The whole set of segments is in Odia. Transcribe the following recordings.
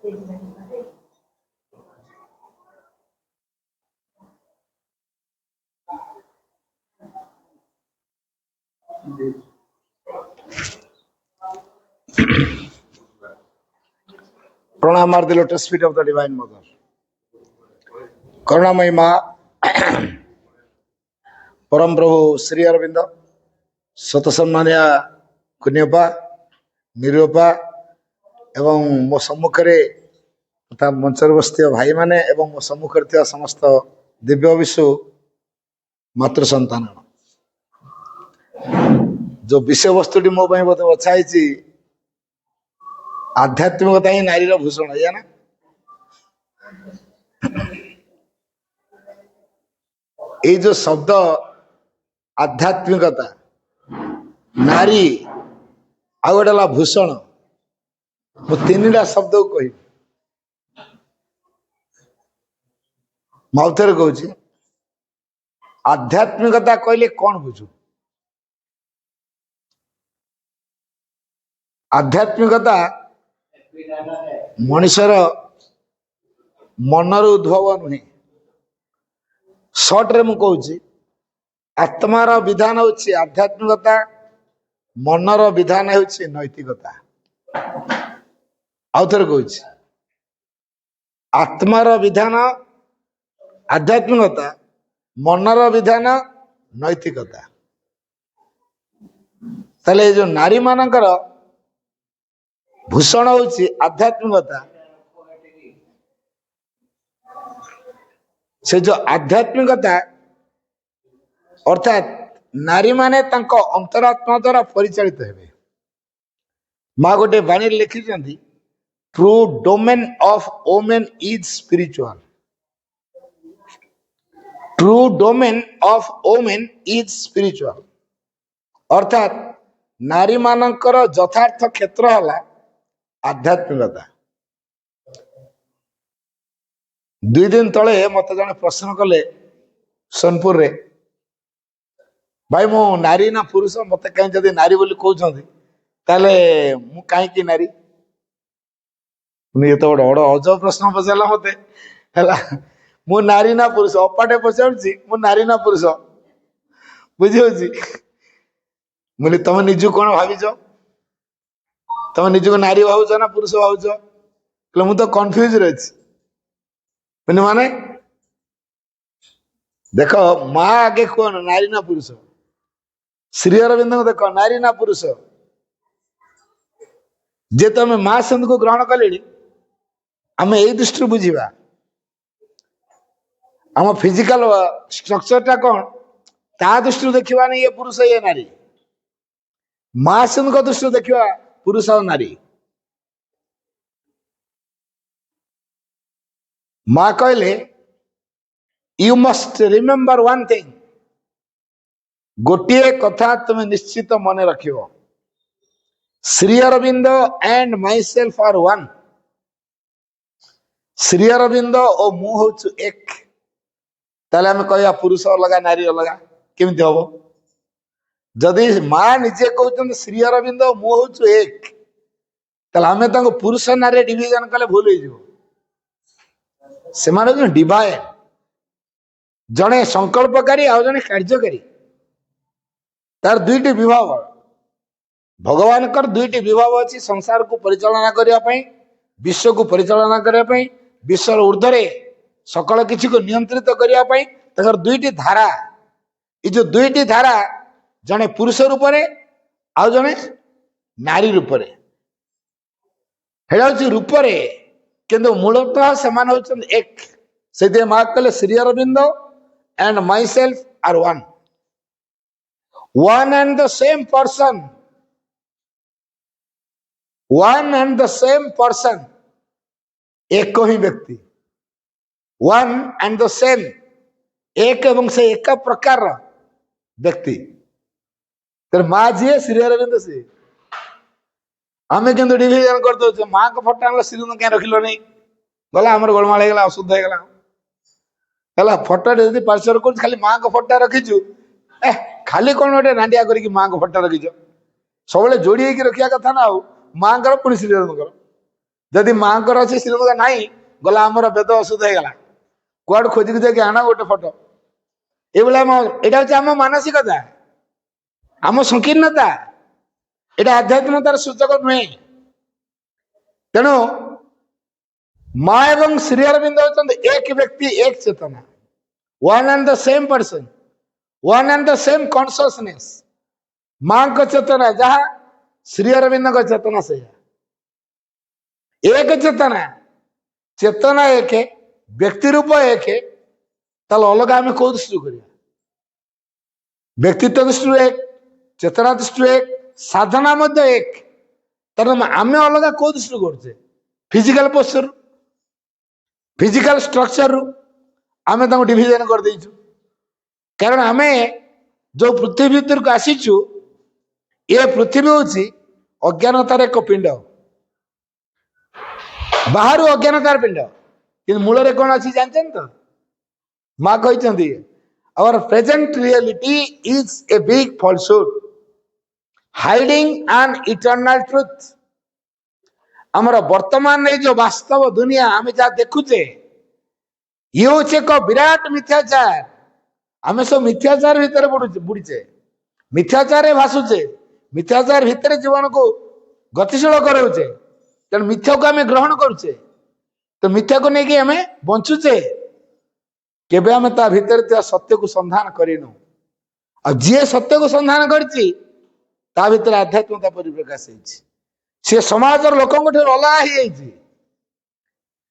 Pranam are the lotus feet of the Divine Mother. Karunamai Ma, Param Prabhu Sri Aurobindo, Satasamanya Kunyopa, Nirupa, ଏବଂ ମୋ ସମ୍ମୁଖରେ ତଥା ମଞ୍ଚରେ ବସିଥିବା ଭାଇମାନେ ଏବଂ ମୋ ସମ୍ମୁଖରେ ଥିବା ସମସ୍ତ ଦିବ୍ୟ ବିଷୁ ମାତୃ ସନ୍ତାନ, ଯୋଉ ବିଷୟବସ୍ତୁଟି ମୋ ପାଇଁ ବୋଧେ ବଛା ହେଇଛି, ଆଧ୍ୟାତ୍ମିକତା ହିଁ ନାରୀର ଭୂଷଣ, ଏଇଆ ନା? ଏଇ ଯୋଉ ଶବ୍ଦ ଆଧ୍ୟାତ୍ମିକତା, ନାରୀ, ଆଉ ଗୋଟେ ହେଲା ଭୂଷଣ, ମୁଁ ତିନିଟା ଶବ୍ଦକୁ କହିବି। ମୁଁ ଆଉ ଥରେ କହୁଛି, ଆଧ୍ୟାତ୍ମିକତା କହିଲେ କଣ ବୁଝୁ? ଆଧ୍ୟାତ୍ମିକତା ମଣିଷର ମନର ଉଦ୍ଭବ ନୁହେଁ। ସର୍ଟରେ ମୁଁ କହୁଛି, ଆତ୍ମାର ବିଧାନ ହେଉଛି ଆଧ୍ୟାତ୍ମିକତା, ମନର ବିଧାନ ହେଉଛି ନୈତିକତା। ଆଉ ଥରେ କହୁଛି, ଆତ୍ମାର ବିଧାନ ଆଧ୍ୟାତ୍ମିକତା, ମନର ବିଧାନ ନୈତିକତା। ତାହେଲେ ଏ ଯୋଉ ନାରୀ ମାନଙ୍କର ଭୂଷଣ ହେଉଛି ଆଧ୍ୟାତ୍ମିକତା, ସେ ଯୋଉ ଆଧ୍ୟାତ୍ମିକତା ଅର୍ଥାତ୍ ନାରୀମାନେ ତାଙ୍କ ଅନ୍ତରାତ୍ମା ଦ୍ୱାରା ପରିଚାଳିତ ହେବେ। ମା ଗୋଟେ ବାଣୀରେ ଲେଖିଛନ୍ତି, true domain of women is spiritual. True domain of women is spiritual, ଅର୍ଥାତ୍ ନାରୀ ମାନଙ୍କର ଯଥାର୍ଥ କ୍ଷେତ୍ର ହେଲା ଆଧ୍ୟାତ୍ମିକତା। 2 ଦିନ ତଳେ ମତେ ଜଣେ ପ୍ରଶ୍ନ କଲେ ସୋନପୁରରେ, ଭାଇ ମୁଁ ନାରୀ ନା ପୁରୁଷ, ମତେ କାହିଁ ଯଦି ନାରୀ ବୋଲି କହୁଛନ୍ତି ତାହେଲେ ମୁଁ କାହିଁକି ନାରୀ? ଏତେ ବଡ ଅଜବ ପ୍ରଶ୍ନ ପଚାରିଲା ମତେ, ହେଲା। ମୁଁ ନାରୀ ନା ପୁରୁଷ, ଅପାଟେ ପଚାରୁଛି ମୁଁ ନାରୀ ନା ପୁରୁଷ, ବୁଝିହଉଛି? ମୁଁ ତମେ ନିଜକୁ କଣ ଭାବିଛ? ତମେ ନିଜକୁ ନାରୀ ଭାବୁଛ ନା ପୁରୁଷ ଭାବୁଛ? ମୁଁ ତ କନଫ୍ୟୁଜରେ ଅଛି। ମାନେ ଦେଖ, ମା ଆଗେ କୁହ ନାରୀ ନା ପୁରୁଷ? ଶ୍ରୀ ଅରବିନ୍ଦଙ୍କୁ ଦେଖ, ନାରୀ ନା ପୁରୁଷ? ଯେହେତୁ ଆମେ ମା ସନ୍ଧକୁ ଗ୍ରହଣ କଲେଣି, ଆମେ ଏଇ ଦୃଷ୍ଟିରୁ ବୁଝିବା ଆମ ଫିଜିକାଲ ଷ୍ଟ୍ରକ୍ଚରଟା କଣ, ତା ଦୃଷ୍ଟିରୁ ଦେଖିବାନି ଇଏ ପୁରୁଷ ଇଏ ନାରୀ। ମା ସନ୍ଧଙ୍କ ଦୃଷ୍ଟିରୁ ଦେଖିବା ପୁରୁଷ ଆଉ ନାରୀ। ମା କହିଲେ, you must remember one thing, ଗୋଟିଏ କଥା ତୁମେ ନିଶ୍ଚିତ ମନେ ରଖିବ, Shri Aurobindo and myself are one. Shri Aurobindo ଓ ମୁଁ ହଉଛୁ ଏକ। ତାହେଲେ ଆମେ କହିବା ପୁରୁଷ ଅଲଗା ନାରୀ ଅଲଗା, କେମିତି ହବ? ଯଦି ମା ନିଜେ କହୁଛନ୍ତି ଶ୍ରୀ ଅରବିନ୍ଦ ମୁଁ ହଉଛୁ ଏକ, ତାହେଲେ ଆମେ ତାଙ୍କୁ ପୁରୁଷ ନାରୀରେ ଡିଭିଜନ କଲେ ଭୁଲ ହେଇଯିବ। ସେମାନେ ହଉଛନ୍ତି ଡିଭାଇନ, ଜଣେ ସଂକଳ୍ପକାରୀ ଆଉ ଜଣେ କାର୍ଯ୍ୟକାରୀ। ତାର 2ଟି ବିଭାଗ, ଭଗବାନଙ୍କର 2ଟି ବିଭାଗ ଅଛି, ସଂସାରକୁ ପରିଚାଳନା କରିବା ପାଇଁ, ବିଶ୍ୱକୁ ପରିଚାଳନା କରିବା ପାଇଁ, ବିଶ୍ୱର ଉର୍ଦ୍ଧ୍ୱରେ ସକଳ କିଛିକୁ ନିୟନ୍ତ୍ରିତ କରିବା ପାଇଁ ତାଙ୍କର 2ଟି ଧାରା। ଏଇ ଯୋଉ 2ଟି ଧାରା, ଜଣେ ପୁରୁଷ ରୂପରେ ଆଉ ଜଣେ ନାରୀ ରୂପରେ। ସେଇଟା ହଉଛି ରୂପରେ, କିନ୍ତୁ ମୂଳତଃ ସେମାନେ ହଉଛନ୍ତି ଏକ। ସେଥିପାଇଁ ମା କହିଲେ Shri Arvind and myself are one. One and the same person. One and the same person. ଏକ ହିଁ ବ୍ୟକ୍ତି। One and the same, ଏକ ଏବଂ ସେ ଏକ ପ୍ରକାରର ବ୍ୟକ୍ତି। ମା ଯିଏ ଶ୍ରୀ ଅରବିନ୍ଦ ସିଏ। ଆମେ କିନ୍ତୁ ଡିଭିଜନ କରିଦଉଛୁ, ମାଙ୍କ ଫଟୋ ଆଣିଲ ଶ୍ରୀରବିନ୍ଦ କାହିଁ ରଖିଲ ନାହିଁ? ଗଲା ଆମର ଗୋଳମାଳ ହେଇଗଲା, ଅଶୁଦ୍ଧ ହେଇଗଲା। ହେଲା, ଫଟୋଟେ ଯଦି ପାର୍ସଲ କରୁଛୁ, ଖାଲି ମାଙ୍କ ଫଟୋ ରଖିଛୁ, ଖାଲି କଣ ଗୋଟେ ନାଣ୍ଡିଆ କରିକି ମାଙ୍କ ଫଟୋ ରଖିଛ? ସବୁବେଳେ ଯୋଡି ହେଇକି ରଖିବା କଥା ନା, ଆଉ ମାଙ୍କର ପୁଣି ଶ୍ରୀ ଅରବିନ୍ଦଙ୍କର। जदि माँ को अच्छी श्रीमुख नाई गला आमर वेद अशुद्ध हो गला कुआड़ खोजिक जाकि आण गोटे फोटो ये यहाँ हूँ आम मानसिकता आम संकीर्णता यहाँ आध्यात्मिकतार सूचक नुहे तेणु माँ एवं श्री अरविंद होते एक व्यक्ति एक चेतना one and the same person one and the same consciousness माँ को चेतना जहाँ श्री अरविंद को चेतना से एक चेतना चेतना एक व्यक्ति रूप एक ताल अलग आम कौ दृष्टि कर व्यक्तित्व दृष्टि एक चेतना दृष्टि एक साधना एक तेना आम अलग कौ दृष्टि करुचे फिजिकल पोस्चर फिजिकल स्ट्रक्चर रु आम डिविजन कर देचु कारण आम जो पृथ्वी भीतर को आसीचु ये पृथ्वी हूँ अज्ञानतार एक पिंड बाहर अज्ञानतार पिंड कि मूल कौन अच्छी जानते तो माँ कहते our present reality is a big falsehood hiding an eternal truth आमर वर्तमान जो वास्तव दुनिया आम जहाँ देखुचे ये हूँ एक विराट मिथ्याचार आम सब मिथ्याचार भितर बुड़ीचे मिथ्याचार भाषुचे मिथ्याचार भितर जीवन को गतिशील कराऊे तेणु मिथ्या को आम ग्रहण करुचे तो मिथ्या को लेकिन आम बंचुचे केबे आम ता भितर सत्य को संधान करूँ आ जी सत्य को संधान करछि ता भितर आध्यात्मिकता परिप्रकाश होइछि से समाज लोक अलग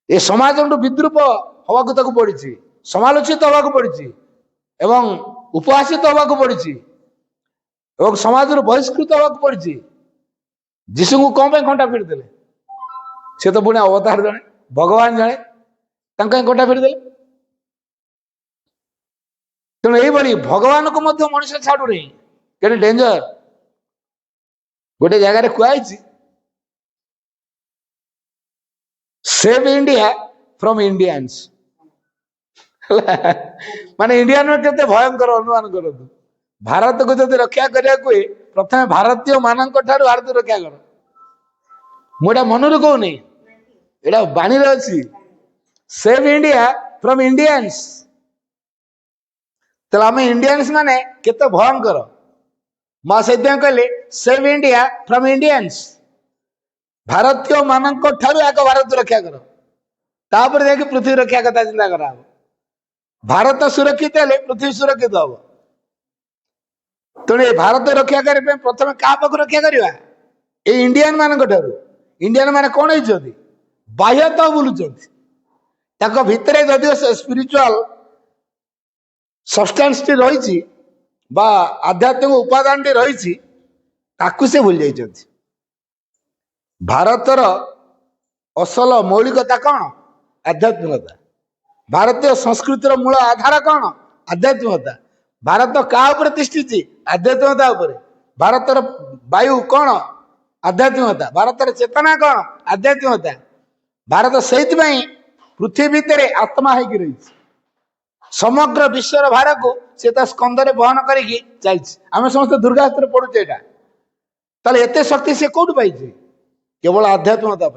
ये समाज विद्रूप हवा को पड़ी समालोचित हवा पड़ी एवं उपहासित हवा पड़ी समाज बहिष्कृत हवा पड़ी जीशु को कौन कंटा फिर देले से तो पुणे अवतार जड़े भगवान जड़े कंटा फिर देले तेणु यही भगवान को मनुष्य छाड़ू नहीं कहीं डेंजर गोटे जगार कहुई सेव इंडिया फ्रॉम इंडियंस माने इंडियन में केते भयंकर अनुमान करूँ भारत को जब रक्षा करने प्रथम भारतीय मान भारत रक्षा कर मुझे मनरू कहूनी एटा बाणी अच्छी सेव इंडिया फ्रॉम इंडियंस तो आम इंडियंस माने केते भयंकर माँ से कहले सेव इंडिया फ्रॉम इंडियंस भारतीय मानक आग भारत रक्षा कर तापर जाके पृथ्वी रक्षा कथा चिंता करा भारत सुरक्षित है पृथ्वी सुरक्षित हम तेणु भारत रक्षा करने प्रथम क्या पाख रक्षा करवा ये इंडियन मान इंडियन मान कौन होती बाह्य तो बुलूं भितर जदि स्पिरिचुअल सब्सटेंस टी रही आध्यात्मिक उपादान टी रही से भूल जा भारतर असल मौलिकता कौन आध्यात्मिकता भारतीय संस्कृतिर मूल आधार कौन आध्यात्मिकता भारत क्या प्रतिष्ठित आध्यात्मिकता भारतर वायु कौन आध्यात्मिकता भारतर चेतना कौन आध्यात्मिकता भारत से पृथ्वी भितर आत्मा हो रही समग्र विश्वर भार को से स्कंदे बहन करी आम समस्त दुर्गास्त्र पढ़ुचे ताले एते शक्ति से कौट पाई केवल आध्यात्मिकता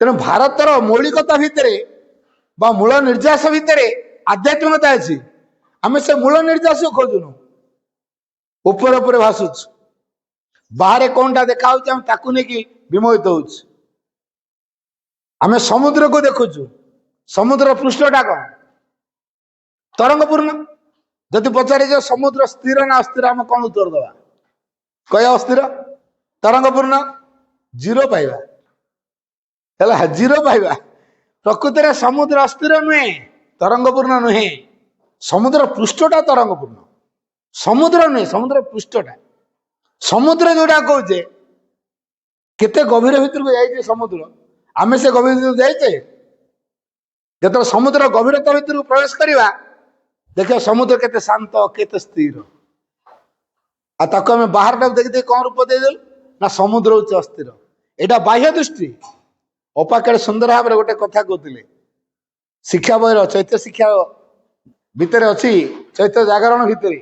तेणु भारतर मौलिकता भितर मूल निर्यास भितर आध्यात्मिकता अच्छी आम से मूल निर्यास खोजुनु उपर भाषुच बाहर कौनटा देखा नहीं विमोहित हो समुद्र को देखुचु समुद्र पृष्ठटा कौन तरंगपूर्ण जदि पचारे जो समुद्र स्थिर ना अस्थिर आम कौन उत्तर दवा कह अस्थिर तरंगपूर्ण जीरो पाइबा जीरो पाइबा प्रकृति में समुद्र अस्थिर नुहे तरंगपूर्ण नुहे समुद्र पृष्ठटा तरंगपूर्ण समुद्र नुहे समुद्र पृष्ठटा समुद्र जोड़ा कहे केते गभीर भीतर को जाइए समुद्र आम से गभीर भीतर जाइए जो समुद्र गभीरता भीतर को प्रवेश करवा देखिए समुद्र केते शांत केते स्थिर आम बाहर देखते कौन रूप देदेल ना समुद्र हूँ अस्थिर यहाँ बाह्य दृष्टि अपाके सुंदर भाव गोटे कथा कहते शिक्षा बहिर चैत्य शिक्षा भितर अच्छी चैत्य जागरण भितर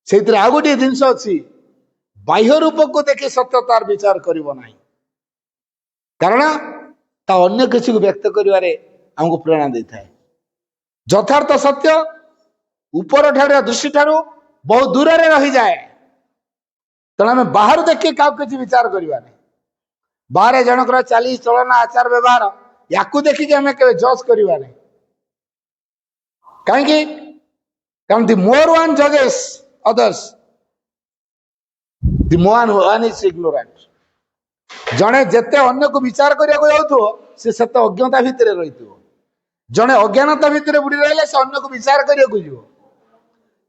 से आ गोटे जिनस अच्छी बाह्य रूप को देखी सत्य तार विचार करिबो नाही କାରଣ ତା ଅନ୍ୟ କିଛି ବ୍ୟକ୍ତ କରିବାରେ ଆମକୁ ପ୍ରେରଣା ଦେଇଥାଏ। ଯଥାର୍ଥ ସତ୍ୟ ଉପର ଠାରୁ ଦୃଷ୍ଟି ଠାରୁ ବହୁ ଦୂରରେ ରହିଯାଏ। ତେଣୁ ଆମେ ବାହାରୁ ଦେଖି କାହାକୁ କିଛି ବିଚାର କରିବାନି। ବାହାରେ ଜଣଙ୍କର ଚାଲି ଚଳନା ଆଚାର ବ୍ୟବହାର ୟାକୁ ଦେଖିକି ଆମେ କେବେ ଜଜ୍ କରିବାନି। କାହିଁକି? କାରଣ ଦି ମୋର ୱାନ୍ ଜଜେସ୍ ଅଦର୍ସ, ଦି ମୋର ୱାନ୍ ଇଜ ଇଗ୍ନୋରାଣ୍ଟ। ଜଣେ ଯେତେ ଅନ୍ୟକୁ ବିଚାର କରିବାକୁ ଯାଉଥିବ ସେ ସେତେ ଅଜ୍ଞତା ଭିତରେ ରହିଥିବ। ଜଣେ ଅଜ୍ଞାନତା ଭିତରେ ବୁଡି ରହିଲେ ସେ ଅନ୍ୟକୁ ବିଚାର କରିବାକୁ ଯିବ।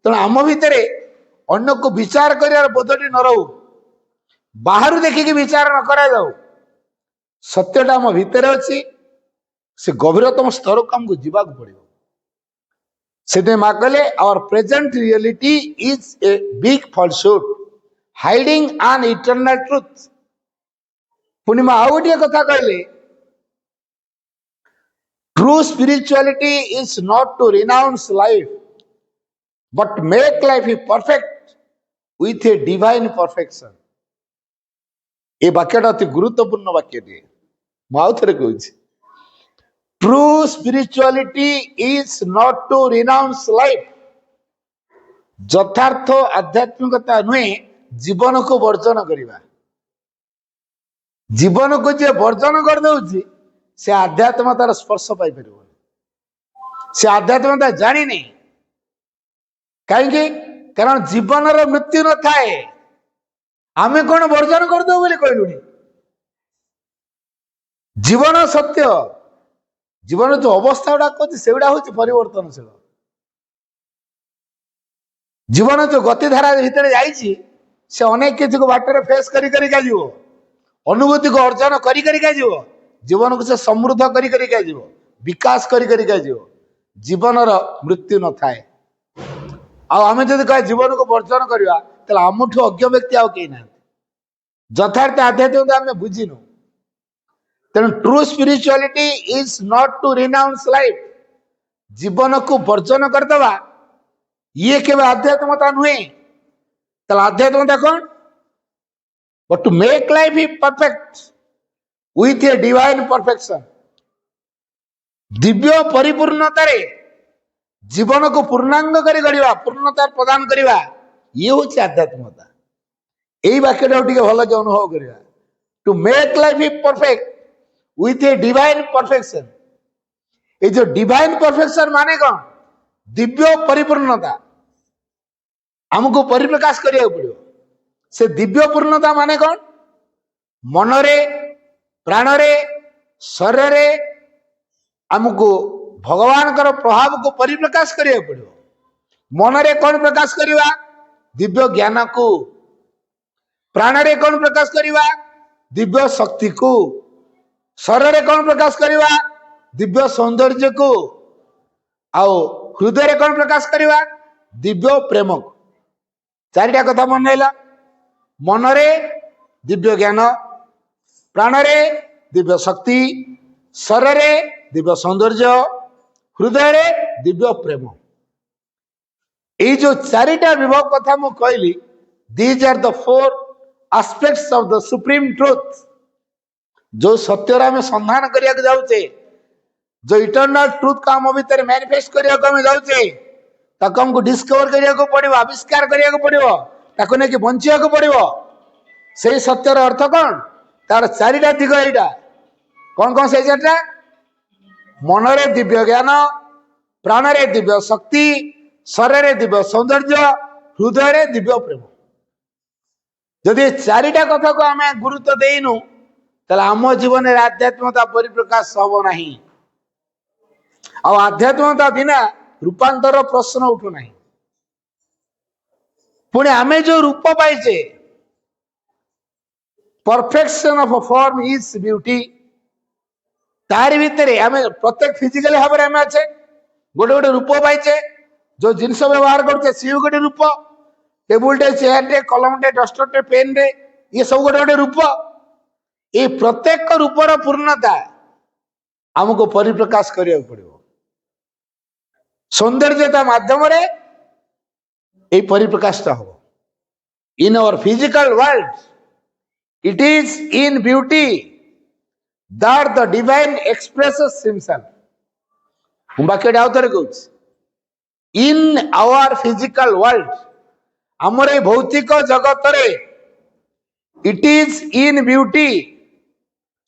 ତେଣୁ ଆମ ଭିତରେ ଅନ୍ୟକୁ ବିଚାର କରିବାର ବୋଧଟି ନ ରହୁ, ବାହାରୁ ଦେଖିକି ବିଚାର ନ କରାଯାଉ। ସତ୍ୟଟା ଆମ ଭିତରେ ଅଛି, ସେ ଗଭୀରତମ ସ୍ତରକୁ ଆମକୁ ଯିବାକୁ ପଡିବ। ସେଥିପାଇଁ ମା କହିଲେ our present reality is a big falsehood hiding an eternal truth. ପୁଣି ମା ଆଉ ଗୋଟିଏ କଥା କହିଲେ, true spirituality is not to renounce life but make life perfect with a divine perfection। ଏ ବାକ୍ୟଟା ଅତି ଗୁରୁତ୍ୱପୂର୍ଣ୍ଣ ବାକ୍ୟଟିଏ। ମୁଁ ଆଉ ଥରେ କହୁଛି, true spirituality is not to renounce life। ଯଥାର୍ଥ ଆଧ୍ୟାତ୍ମିକତା ନୁହେଁ ଜୀବନକୁ ବର୍ଜନ କରିବା। ଜୀବନକୁ ଯିଏ ବର୍ଜନ କରିଦଉଛି ସେ ଆଧ୍ୟାତ୍ମିକତାର ସ୍ପର୍ଶ ପାଇପାରିବନି, ସେ ଆଧ୍ୟାତ୍ମିକତା ଜାଣିନି। କାହିଁକି? କାରଣ ଜୀବନର ମୃତ୍ୟୁ ନଥାଏ। ଆମେ କଣ ବର୍ଜନ କରିଦେବୁ ବୋଲି କହିଲୁଣି? ଜୀବନ ସତ୍ୟ, ଜୀବନ ଯୋଉ ଅବସ୍ଥା ଗୁଡାକ ଅଛି ସେଗୁଡା ହଉଛି ପରିବର୍ତ୍ତନଶୀଳ। ଜୀବନ ଯୋଉ ଗତିଧାରା ଭିତରେ ଯାଇଛି ସେ ଅନେକ কিছুକୁ ବାଟରେ ଫେସ୍ କରିକା ଯିବ, ଅନୁଭୂତିକୁ ଅର୍ଜନ କରିକା ଯିବ, ଜୀବନକୁ ସେ ସମୃଦ୍ଧ କରିକା ଯିବ, ବିକାଶ କରିକା ଯିବ। ଜୀବନର ମୃତ୍ୟୁ ନଥାଏ। ଆଉ ଆମେ ଯଦି କହେ ଜୀବନକୁ ବର୍ଜନ କରିବା ତାହେଲେ ଆମଠୁ ଅଜ୍ଞ ବ୍ୟକ୍ତି ଆଉ କେହି ନାହାନ୍ତି। ଯଥାର୍ଥ ଆଧ୍ୟାତ୍ମିକତା ଆମେ ବୁଝିନୁ। ତେଣୁ true spirituality is not to renounce life. ଜୀବନକୁ ବର୍ଜନ କରିଦେବା ଇଏ କେବେ ଆଧ୍ୟାତ୍ମିକତା ନୁହେଁ। ତାହେଲେ ଆଧ୍ୟାତ୍ମିକତା କଣ? But two make life perfect with a divine perfection। ଦିବ୍ୟ ପରିପୂର୍ଣ୍ଣତାରେ ଜୀବନକୁ ପୂର୍ଣ୍ଣାଙ୍ଗ କରି ଗଢିବା, ପୂର୍ଣ୍ଣତା ପ୍ରଦାନ କରିବା, ଇଏ ହଉଛି ଆଧ୍ୟାତ୍ମିକତା। ଏଇ ବାକ୍ୟଟାକୁ ଟିକେ ଭଲ କି ଅନୁଭବ କରିବା। Two make life perfect with a divine perfection। এই যে ডিভাইন পরফেকশন মানে কଣ? ଦିବ୍ୟ ପରିପୂର୍ଣ୍ଣତା ଆମକୁ ପରିପ୍ରକାଶ କରିବାକୁ ପଡିବ। ସେ ଦିବ୍ୟ ପୂର୍ଣ୍ଣତା ମାନେ କଣ? ମନରେ, ପ୍ରାଣରେ, ଶରୀରରେ ଆମକୁ ଭଗବାନଙ୍କର ପ୍ରଭାବକୁ ପରିପ୍ରକାଶ କରିବାକୁ ପଡିବ। ମନରେ କଣ ପ୍ରକାଶ କରିବା? ଦିବ୍ୟ ଜ୍ଞାନକୁ। ପ୍ରାଣରେ କଣ ପ୍ରକାଶ କରିବା? ଦିବ୍ୟ ଶକ୍ତିକୁ। ଶରୀରରେ କଣ ପ୍ରକାଶ କରିବା? ଦିବ୍ୟ ସୌନ୍ଦର୍ଯ୍ୟକୁ। ଆଉ ହୃଦୟରେ କଣ ପ୍ରକାଶ କରିବା? ଦିବ୍ୟ ପ୍ରେମକୁ। ଚାରିଟା କଥା ମନେ ରହିଲା। ମନରେ ଦିବ୍ୟ ଜ୍ଞାନ, ପ୍ରାଣରେ ଦିବ୍ୟ ଶକ୍ତି, ଶରୀରରେ ଦିବ୍ୟ ସୌନ୍ଦର୍ଯ୍ୟ, ହୃଦୟରେ ଦିବ୍ୟ ପ୍ରେମ। ଏଇ ଯୋଉ ଚାରିଟା ବିଭବ କଥା ମୁଁ କହିଲି, these are the four aspects of the supreme truth। ଯୋଉ ସତ୍ୟର ଆମେ ସନ୍ଧାନ କରିବାକୁ ଯାଉଛେ, जो इटर्नल ट्रुथ को आम भीतर मैनिफेस्ट करने जाऊे, ताको हमको डिस्कवर करने पड़ो, आविष्कार करने पड़ो, ताको नहीं बंचा पड़ो। से सत्यर अर्थ कौन? तार चारिटा दिग यहाँ कौन कौन से चार्टा? मनरे दिव्य ज्ञान, प्राणरे दिव्य शक्ति, शरीर दिव्य सौंदर्य, हृदय दिव्य प्रेम। जदि चारिटा कथा को आम गुरुत्व देनु ताले आम जीवन में आध्यात्मिकता परिप्रकाश हम नहीं। आध्यात्मिकता बिना रूपांतर प्रश्न उठुना। पुणे आमे जो रूप पाइचे, perfection of form is beauty. तारी भितर आमे प्रत्येक फिजिकल भाव में अच्छे गोटे गोटे रूप पाइचे। जो जिनस व्यवहार करते सी गोटे रूप, टेबुल टे, चेयर टे, कलम टे, डस्टर टे, पेन टे, ये सब गोटे गोटे रूप। ये प्रत्येक रूपर पूर्णता आमको परिप्रकाश करने पड़ो। सौंदर्यता माध्यम परिप्रकाशता हम। In our physical world it is in beauty that the divine expresses himself. ମୁଁ ବାକ୍ୟଟି ଆଉ ଥରେ କହୁଛି। In our physical world, ଆମର এই ଭୌତିକ ଜଗତରେ, it is in beauty,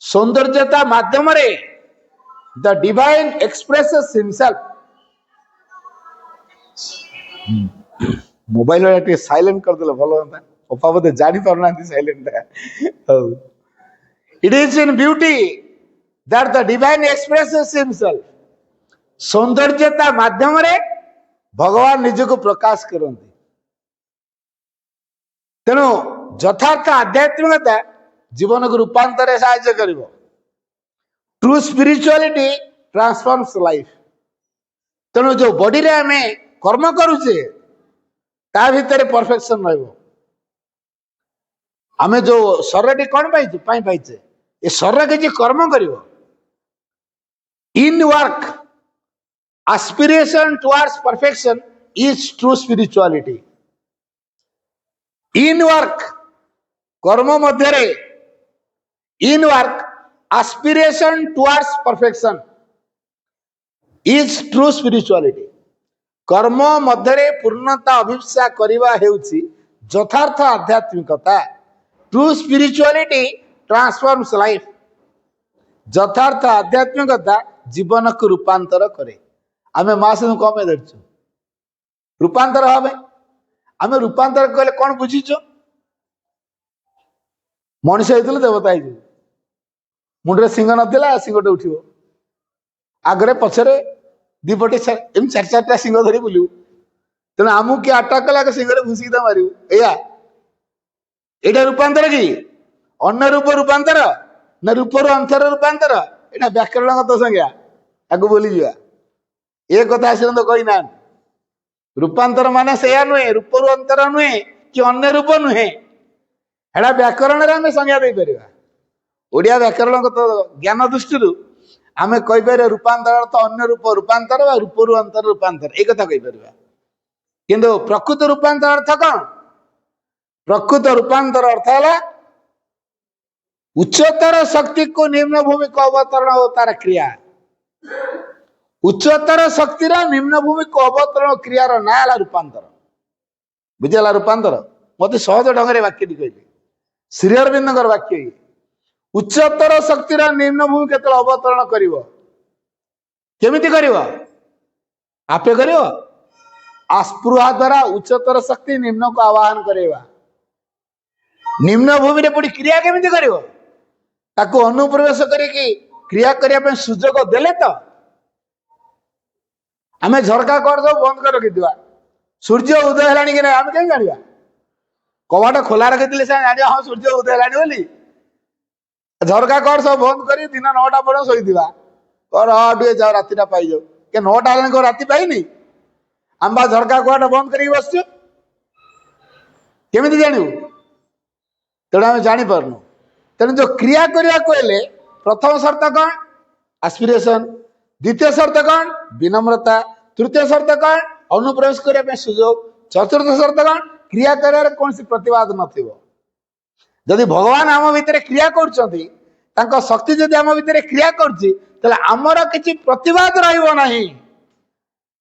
ସୌନ୍ଦର୍ଯ୍ୟତା ମାଧ୍ୟମରେ the divine expresses himself. Mobile ଟିକେ ସାଇଲେଣ୍ଟ କରିଦେଲେ ଭଲ ହୁଅନ୍ତା। ଅପା ବୋଧେ ଜାଣି ପାରୁନାହାନ୍ତି ସାଇଲେଣ୍ଟଟା। ହଉ। It is in beauty that the divine expresses himself. ସୌନ୍ଦର୍ଯ୍ୟତା ମାଧ୍ୟମରେ ଭଗବାନ ନିଜକୁ ପ୍ରକାଶ କରନ୍ତି। ତେଣୁ ଯଥାର୍ଥ ଆଧ୍ୟାତ୍ମିକତା ଜୀବନକୁ ରୂପାନ୍ତରରେ ସାହାଯ୍ୟ କରିବ। True spirituality transforms life. ତେଣୁ ଯୋଉ ବଡିରେ ଆମେ କର୍ମ କରୁଛେ ତା ଭିତରେ ପରଫେକ୍ସନ ରହିବ। ଆମେ ଯୋଉ ଶରୀରଟି କଣ ପାଇଛେ ଏ ଶରୀର କିଛି କର୍ମ କରିବ। In work aspiration towards perfection is true spirituality. In work কর্ম মধ্যে in work aspiration towards perfection is true spirituality. কর্ম মধ্যে পূর্ণতা অভিপ্সা করিবা হেউছি যথার্থ আধ্যাত্মিকতা। True spirituality transforms life. যথার্থ আধ্যাত্মিকতা জীবনକୁ রূপান্তর করে। ଆମେ ମାସକୁ କମେ ଧରିଛୁ ରୂପାନ୍ତର হবে। ଆମେ ରୂପାନ୍ତର କହିଲେ କଣ ବୁଝିଛୁ? ମଣିଷ ହେଇଥିଲେ ଦେବତା ହେଇଯିବ। ମୁଣ୍ଡରେ ସିଂହ ନଥିଲା ସିଂହଟେ ଉଠିବ। ଆଗରେ ପଛରେ ଦିପଟେ ଏମିତି ଚାରି ଚାରିଟା ସିଂହ ଧରି ବୁଲିବୁ। ତେଣୁ ଆମକୁ କିଏ ଆଟାକ କଲେ ଆଗ ସିଂହରେ ଘୁଷିକି ତ ମାରିବୁ। ଏଇଟା ରୂପାନ୍ତର କି? ଅନ୍ୟ ରୂପ ରୂପାନ୍ତର ନା ରୂପରୁ ଅନ୍ତର ରୂପାନ୍ତର? ଏଇଟା ବ୍ୟାକରଣଗତ ସଂଜ୍ଞା। ଆକୁ ବୋଲିଯିବା। ଏ କଥା ଆସିଲେ ତ କହିନାହାନ୍ତି। ରୂପାନ୍ତର ମାନେ ସେଇଆ ନୁହେଁ, ରୂପରୁ ଅନ୍ତର ନୁହେଁ କି ଅନ୍ୟ ରୂପ ନୁହେଁ। ଏଟା ବ୍ୟାକରଣରେ ଆମେ ସଂଜ୍ଞା ଦେଇପାରିବା। ଓଡ଼ିଆ ବ୍ୟାକରଣଗତ ଜ୍ଞାନ ଦୃଷ୍ଟିରୁ ଆମେ କହିପାରିବା ରୂପାନ୍ତର ଅର୍ଥ ଅନ୍ୟ ରୂପ ରୂପାନ୍ତର ବା ରୂପରୁ ଅନ୍ତର ରୂପାନ୍ତର, ଏଇ କଥା କହିପାରିବା। କିନ୍ତୁ ପ୍ରକୃତ ରୂପାନ୍ତର ଅର୍ଥ କଣ? ପ୍ରକୃତ ରୂପାନ୍ତର ଅର୍ଥ ହେଲା ଉଚ୍ଚତର ଶକ୍ତିକୁ ନିମ୍ନ ଭୂମିକୁ ଅବତରଣ ଓ ତାର କ୍ରିୟା। ଉଚ୍ଚତର ଶକ୍ତିର ନିମ୍ନ ଭୂମିକୁ ଅବତରଣ କ୍ରିୟାର ନାଁ ହେଲା ରୂପାନ୍ତର। ବୁଝିଲା ରୂପାନ୍ତର? ମତେ ସହଜ ଢଙ୍ଗରେ ବାକ୍ୟଟି କହିଲେ। ଶ୍ରୀ ଅରବିନ୍ଦଙ୍କର ବାକ୍ୟ ଇଏ। ଉଚ୍ଚତର ଶକ୍ତିର ନିମ୍ନ ଭୂମି କେତେବେଳେ ଅବତରଣ କରିବ? କେମିତି କରିବ? ଆପେ କରିବ? ଆସ୍ପୃହା ଦ୍ୱାରା ଉଚ୍ଚତର ଶକ୍ତି ନିମ୍ନକୁ ଆବାହନ କରାଇବା। ନିମ୍ନ ଭୂମିରେ ପୁଣି କ୍ରିୟା କେମିତି କରିବ? ତାକୁ ଅନୁପ୍ରବେଶ କରିକି କ୍ରିୟା କରିବା ପାଇଁ ସୁଯୋଗ ଦେଲେ ତ। ଆମେ ଝରକା କବାଟ ସବୁ ବନ୍ଦ କରି ରଖିଥିବା, ସୂର୍ଯ୍ୟ ଉଦୟ ହେଲାଣି କି ନାହିଁ ଆମେ କେମିତି ଜାଣିବା? କବାଟ ଖୋଲା ରଖିଥିଲେ ସେ ଜାଣିବା ହଁ ସୂର୍ଯ୍ୟ ଉଦୟ ହେଲାଣି ବୋଲି। ଝରକା କବାଟ ସବୁ ବନ୍ଦ କରି ଦିନ 9ଟା ପର୍ଯ୍ୟନ୍ତ ଶୋଇଥିବା, ଟିକେ ଯାଉ ରାତିଟା ପାଇଯାଉ। 9ଟା ହେଲାଣି କଣ ରାତି ପାଇନି? ଆମେ ବା ଝରକା କବାଟ ବନ୍ଦ କରିକି ବସିଛୁ, କେମିତି ଜାଣିବୁ? ତେଣୁ ଆମେ ଜାଣିପାରୁନୁ। ତେଣୁ ଯୋଉ କ୍ରିୟା କରିବାକୁ ହେଲେ ପ୍ରଥମ ସର୍ତ୍ତ କଣ? ଆସ୍ପିରେସନ। ଦ୍ୱିତୀୟ ସର୍ତ୍ତ କଣ? ବିନମ୍ରତା। ତୃତୀୟ ସର୍ତ୍ତ କଣ? ଅନୁପ୍ରବେଶ କରିବା ପାଇଁ ସୁଯୋଗ। ଚତୁର୍ଥ ସର୍ତ୍ତ କଣ? କ୍ରିୟା କରିବାରେ କୌଣସି ପ୍ରତିବାଦ ନଥିବ। ଯଦି ଭଗବାନ ଆମ ଭିତରେ କ୍ରିୟା କରୁଛନ୍ତି, ତାଙ୍କ ଶକ୍ତି ଯଦି ଆମ ଭିତରେ କ୍ରିୟା କରୁଛି, ତାହେଲେ ଆମର କିଛି ପ୍ରତିବାଦ ରହିବ ନାହିଁ।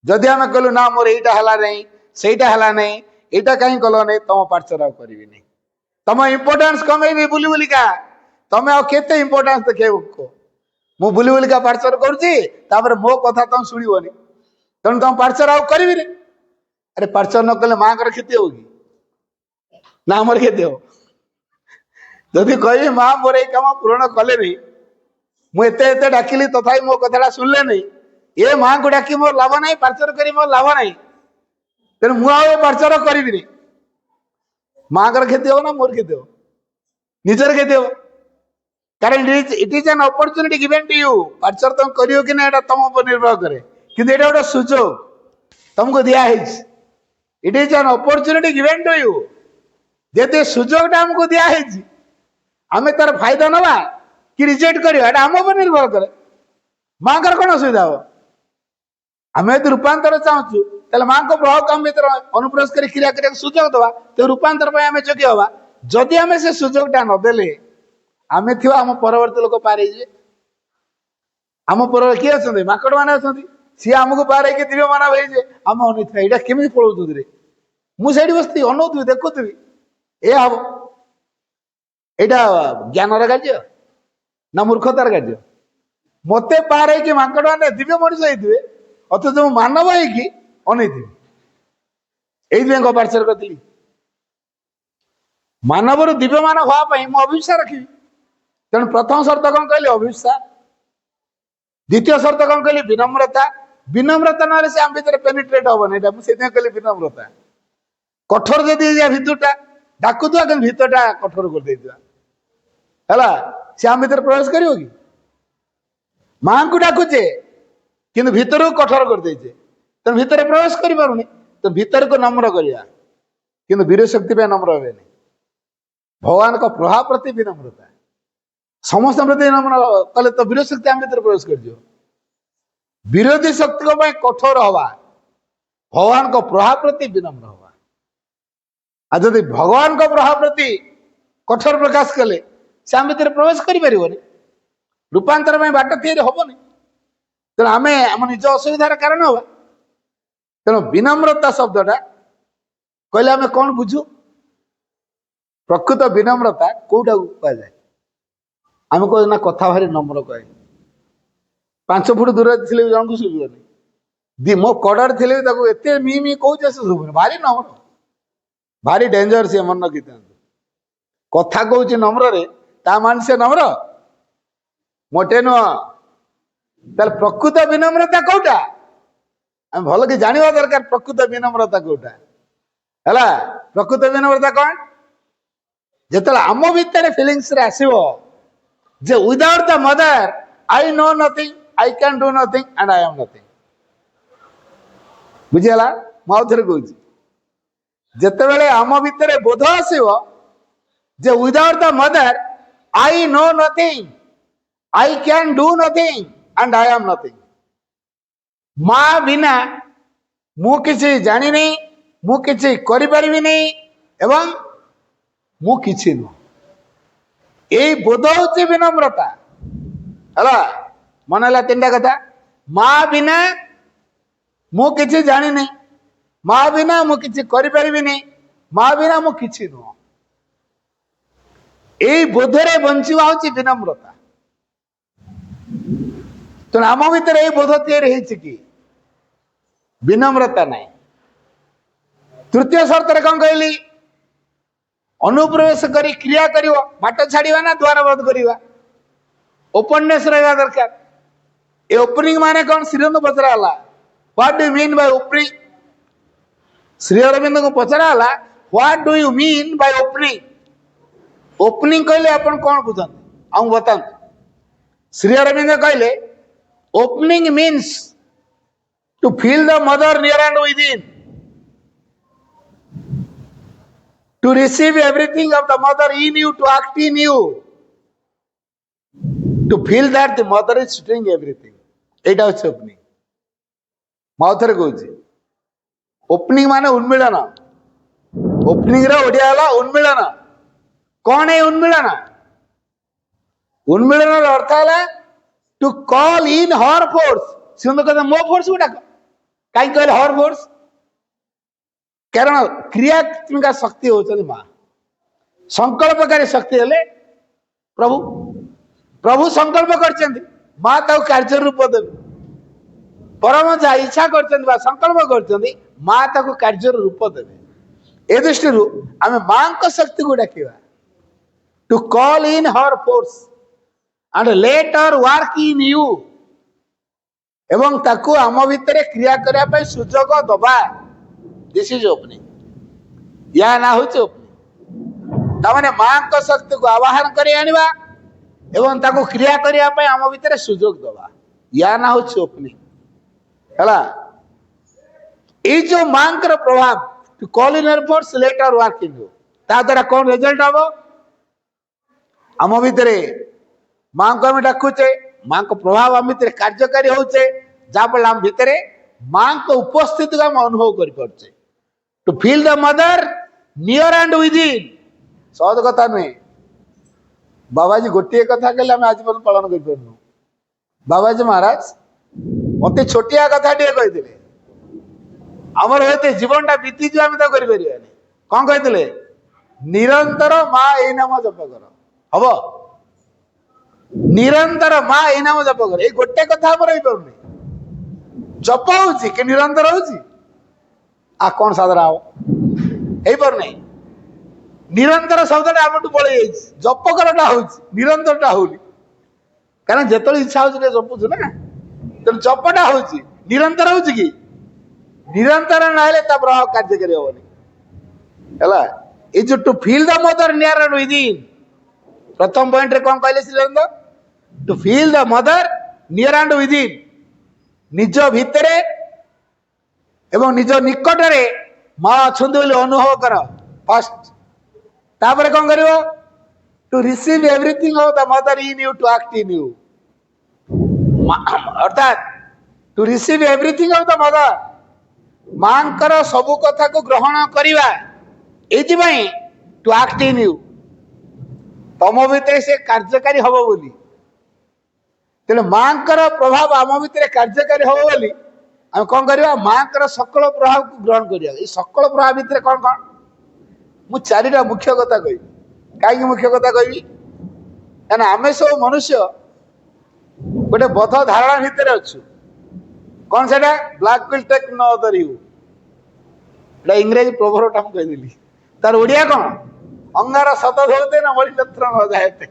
ଯଦି ଆମେ କହିଲୁ ନା ମୋର ଏଇଟା ହେଲା ନାହିଁ, ସେଇଟା ହେଲା ନାହିଁ, ଏଇଟା କାହିଁ କଲ ନାହିଁ, ତମ ପାଠଚର ଆଉ କରିବିନି। ତମ ଇମ୍ପୋର୍ଟାନ୍ସ କମେଇବି ବୁଲି ବୁଲିକା। ତମେ ଆଉ କେତେ ଇମ୍ପୋର୍ଟାନ୍ସ ଦେଖେଇବ? ମୁଁ ବୁଲି ବୁଲିକା ପାଠଚର କରୁଛି, ତାପରେ ମୋ କଥା ତମେ ଶୁଣିବନି, ତେଣୁ ତମ ପାଠଚର ଆଉ କରିବିନି। ଆରେ ପାଠଚର ନ କଲେ ମାଙ୍କର କ୍ଷତି ହବ କି? ନା ଆମର କ୍ଷତି ହବ? ଯଦି କହିବି ମା ମୋର ଏଇ କାମ ପୂରଣ କଲେନି, ମୁଁ ଏତେ ଏତେ ଡାକିଲି ତଥାପି ମୋ କଥାଟା ଶୁଣିଲେନି, ଏ ମାଙ୍କୁ ଡାକି ମୋର ଲାଭ ନାହିଁ, ପାଠଚର କରି ମୋର ଲାଭ ନାହିଁ, ତେଣୁ ମୁଁ ଆଉ ଏ ପାଠଚର କରିବିନି। ମାଙ୍କର କ୍ଷତି ହବ ନା ମୋର କ୍ଷତି ହବ? ନିଜର କ୍ଷତି ହବ। କାରଣ ଇଟ୍ ଇଜ ଆନ୍ ଅପରଚ୍ୟୁନିଟି ଗିଭେନ୍ ଟୁ ୟୁ। ପାଠଚର ତମେ କରିବ କି ନା ଏଟା ତମ ଉପରେ ନିର୍ଭର କରେ, କିନ୍ତୁ ଏଇଟା ଗୋଟେ ସୁଯୋଗ ତମକୁ ଦିଆହେଇଛି। ଇଟ୍ ଇଜ ଆନ୍ ଅପରଚ୍ୟୁନିଟି ଗିଭେନ୍ ଟୁ ୟୁ। ଯେତେ ସୁଯୋଗଟା ଆମକୁ ଦିଆହେଇଛି, ଆମେ ତାର ଫାଇଦା ନେବା କି ରିଜେକ୍ଟ କରିବା ଏଟା ଆମ ଉପରେ ନିର୍ଭର କରେ। ମାଙ୍କର କଣ ଅସୁବିଧା ହବ? ଆମେ ଯଦି ରୂପାନ୍ତର ଚାହୁଁଛୁ, ତାହେଲେ ମାଙ୍କ ପ୍ରଭାବକୁ ଆମ ଭିତରେ ଅନୁପ୍ରବେଶ କରି କ୍ରିୟା କରିବାକୁ ସୁଯୋଗ ଦେବା, ତ ରୂପାନ୍ତର ପାଇଁ ଆମେ ଯୋଗ୍ୟ ହବା। ଯଦି ଆମେ ସେ ସୁଯୋଗଟା ନଦେଲେ, ଆମେ ଥିବା ଆମ ପରବର୍ତ୍ତୀ ଲୋକ ପାର ହେଇଯିବେ। आम पर किए अच्छा माकड़ मैंने अच्छा सी आमको बाहर दिव्य मानव हो आम अनिथा यहाँ केमी पलाऊँ रे मुझे बस अनौथी देखुवी ये हम यहाँ ज्ञानर कार्य ना मूर्खतार कार्य मत पार हो माकड़ मैंने दिव्य मनुष्य होते अथच मु मानव होगी अनैथी ये पार्सल करी मानव दिव्य मानव हाँपाई मुझे अभिप्सा रखी तेणु प्रथम शर्त कौन कहली अभिप्सा द्वितीय शर्त कौन कहली विनम्रता विनम्रता ना से आम भर पेनिट्रेट हेनी मुझे कहली विनम्रता कठोर जदि भितरटा डाकुवा कि भितरटा कठोर कर है सी आम भर प्रवेश कर माँ को डाकुचे कि भितर को कठोर कर देचे तेनाली भितर प्रवेश कर पारुनी तो भितर को नम्र करवा कि वीर शक्ति नम्र हे भगवान का प्रभाव प्रति विनम्रता समस्त प्रति नम्र कले तो वीर शक्ति आम भर प्रवेश कर विरोधी शक्ति को कठोर हवा भगवान को प्रभाव प्रति विनम्र हवा आ जदि भगवान को प्रभाव प्रति कठोर प्रकाश कले से आम भर प्रवेश कर रूपांतर बाट तैयारी हेनी तेणु आम आम निज असुविधार कारण हवा तेणु विनम्रता शब्दटा कहले आम कौन बुझू प्रकृत विनम्रता कौटा कह जाए आम कह ना कथा भारी नम्र कहे 5 फुट दूर थे जन को शुभनी मो कड़े थे एत मी मी कहे से शुभुनि भारी नम्र भारी डेंजर सी मन रखी कथा कौच नम्र ता मान से नम्र मोटे नुह प्रकृत विनम्रता कौटा आम भल कि जानवा दरकार प्रकृत विनम्रता कौटा है प्रकृत विनम्रता कौन जो आम भितर फिलिंग्स रे आसो जे without the mother I know nothing I can do nothing and I am nothing बुझीगला मुझे कहूँ जिते आम भितर बोध आसो जे without the mother I know nothing I can do nothing and I am nothing माँ बिना मु किसी जानी नहीं मु किसी करि परिबि नहीं एवं मु किसी नु यही बोध होची विनम्रता है मन है 3टा कथा माँ बिना मु किसी जानी नहीं माँ बिना मु किसी करि परिबि नहीं माँ बिना मु किसी नु यही बोधरे बंचिवा होची विनम्रता तो आम भर यही बोध तैयारी कि विनम्रता नहीं तृतीय शर्त कौन कहली अनुप्रवेश करी क्रिया कर बाट छाड़ा ना द्वार बंद करवा ओपननेस रहा दरकार ये ओपनिंग माने कौन श्रीअरविंद पचरा what do mean by opening Sri Aurobindo को पचरा what do you mean by opening opening कहले अपन कौन बुझाते आम बता श्रीअरविंद कहले opening means to feel the mother near and within to receive everything of the mother in you, to act in you, to feel that the mother is doing everything. एटा होची ओपनिंग माउथरे कहूची ओपनिंग माने उन्मिलन ओपनिंग रे ओडिया हला उन्मिलन कौन है उन्मिलन उन्मिलन रो अर्थ हला to call in her force सिंध कहता मो फोर्स गुडा काई कहले हर फोर्स कारण क्रियात्मिका शक्ति होती माँ संकल्पकारी शक्ति हेले प्रभु प्रभु संकल्प कर माँ कार्य रूप देवी परम जहाँ इच्छा कर संकल्प कर माँ कार्य रूप देवे ए दृष्टि आम माँ को शक्ति को डाक to call in her force and let her work in you एवं ताकू आम भितर क्रिया करने सुजोग दबा दिस इज ओपनिंग या ना होचे ओपनिंग तामाने मां को शक्ति को आवाहन करी आनिबा एवं ताको क्रिया करिया पय आम भितर सुजोग दबा या ना होचे ओपनिंग हला ए जो मां कर प्रभाव to call in efforts later working ता द्वारा कौन रिजल्ट हबो आम भितर मां को हम डाकुचे मां को प्रभाव आम भितर कार्यकारी होचे जाबल आम भितर मां को उपस्थिति को हम अनुभव कर पारछे to feel the mother near and within सहज कथा नुहे बाबाजी गोटे कथा कहले आज पालन कर बाबाजी महाराज मत छोटिया कथा कही आमर हते जीवनटा बीती जो आम कर कौन कहते निरंतर माँ ए नाम जप कर हम निरंतर माँ ए नाम जप कर ये गोटे कथा हो पार जप हो कि निरंतर आ कौन साधना हो पार नहीं निरंतर शब्द आम पड़े जप करटा हो निरंतरटा हो कारण जो इच्छा हो जपुचु ना तेनाली जपटा हो निरंतर हो कि निरंतर ना प्रभाव कार्यकारी हेनी है जो to feel the mother near and within प्रथम पॉइंट रे कौन कहले श्रीरंग to feel the mother near and within निज भितरे एवं निज निकटरे माँ अच्छा अनुभव कर फर्स्ट तापर कौन कर to receive everything of the mother in you to act in you अर्थात to receive everything of the mother मां सबु कथा को ग्रहण करवा ये टू एक्ट इन यू तम भितर से कार्यकारी हम बोली तेरे मां प्रभाव आम भितर कार्यकारी हम बोली आम कौन करवा मां सकल प्रभाव को ग्रहण करिया सकल प्रभाव भितर कौन कौन मु चारिटा मुख्य कथा कहि कहीं मुख्य कथा कहि कहना आम सब मनुष्य गोटे बध धारणा भितर अच्छु कौन से ब्लैक will take no other you इंग्रेजी प्रोभरटा मुझे कहीदेली तार ओडिया कौन अंगार सत धोते ना बड़ी नत्र न जाए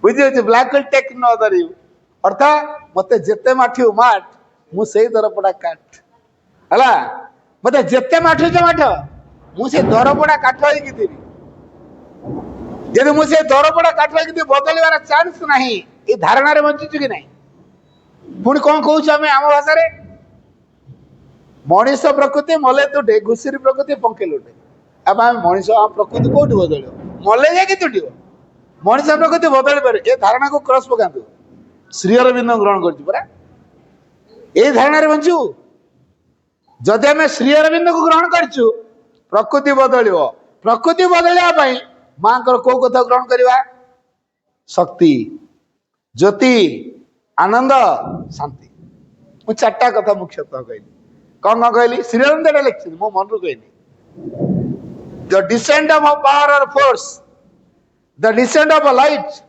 बुझी black will take no other you अर्थात मत जिते माठियो माठ मुझे दरपड़ा काट है मत जिते माठुच माठ मुझे दरपड़ा काठ होगी जब मुझे दरपड़ा काठ होगी बदलवार चांस ना ये धारणा बंचुचु कि नहीं पुणी कौन कौन आम भाषा मनीष प्रकृति मले तुटे घुषुरी प्रकृति पंखे लुटे अब आम मनीष प्रकृति कौटी बदल मले जाकि तुटिव मनीष प्रकृति बदल पारे ये धारणा को क्रॉस पकातु श्री अरविंद ग्रहण कर ये धारणा बंचु जदि आम श्री अरविंद को ग्रहण करचु प्रकृति बदल प्रकृति बदलवा माँ कौ कथा ग्रहण करवा शक्ति ज्योति आनंद शांति मु चार्टा कथा मुख्यतः कहली कौन कौन कहली श्री अरविंद लिखी मो मन रू कहली द डिसेंट ऑफ पावर और force the descent of light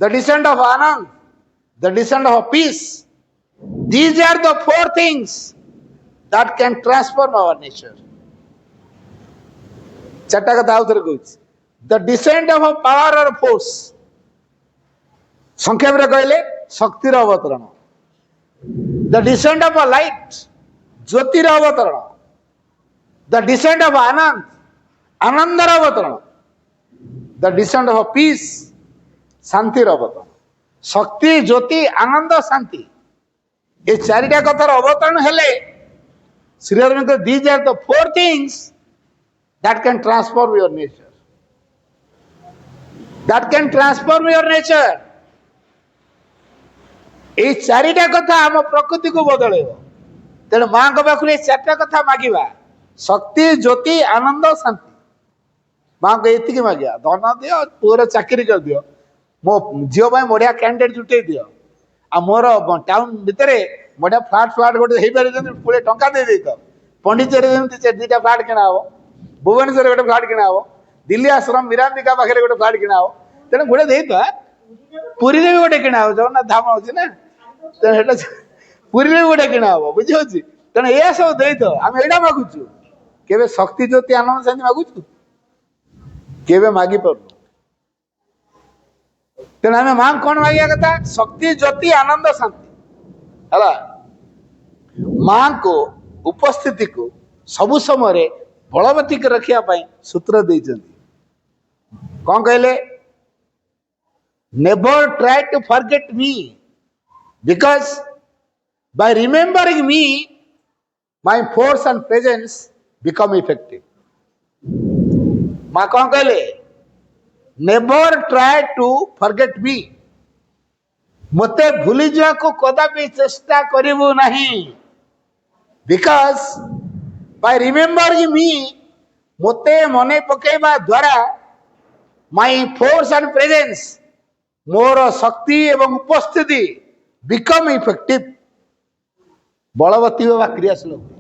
the descent of Anand the descent of peace these are the four things that can transform our nature चार्टा कथा आउ थे कहूँ द डिसेंट ऑफ पावर और फोर्स संक्षेप रे कहले शक्तिर अवतरण द डिसेंट ऑफ लाइट ज्योतिर अवतरण द डिसेंट ऑफ आनंद आनंदर अवतरण द डिसेंट ऑफ पीस शांतिर अवतरण शक्ति ज्योति आनंद शांति ये चारिटा कथार अवतरण हेले Sri Aurobindo these are the four things that can transform your nature that can transform your nature ये चारिटा कथा आम प्रकृति को बदल तेणु माँ पाखे चार्टा कथा मागिबा शक्ति ज्योति आनंद शांति माँ को ये मागिया धन दियो पुअर चाकरी कर दियो मो झील बढ़िया कैंडिडेट जुटे दियो आ मोर टाउन भितर बढ़िया फ्लाट गोटे पुरे टंका दे दे पंडिचेरी दुईटा फ्लाट किणा हम भुवनेश्वर गोटे फ्लाट किणा हम दिल्ली आश्रम मीरांबिका पाखे गोटे फ्लाट किणा हम तेणु गोटे दे पुरी भी गोटे किणा हो जगन्नाथ धाम अच्छी ना तेना पुरी भी गोटे किणा हम बुझे तेना यह सब दे आम एटा मागुचु केवे शक्ति ज्योति आनंद शांति मागुचु केवे मागी पारु तेना आम मां कौन मागिया कथा शक्ति ज्योति आनंद शांति है मां को उपस्थिति को सबु समय बलवती के रखा सूत्र देइछन्ति कौन कहले never try to forget me because by remembering me my force and presence become effective मां कौन कहले never try to forget me मते भूली जा को कदापि चेष्टा करिवु नहीं बिकॉज बाय रिमेम्बरिंग मी मते मने पकेबा द्वारा माय फोर्स एंड प्रेजेंस मोर शक्ति एवं उपस्थिति बिकम इफेक्टिव बलवती वा क्रियाशील हुए।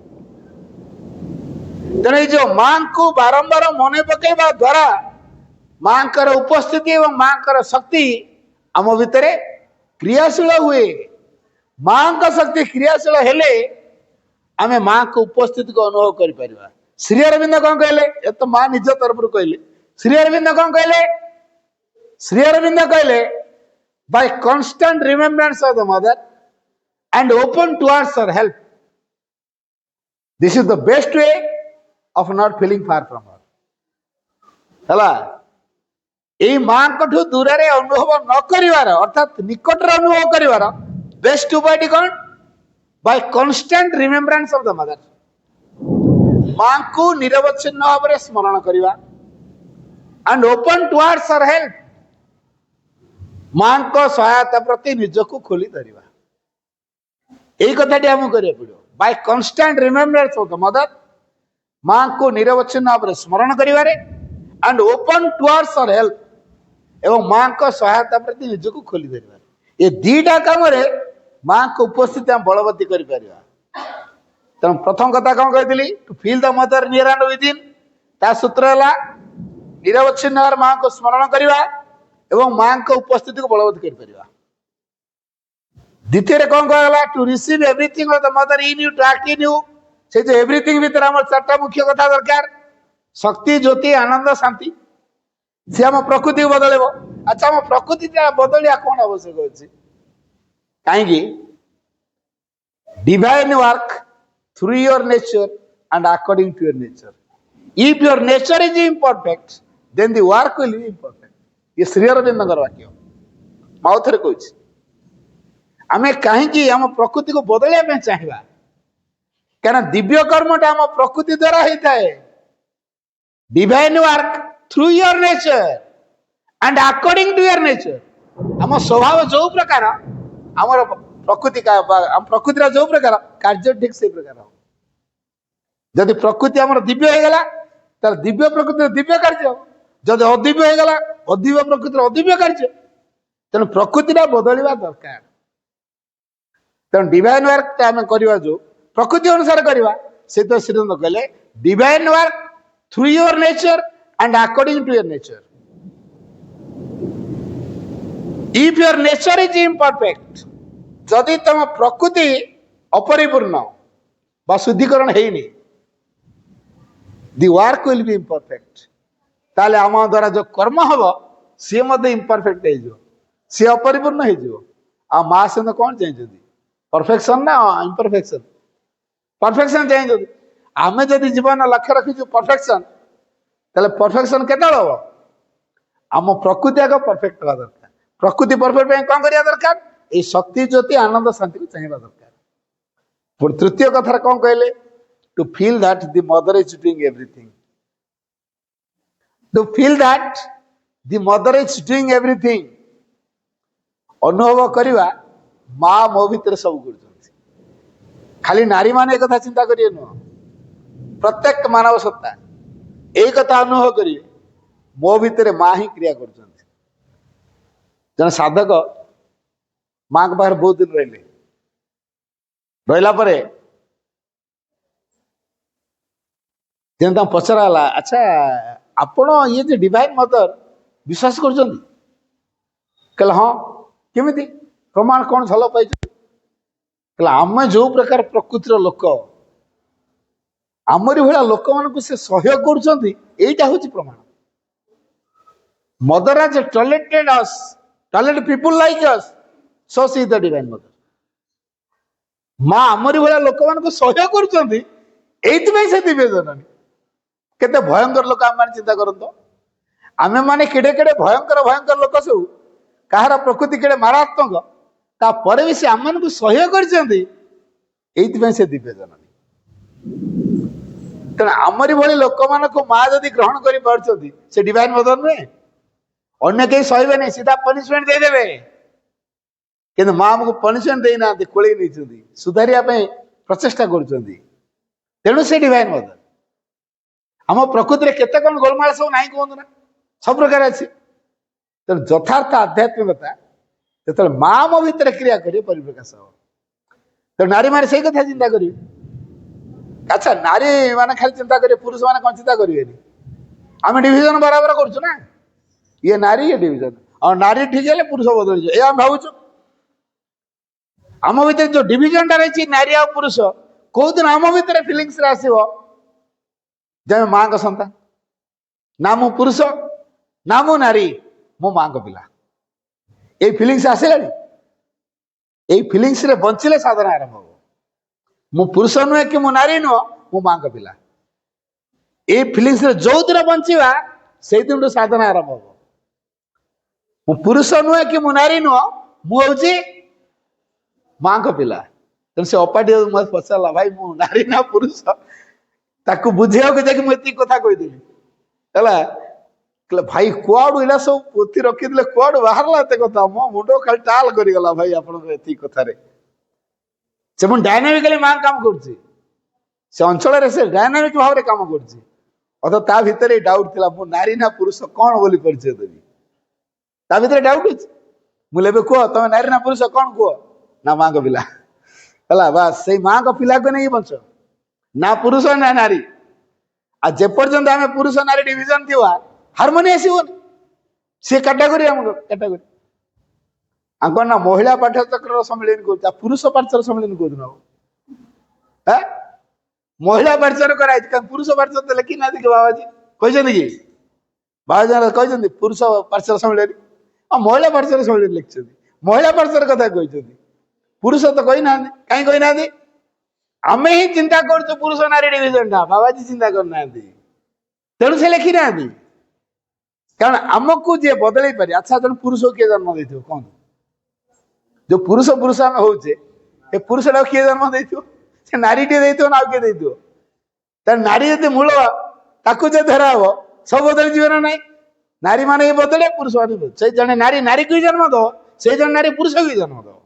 तेणु जो मां को बारंबार मन पकेवा द्वारा मां उपस्थिति और मां शक्ति आम भितर क्रियाशील हुए। मां का शक्ति क्रियाशील हेले आमे मां को उपस्थिति को अनुभव कर परिबा। श्री अरविंद कौन कहले? ये तो मां निज तरफ कहले। श्री अरविंद कौन कहले? श्री अरविंद कहले bye constant remembrance of the mother and open towards her help, this is the best way of not feeling far from her. हला ए मां कठू दूर रे अनुभव न करिवार अर्थात निकट रे अनुभव करिवार बेस्ट उपाय कोन? By constant remembrance of the mother. मां को निरवच्छिन्न भाव रे स्मरण करिवा and open towards her help. मां को सहायता प्रति निजको खोली धरिवा। यही कथाटी आम करिया पड़ो। By constant remembrance of the mother मां को निरवच्छिन्न भाव रे स्मरण करिवारे and open towards her help एवं मां को सहायता प्रति निजको खोली धरिवा। ये दीटा काम रे मां को उपस्थिति हम बलवती करि परिवा। तम प्रथम कथा कौन कहली? To feel the mother near and within. ता सूत्र हला निरवच्छिन्न भाव मां को स्मरण करिवा एवं मां को उपस्थिति को बलवती करि परिवा। द्वितीय कौन कहला? To receive everything of the mother in you, to act in you. से जो एवरीथिंग भीतर हमर चारटा मुख्य कथा दरकार। शक्ति, ज्योति, आनंद, शांति। से हम प्रकृति को बदलेबो। अच्छा हम प्रकृति बदलिया कौन आवश्यक अछि? काहेकि divine work through your nature and according to your nature. If your nature is imperfect then the work will be imperfect. ये श्री अरविंदर वाक्य माउथरे कहछि। आमे कहीं आम प्रकृति को बदलिया चाहिए क्या? दिव्य कर्मटा आम प्रकृति द्वारा होता है। Divine work through your nature and according to your nature. आम स्वभाव जो प्रकार आम प्रकृति का प्रकृति जो प्रकार कार्य ठीक से प्रकार हो। जदि प्रकृति आम दिव्य हो गला तर दिव्य प्रकृति दिव्य कार्य, जदि अदिव्य हो गला अदिव्य प्रकृति अदिव्य कार्य। तेणु प्रकृति बदलवा दरकार। तेणु डिवाइन वर्क आम करवा जो प्रकृति अनुसार करवा से तो श्रीरंद कहले divine work through your nature and according to your nature. If your nature is imperfect, जदि तुम प्रकृति अपरिपूर्ण बा शुद्धिकरण है the work will be imperfect. ताले आम द्वारा जो कर्म हम सी इम्परफेक्ट हो, सी अपरिपूर्ण हो। आ माँ से कौन चाहिए? परफेक्शन ना इम्परफेक्शन? परफेक्शन चाहिए। आम जदि जीवन लक्ष्य रखीचु परफेक्शन, ताले परफेक्शन केते हम? आम प्रकृति आग परफेक्ट हवा दरकार। प्रकृति परफेक्ट कौन करिया दरकार? ये शक्ति, ज्योति, आनंद, शांति को चाहिए दरकार। तृतीय कथा कौन कहले? To feel that the mother is doing everything. To feel that the mother is doing everything. अनुभव करवा माँ मो भीतर सब कर। खाली नारी माने एक कथा चिंता करिए नुह, प्रत्येक मानव सत्ता एक कथा अनुभव करिए मो भीतर माँ ही क्रिया कर। जन साधक माँ के पाखे बहुत दिन रहा पर पचरा, अच्छा आपण ये जो डिवाइन मदर विश्वास कर? हाँ केमिति प्रमाण कौन झल पाई? आम जो प्रकार प्रकृतिर लोक आमरी भाया लोक मान से सहयोग कर प्रमाण। Mother as talented us, talent people like us, so see the divine mother. माँ आमरी भाया लोक मान सहयोग कर दिव्य जननी। केते भयंकर लोक आम चिंता करत। आमे माने केड़े केड़े भयंकर भयंकर लोक सब कहार प्रकृति केड़े मारात्मक तापर भी से आम को सहयोग कर से दिव्य जननी। तेना आमरी भली लोक मान को माँ जदि ग्रहण कर से डिवाइन मदर नुहे। अन्य कहीं सहबे नहीं, सीधा पनिशमेंट देदेवे। कि माँ आमको पनिशमेंट देना कोले नहीं, सुधारिया प्रचेषा करेणु से डिवाइन मदर। आम प्रकृति में केते कौन गोलमाल सब ना कहतु ना, सब प्रकार अच्छी। तेणु यथार्थ आध्यात्मिकता ଯେତେବେଳେ ମା ମୋ ଭିତରେ କ୍ରିୟା କରିବେ ପରିପ୍ରକାଶ ହବ। ତ ନାରୀ ମାନେ ସେଇ କଥା ଚିନ୍ତା କରିବେ। ଆଚ୍ଛା, ନାରୀ ମାନେ ଖାଲି ଚିନ୍ତା କରିବେ, ପୁରୁଷ ମାନେ କଣ ଚିନ୍ତା କରିବେନି? ଆମେ ଡିଭିଜନ ବରାବର କରୁଛୁ ନା, ଇଏ ନାରୀ ଇଏ ଡିଭିଜନ, ଆଉ ନାରୀ ଠିକ ହେଲେ ପୁରୁଷ ବଦଳିଯିବ ଏ ଆମେ ଭାବୁଛୁ। ଆମ ଭିତରେ ଯୋଉ ଡିଭିଜନ ଟା ରହିଛି ନାରୀ ଆଉ ପୁରୁଷ, କୋଉଦିନ ଆମ ଭିତରେ ଫିଲିଙ୍ଗସ ରେ ଆସିବ ଯେ ଆମେ ମାଙ୍କ ସନ୍ତାନ, ନା ମୁଁ ପୁରୁଷ, ନା ମୁଁ ନାରୀ, ମୋ ମାଙ୍କ ପିଲା, ଏଇ ଫିଲିଙ୍ଗସ ଆସିଲାଣି। ଏଇ ଫିଲିଙ୍ଗସ ରେ ବଞ୍ଚିଲେ ସାଧନା ଆରମ୍ଭ ହବ। ମୁଁ ପୁରୁଷ ନୁହେଁ କି ମୁଁ ନାରୀ ନୁହଁ, ମୁଁ ମାଙ୍କ ପିଲା। ଏଇ ଫିଲିଙ୍ଗସ ରେ ଯୋଉଦିନ ବଞ୍ଚିବା ସେଇଦିନଠୁ ସାଧନା ଆରମ୍ଭ ହବ। ମୁଁ ପୁରୁଷ ନୁହେଁ କି ମୁଁ ନାରୀ ନୁହଁ, ମୁଁ ହଉଛି ମାଙ୍କ ପିଲା। ତେଣୁ ସେ ଅପାଟି ମତେ ପଚାରିଲା, ଭାଇ ମୁଁ ନାରୀ ନା ପୁରୁଷ? ତାକୁ ବୁଝେଇବାକୁ ଯାଇକି ମୁଁ ଏତିକି କଥା କହିଦେଲି ହେଲା। ଭାଇ କୁଆଡୁ ଏଇଟା ସବୁ ପୋଥି ରଖିଥିଲେ, କୁଆଡୁ ବାହାରିଲା ଏତେ କଥା? ମୋ ମୁଣ୍ଡ ଖାଲି ଟାଲ କରିଗଲା ଭାଇ ଆପଣଙ୍କ ଏତିକି କଥାରେ। ସେ ପୁଣି ଡାଇନାମିକାଲି ମା କାମ କରୁଛି, ସେ ଅଞ୍ଚଳରେ ସେ ଡାଇନାମିକ ଭାବରେ କାମ କରୁଛି। ଅଥ ତା ଭିତରେ ଡାଉଟ ଥିଲା, ମୁଁ ନାରୀ ନା ପୁରୁଷ କଣ ବୋଲି ପରିଚୟ ଦେବି? ତା ଭିତରେ ଡାଉଟ ଅଛି। ମୁଁ ଏବେ କୁହ ତମେ ନାରୀ ନା ପୁରୁଷ କଣ କୁହ? ନା ମାଙ୍କ ପିଲା। ହେଲା, ବାସ୍ ସେଇ ମାଙ୍କ ପିଲାକୁ ନେଇକି ବଞ୍ଚ, ନା ପୁରୁଷ ନା ନାରୀ। ଆଉ ଯେପର୍ଯ୍ୟନ୍ତ ଆମେ ପୁରୁଷ ନାରୀ ଡିଭିଜନ ଥିବା ହାରମୋନି ଆସିବନି। ସେ କାଟାଗୋରୀ ଆମ କାଟାଗୋରୀ। ଆଙ୍କ ନା ମହିଳା ପାଠ୍ୟଚକ୍ରର ସମ୍ମିଳନୀ କରୁଛି, ପୁରୁଷ ପାଠ୍ୟର ସମ୍ମିଳନୀ କୋଉଦିନ ହବ? ମହିଳା ପାଠ୍ୟଚର କରାଯାଇଛି, କାରଣ ପୁରୁଷ ପାଠ୍ୟଚର ଲେଖି ନାହାନ୍ତି କି ବାବାଜୀ? କହିଛନ୍ତି କି ବାବାଜୀ କହିଛନ୍ତି ପୁରୁଷ ପାଠ୍ୟଚର ସମ୍ମିଳନୀ? ଆଉ ମହିଳା ପାଠ୍ୟଚର ସମ୍ମିଳନୀ ଲେଖିଛନ୍ତି, ମହିଳା ପାଠ୍ୟଚର କଥା କହିଛନ୍ତି, ପୁରୁଷ ତ କହିନାହାନ୍ତି। କାହିଁ କହିନାହାନ୍ତି? ଆମେ ହିଁ ଚିନ୍ତା କରୁଛୁ ପୁରୁଷ ନାରୀ ଡିଭିଜନ ଟା, ବାବାଜୀ ଚିନ୍ତା କରୁନାହାନ୍ତି, ତେଣୁ ସେ ଲେଖି ନାହାନ୍ତି। କାରଣ ଆମକୁ ଯିଏ ବଦଳେଇ ପାରେ। ଆଚ୍ଛା, ଜଣେ ପୁରୁଷକୁ କିଏ ଜନ୍ମ ଦେଇଥିବ କହନ୍ତୁ? ଯୋଉ ପୁରୁଷ ପୁରୁଷ ଆମେ ହଉଛେ, ଏ ପୁରୁଷଟାକୁ କିଏ ଜନ୍ମ ଦେଇଥିବ? ସେ ନାରୀଟିଏ ଦେଇଥିବ ନା ଆଉ କିଏ ଦେଇଥିବ? ତାର ନାରୀ ଯଦି ମୂଳ, ତାକୁ ଯଦି ଧରା ହବ ସବୁ ବଦଳି ଯିବ ନା ନାଇଁ? ନାରୀ ମାନେ ହିଁ ବଦଳେ, ପୁରୁଷ ମାନେ ବଦଳେ। ସେଇ ଜଣେ ନାରୀ ନାରୀକୁ ହିଁ ଜନ୍ମ ଦବ, ସେଇ ଜଣେ ନାରୀ ପୁରୁଷକୁ ହିଁ ଜନ୍ମ ଦବ।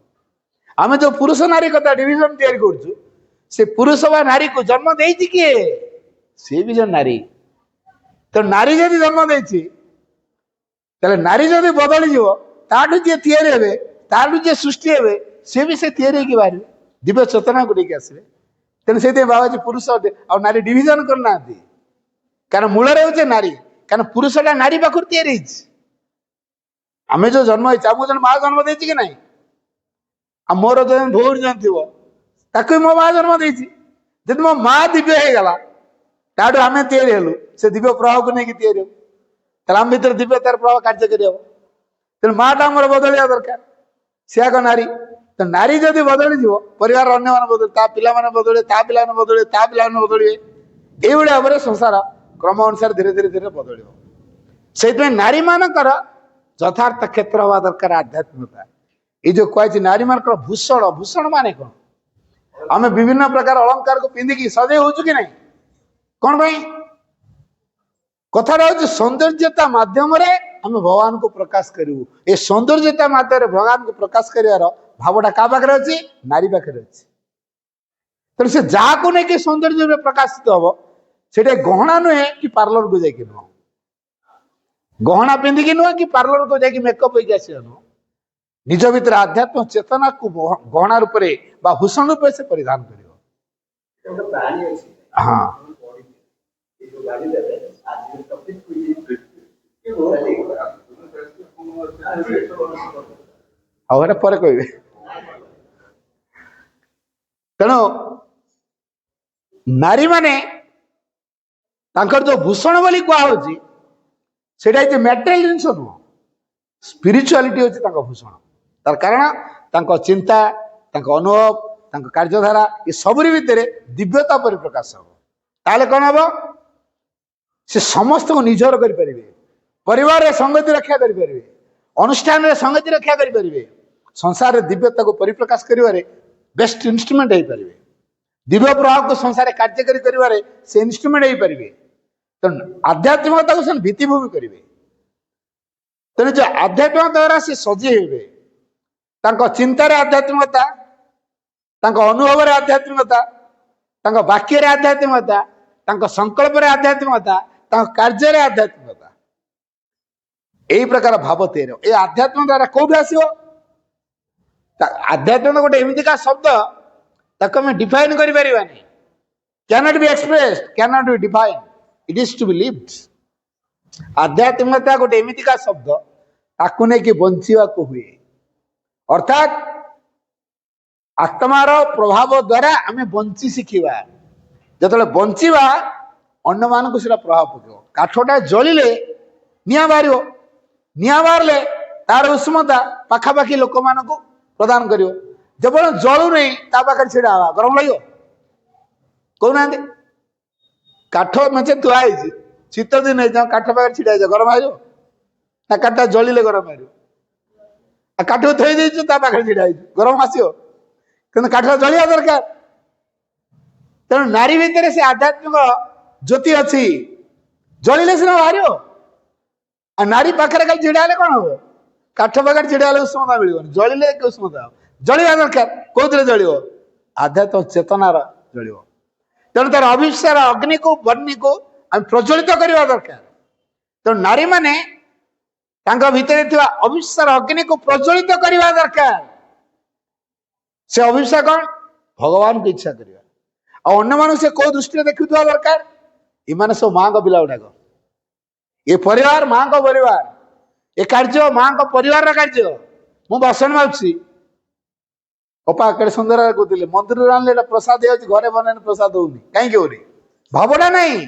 ଆମେ ଯୋଉ ପୁରୁଷ ନାରୀ କଥା ଡିଭିଜନ ତିଆରି କରୁଛୁ, ସେ ପୁରୁଷ ବା ନାରୀକୁ ଜନ୍ମ ଦେଇଛି କିଏ? ସିଏ ବି ଜଣେ ନାରୀ। ତ ନାରୀ ଯଦି ଜନ୍ମ ଦେଇଛି, ତାହେଲେ ନାରୀ ଯଦି ବଦଳିଯିବ, ତାଠୁ ଯିଏ ତିଆରି ହେବେ, ତାଠୁ ଯିଏ ସୃଷ୍ଟି ହେବେ, ସିଏ ବି ସେ ତିଆରି ହେଇକି ବାହାରିବେ, ଦିବ୍ୟ ଚେତନାକୁ ନେଇକି ଆସିବେ। ତେଣୁ ସେଇଥିପାଇଁ ବାବାଜୀ ପୁରୁଷ ଆଉ ନାରୀ ଡିଭିଜନ କରୁନାହାନ୍ତି, କାରଣ ମୂଳରେ ହଉଛି ନାରୀ। କାରଣ ପୁରୁଷଟା ନାରୀ ପାଖରୁ ତିଆରି ହେଇଛି। ଆମେ ଯୋଉ ଜନ୍ମ ହେଇଛି, ଆମକୁ ଜଣେ ମା ଜନ୍ମ ଦେଇଛି କି ନାହିଁ? ଆଉ ମୋର ଜଣେ ଭଉଣୀ ଜଣେ ଥିବ, ତାକୁ ବି ମୋ ମା ଜନ୍ମ ଦେଇଛି। ଯଦି ମୋ ମା ଦିବ୍ୟ ହେଇଗଲା, ତାଠୁ ଆମେ ତିଆରି ହେଲୁ, ସେ ଦିବ୍ୟ ପ୍ରଭାବକୁ ନେଇକି ତିଆରି ହବୁ, ତାହେଲେ ଆମ ଭିତରେ ଦିବ୍ୟ ତାର ପ୍ରଭାବ କାର୍ଯ୍ୟକାରୀ ହବ। ତେଣୁ ମାଟା ଆମର ବଦଳିବା ଦରକାର, ସେ ଆଗ ନାରୀ। ତ ନାରୀ ଯଦି ବଦଳିଯିବ, ପରିବାରର ଅନ୍ୟମାନେ ବଦଳିବେ, ତା ପିଲାମାନେ ବଦଳିବେ, ତା ପିଲାମାନେ ବଦଳିବେ, ତା ପିଲାମାନେ ବଦଳିବେ। ଏଇଭଳି ଭାବରେ ସଂସାର କ୍ରମ ଅନୁସାରେ ଧୀରେ ଧୀରେ ଧୀରେ ବଦଳିବ। ସେଇଥିପାଇଁ ନାରୀ ମାନଙ୍କର ଯଥାର୍ଥ କ୍ଷେତ୍ର ହବା ଦରକାର ଆଧ୍ୟାତ୍ମିକତା। ଏଇ ଯୋଉ କୁହାଯାଇଛି ନାରୀ ମାନଙ୍କର ଭୂଷଣ, ଭୂଷଣ ମାନେ କଣ? ଆମେ ବିଭିନ୍ନ ପ୍ରକାର ଅଳଙ୍କାରକୁ ପିନ୍ଧିକି ସଜେଇ ହଉଛୁ କି ନାହିଁ? କଣ ପାଇଁ? କଥାଟା ହଉଛି ସୌନ୍ଦର୍ଯ୍ୟତା ମାଧ୍ୟମରେ ଆମେ ଭଗବାନଙ୍କୁ ପ୍ରକାଶ କରିବୁ। ଏ ସୌନ୍ଦର୍ଯ୍ୟତା ମାଧ୍ୟମରେ ଭଗବାନଙ୍କୁ ପ୍ରକାଶ କରିବାର ଭାବଟା କାହା ପାଖରେ ଅଛି? ନାରୀ ପାଖରେ ଅଛି। ତେଣୁ ସେ ଯାହାକୁ ନେଇକି ସୌନ୍ଦର୍ଯ୍ୟରେ ପ୍ରକାଶିତ ହବ, ସେଟା ଗହଣା ନୁହେଁ କି ପାର୍ଲରକୁ ଯାଇକି ନୁହଁ, ଗହଣା ପିନ୍ଧିକି ନୁହଁ କି ପାର୍ଲରକୁ ଯାଇକି ମେକଅପ୍ ହେଇକି ଆସିବା ନୁହଁ। ନିଜ ଭିତରେ ଆଧ୍ୟାତ୍ମ ଚେତନାକୁ ଗହଣା ରୂପରେ ବା ଭୂଷଣ ରୂପରେ ସେ ପରିଧାନ କରିବ। ହଁ, ଆଉ ଏଟା ପରେ କହିବେ। ତେଣୁ ନାରୀ ମାନେ ତାଙ୍କର ଯୋଉ ଭୂଷଣ ବୋଲି କୁହାହଉଛି, ସେଇଟା ହଉଛି ମ୍ୟାଟେରିଆଲ ଜିନିଷ ନୁହଁ, ସ୍ପିରିଚୁଆଲିଟି ହଉଛି ତାଙ୍କ ଭୂଷଣ। ତାର କାରଣ ତାଙ୍କ ଚିନ୍ତା, ତାଙ୍କ ଅନୁଭବ, ତାଙ୍କ କାର୍ଯ୍ୟଧାରା, ଏ ସବୁରି ଭିତରେ ଦିବ୍ୟତା ପରିପ୍ରକାଶ ହବ। ତାହେଲେ କଣ ହବ? ସେ ସମସ୍ତଙ୍କୁ ନିଜର କରିପାରିବେ, ପରିବାରରେ ସଂଗତି ରକ୍ଷା କରିପାରିବେ, ଅନୁଷ୍ଠାନରେ ସଂଗତି ରକ୍ଷା କରିପାରିବେ, ସଂସାରରେ ଦିବ୍ୟତାକୁ ପରିପ୍ରକାଶ କରିବାରେ ବେଷ୍ଟ ଇନଷ୍ଟ୍ରୁମେଣ୍ଟ ହେଇପାରିବେ, ଦିବ୍ୟ ପ୍ରଭାବକୁ ସଂସାରରେ କାର୍ଯ୍ୟକାରୀ କରିବାରେ ସେ ଇନଷ୍ଟ୍ରୁମେଣ୍ଟ ହେଇପାରିବେ। ତେଣୁ ଆଧ୍ୟାତ୍ମିକତାକୁ ସେ ଭିତ୍ତିଭୂମି କରିବେ। ତେଣୁ ଯେ ଆଧ୍ୟାତ୍ମିକତା ଦ୍ୱାରା ସେ ସଜେଇ ହେବେ, ତାଙ୍କ ଚିନ୍ତାରେ ଆଧ୍ୟାତ୍ମିକତା, ତାଙ୍କ ଅନୁଭବରେ ଆଧ୍ୟାତ୍ମିକତା, ତାଙ୍କ ବାକ୍ୟରେ ଆଧ୍ୟାତ୍ମିକତା, ତାଙ୍କ ସଂକଳ୍ପରେ ଆଧ୍ୟାତ୍ମିକତା, ତାଙ୍କ କାର୍ଯ୍ୟରେ ଆଧ୍ୟାତ୍ମିକତା, ଏଇ ପ୍ରକାର ଭାବ ତିଆରି। ଏ ଆଧ୍ୟାତ୍ମିକତା କୋଉଠି ଆସିବ? आध्यात्मिक गोटे एमतीका शब्द ताको आम डिफाइन कर cannot be expressed cannot be define it is to be lived. आध्यात्मिकता गोटे एमतीका शब्द ताकू नहीं बंचा हुए अर्थात आत्मार प्रभाव द्वारा आम बंची शिखा जो बंचा अन्न मान को प्रभाव पक काठटा जलिले निआं बाहर निआं बाहर तार उष्मता पाखापाखि लोक मान प्रदान कर जब जलू नहीं पाखे छिड़ा हवा गरम लगे कहना काठ मचे थुआई शीत दिन काठ पाखे छिड़ा गरम बाहर ना काठटा जलिले गरम बाहर काठ को थई देछु पाखे छिड़ा गरम आसो कि काठ जलिया दरकार तेणु नारी भितर से आध्यात्मिक ज्योति अच्छी जलिले सीना बाहर नारी पाखे खाली छिड़ा कौन हम काठ पाखे छिड़ा उष्मता मिल जलिले उष्मता जलिया दरकार कौन जलिव आध्यात्म चेतनार जलिव तेणु तार अभिशार अग्नि को बन्नी को आम प्रज्वलित करवा दरकार तेणु नारी माने भितर अभिशार अग्नि को प्रज्वलित करवा दरकार से अभिषा कौन भगवान को इच्छा करवा अन्य मान से कौ दृष्टि देखुवा दरकार इमान सब माँ का पिला गुड़ाक ये परिवार माँ का परिवार ये कार्य माँ का परिवार कार्य मु बासन मार्ची अपा कड़े सुंदर कहते मंदिर आने प्रसाद घरे बन प्रसाद होनी कहीं होनी भावना नहीं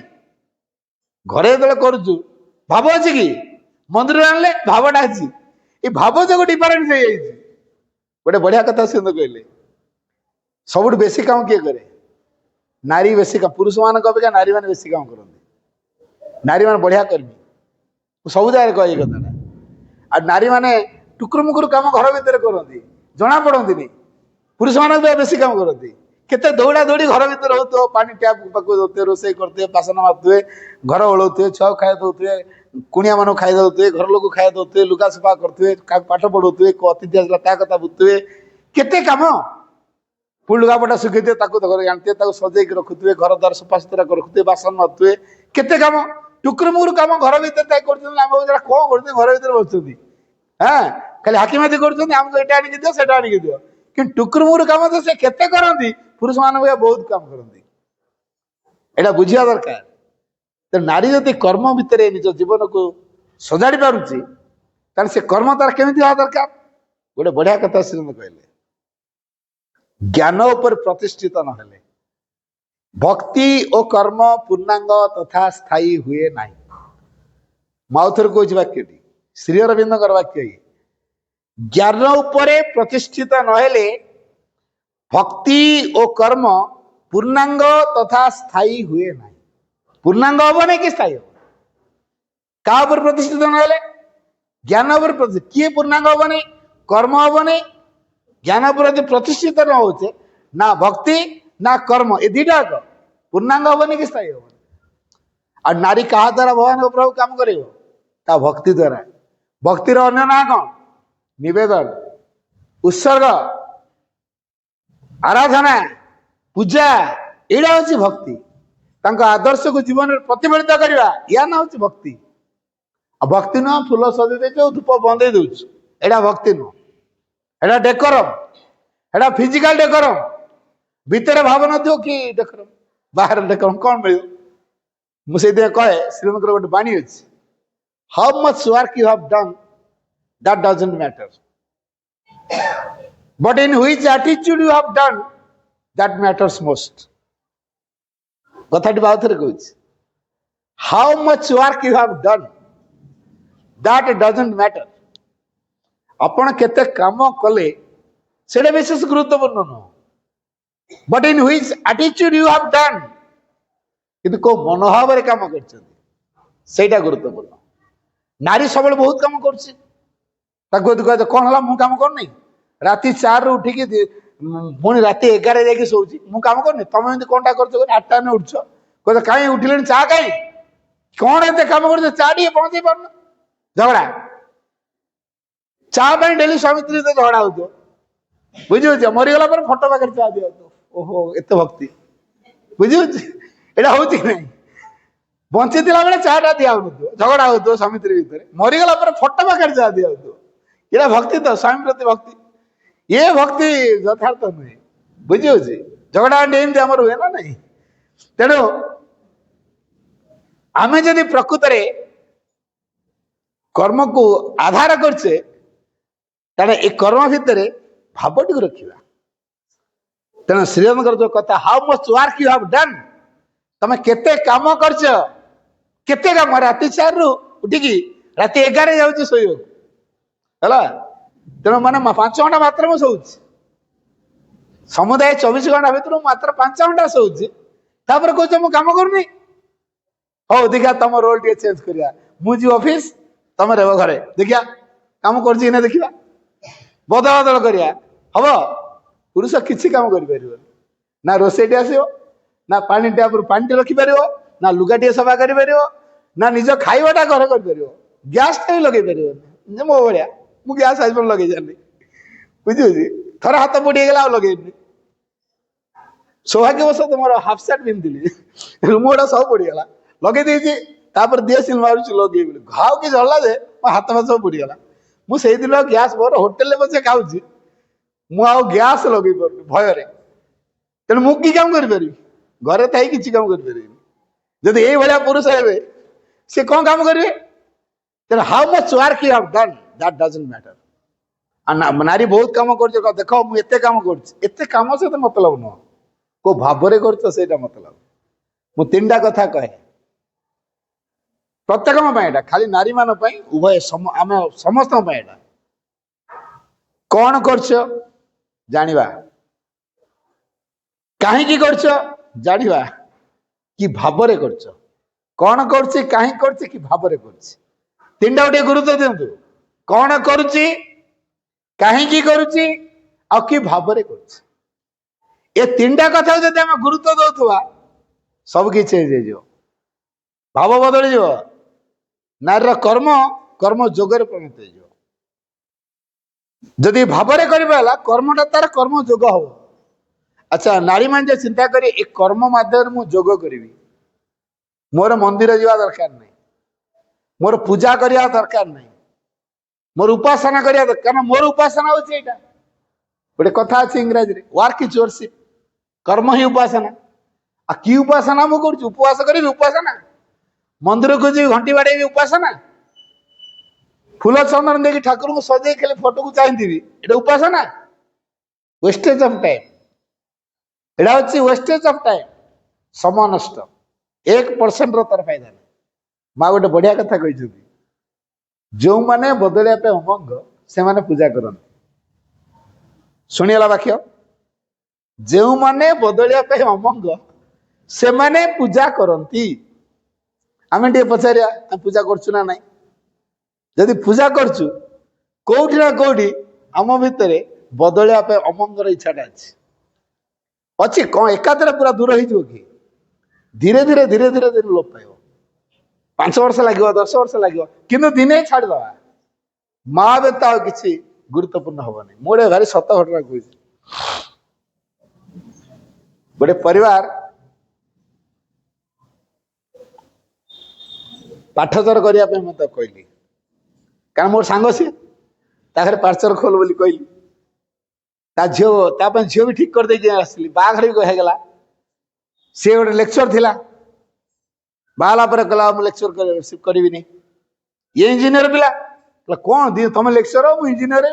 घरे जो करुचु भाव अच्छी कि मंदिर आने भावना अच्छी ये भाव जो डिफरेन्स हो गोटे बढ़िया कथा सी कहले सब बेसी काम किए करे नारी बेसी काम पुरुष मान अपेक्षा नारी मैंने बेसी काम करते नारी मैंने बढ़िया कर्मी सब जगह कह कथा आ नारी मैंने टुकुर मुकुर काम घर भितर करती जना पड़ती नहीं पुरुष मान बेसी काम करती केते दौड़ा दौड़ी घर भर हो पानी टैप पाक दौते रोसे करते बासन मारुए घर ओलौते छुआ खाई दौते कुणिया मान खाई दौते घर लोग खाई दौते लुगा सफा करते पाठ पढ़ाते अतिथि आसला कथा बुझुए केते काम पुल लुगापटा सुखीते जानते सजे रखुए घर द्वार सफा सुतरा रखुए बासन मारुए केते काम टुकुर मुकुर काम घर भर कौन कर घर भर बस हाँ खाली हाकिमाती करमको ये आणिक दियो से आणिक दियो कि टुकुर मुकुर काम तो से केते करती पुरुष मान बहुत काम करती एटा बुझिया दरकार तो नारी जदि कर्म भितर निज जीवन को सजाड़ी पारुची से कर्म तार केमी हवा दरकार गोटे बढ़िया कथा से कहले ज्ञान उपर प्रतिष्ठित नहेले भक्ति और कर्म पूर्णांग तथा स्थायी हुए नहीं माउथर कौच वाक्यटी श्री अरविंद वाक्य ज्ञान उपरे प्रतिष्ठित नहेले भक्ति और कर्म पूर्णांग तथा स्थायी हुए नहीं पूर्णांग हम नहीं कि स्थायी हम क्या प्रतिष्ठित नहेले ज्ञान उपर प्रतिष्ठित किए पूर्णांग हम नहीं कर्म हम नहीं ज्ञान पर प्रतिष्ठित न होचे ना भक्ति ना कर्म ये दीटा पूर्णांग हम कि स्थायी हम और नारी क्या द्वारा भगवान प्रभु काम कर भक्ति द्वारा भक्तिर अन्य ना कौन निवेदन उत्सर्ग आराधना पूजा यहाँ हूँ भक्ति आदर्श को जीवन में प्रतिफलित करवा या ना हूँ भक्ति भक्ति नुह फूल सजे दे धूप बंदे दूच एटा भक्ति नुह एटा डेकोरम एटा फिजिकल डेकोरम भितर भाव न कि डेकोरम बाहर डेकोरम कौन मिल मुझे कहे श्रीमंत गोटे बाणी अच्छी how much work you have done that doesn't matter but in which attitude you have done that matters most कथा बाउथरे कहूँ how much work you have done that doesn't matter आपण केते काम कले से विशेष गुरुत्वपूर्ण नुह but in which attitude you have done किंतु को मनोभाव रे काम करछन गुरुत्वपूर्ण नारी सब बहुत काम कर कौन है मु काम करनी राति 4 रु उठिकी पुणी राति 11 जाकि सोची मु काम करनी तुम एमती कौनटा कर 8टा ने उठ कहते कहीं उठिले चा कहीं कौन एत काम कर चा टे पहुंचे पार झगड़ा चा डेली स्वामी स्त्री तो झगड़ा हो बुझे मरीगला फोटो पाखे चा दिया ओहो एत भक्ति बुझे यहाँ हूँ कि नहीं बंची बेले चाटा दिया झगड़ा हो स्वामी स्त्री भितर मरीगला फोटो पाखे चा दिया यहाँ भक्ति तो स्वामी प्रति भक्ति ये भक्ति यथार्थ नुहे बुझे झगड़ा एमती आम हुए ना नहीं तेणु आम जदि प्रकृत कर्म को आधार करछे तेना ए कर्म भितर भावटी को रखा तेना श्रीराम जो कथा how much work you have done तमे केते काम करछ केते काम राति 4 रु उठिकी राति 11 जाउछ सोयो हला तेणु माने 5 घंटा मात्र मु सोउछ समुदाय 24 घंटा भीतर मात्र 5 घंटा सोउछ तापर कहछ मु काम करनी हो देखा तुम रोल टे चेंज करिया मु जी ऑफिस तुम रहबो घरे देखिया काम करछि ना देखिबा बदल बदल करिया हबो पुरुष किछि काम करि परिबो ना रोसेटी आसीओ ना पानी टैप रु पानी रखी परिबो ना लुगाटी सफा करि परिबो ना निज खाइबाटा घर करि परिबो गैस टे लगे परिबो जे मो बढिया मु गैस आज पर लगे जानी बुझियो थोड़ा हाथ पड़ी गला लगे सौभाग्यवश तुम हाफ सार्ट पिंधि मुड़ा सब पड़गला लगे देती दिएसिल मारूँ लगे घाव कि झड़ला जे मो हाथ फाथ सब पड़गला मुझे दिन गैस मोर होटेल बचे खाऊँ मुझे गैस लगे पार भय तेणु मुझे कम करी घरे थी किसी कम करें जदि ये भाया पुरुष हे सी कौन काम करेंगे तेणु how much work you have done that doesn't matter नारी बहुत काम कर देख मुझे काम करते काम से मतलब नुह को भाव से मतलब मु 3टा कथा कहे प्रत्येक खाली नारी मान उभय आम समस्त कौन कर जानिबा कहीं कर जानिबा कि भाव कर कौन कर कहीं कर कि भाव कर 3टा गोटे गुरुत्व दिंतु कौन करुच्ची कहीं करुच्ची आ कि भाव कर ये 3टा कथा जब आम गुरुत्व दौथुआ सब कि चेंज हो भाव बदल नारी कर्म कर्म जोगर परिणत हो जदि भावरे करला कर्मटा तार कर्म जोग हम अच्छा नारी मान जो चिंता करी एक कर्म माध्यम मु जोग करी मोर मंदिर जावा दरकार नहीं मोर पूजा करिया दरकार नहीं मोर उपासना करिया दरकार मोर उपासना होची एटा गोटे कथा अच्छे इंग्राजी रे वर्क इज वर्शिप कर्म ही उपासना आ की उपासना मु कर उपवास करी उपासना मंदिर को जी घंटी बाड़े भी उपासना फूल चंदन देखिए ठाकुर को सजे खेले फोटो को चाहिए ये उपासना वेस्टेज ऑफ टाइम एटा हूँ वेस्टेज ऑफ टाइम समय नष्ट 1% तार फायदा नहीं माँ गोटे बढ़िया कथा कही जो मैंने बदलिया पे उमंग से माने पूजा करते शुणीगला वाक्य जो मैंने बदलिया पे उमंग से माने पूजा करती आम टे पचारिया पूजा करछु ना नहीं जदि पूजा करछु कोठी ना कोठी आम भितर बदलिया पे अमंगर इच्छाटा अच्छी कौन एकादरे पूरा दूर हो कि धीरे धीरे धीरे धीरे धीरे लोप पाइब 5 वर्ष लगे 10 वर्ष लगे कि दिने छाड़द माँ बेता किसी गुरुत्वपूर्ण हेनी मुझे भारी सत घटना कह गोटे परिवार पाठचर करने मत कहली कारण मोर सांग सी ताखरे पाठचर खोल बोली कहली झील भी ठीक कर दे आसली बाघर भी होगला सी गोटे लेक्चर थिला बाहला पर कहला मु लेक्चर करी ये इंजीनियर पिला कौन दी तुम लेक्चर हो इंजीनियर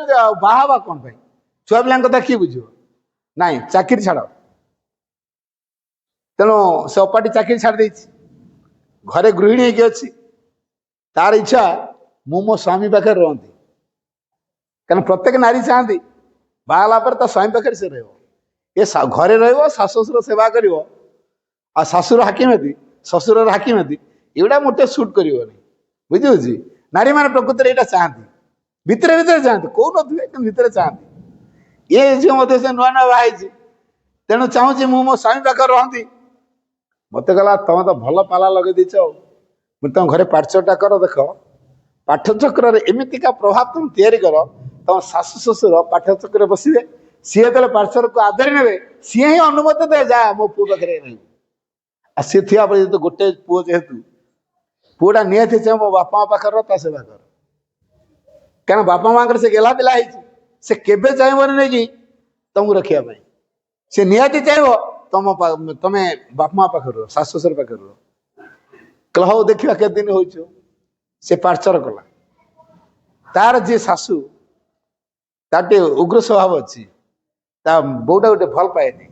बाहा कौन भाई छुआ पिला कथा किए बुझ ना चाकरी छाड़ तेणु से अपाटी चाकरी छाड़ दे घरे गृहिणी होगी अच्छी तार इच्छा मु मो स्वामी पाखे रहती कारण प्रत्येक नारी चाहती बाहला पर स्वामी पाखे से ये घरे रशुर सेवा कर शाशुर हाकिमती शशुर हाकिमती एगुड़ा मोटे सुट कर बुझे नारी मैंने प्रकृत में यहाँ चाहती भितर भितर चाहती कौन थे भितर चाहती ये झील से नुआ नुआ बाहर तेणु चाहूँ मु मो स्वामी पाखे रहती मत कहला तुम तो भल पाला लगे देच तुम घरे पाठचटा कर देख पाठचक्र एमतीका प्रभाव तुम तैयारी कर तुम शाशु शशुर पाठचक्र बसवे सी जो पाठचर को आदरी ने सी ही अनुमति दे जा मो पु पाखे सी थी तो गोटे पुओ जेहेतु पुआ निहती चाहे मो बापा पाखे सेवा कर क्या बापा माँ से गेला पिला से केबे चाहबनी नहीं कि तुमको रखा से निहाती चाहब तुम बाप माँ पाखे रुह शाशु शशुर पाखे रुह कह हौ देखा के दिन हो से पार्चर कला तार जी शाशु तार उग्र स्वभाव अच्छी बोटा गोटे भल पाएनि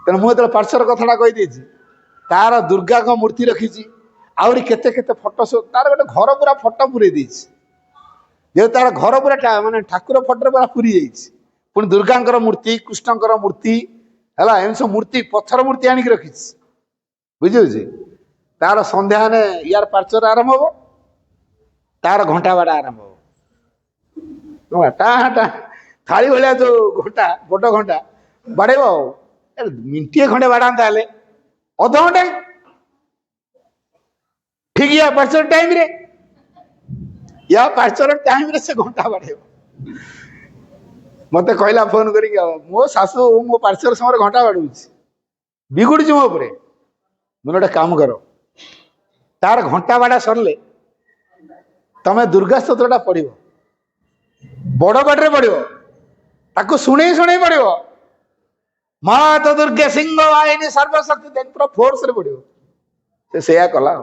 तेना मुझे पार्चर कथा कहीदे तार दुर्गा को मूर्ति रखी आहरी केते केते फोटो सब तार गोटे घर पूरा फोटो पूरे जो तार घर पूरा माने ठाकुर फोटो पूरा पूरी पुणी दुर्गा मूर्ति कृष्णकर मूर्ति है एम सब मूर्ति पत्थर मूर्ति आणिक रखी बुझे तार संध्या ने यार पार्चर आरंभ हम तार घंटा बाड़ा आरंभ हम टा थाली भाया जो घंटा बड़ घंटा बाड़े मिंटे खंडे बाड़ाता अध घंटे ठीक या पार्चर टाइम रे या पार्चर टाइम रे से घंटा बाड़े मत कहला फोन कर मो शाशु मो पार्चर समय घंटा बाड़ू बिगुड़ी मो उपरे मैंने गोटे काम कर तार घंटा बाड़ा सरले तमें दुर्गा स्तोत्रटा पढ़ बड़ पाटे पढ़ ताको शुणे शुणे पढ़ मात दुर्गे सिंह वाहिनी सर्वशक्ति देख पूरा फोर्स रे पढ़ से कला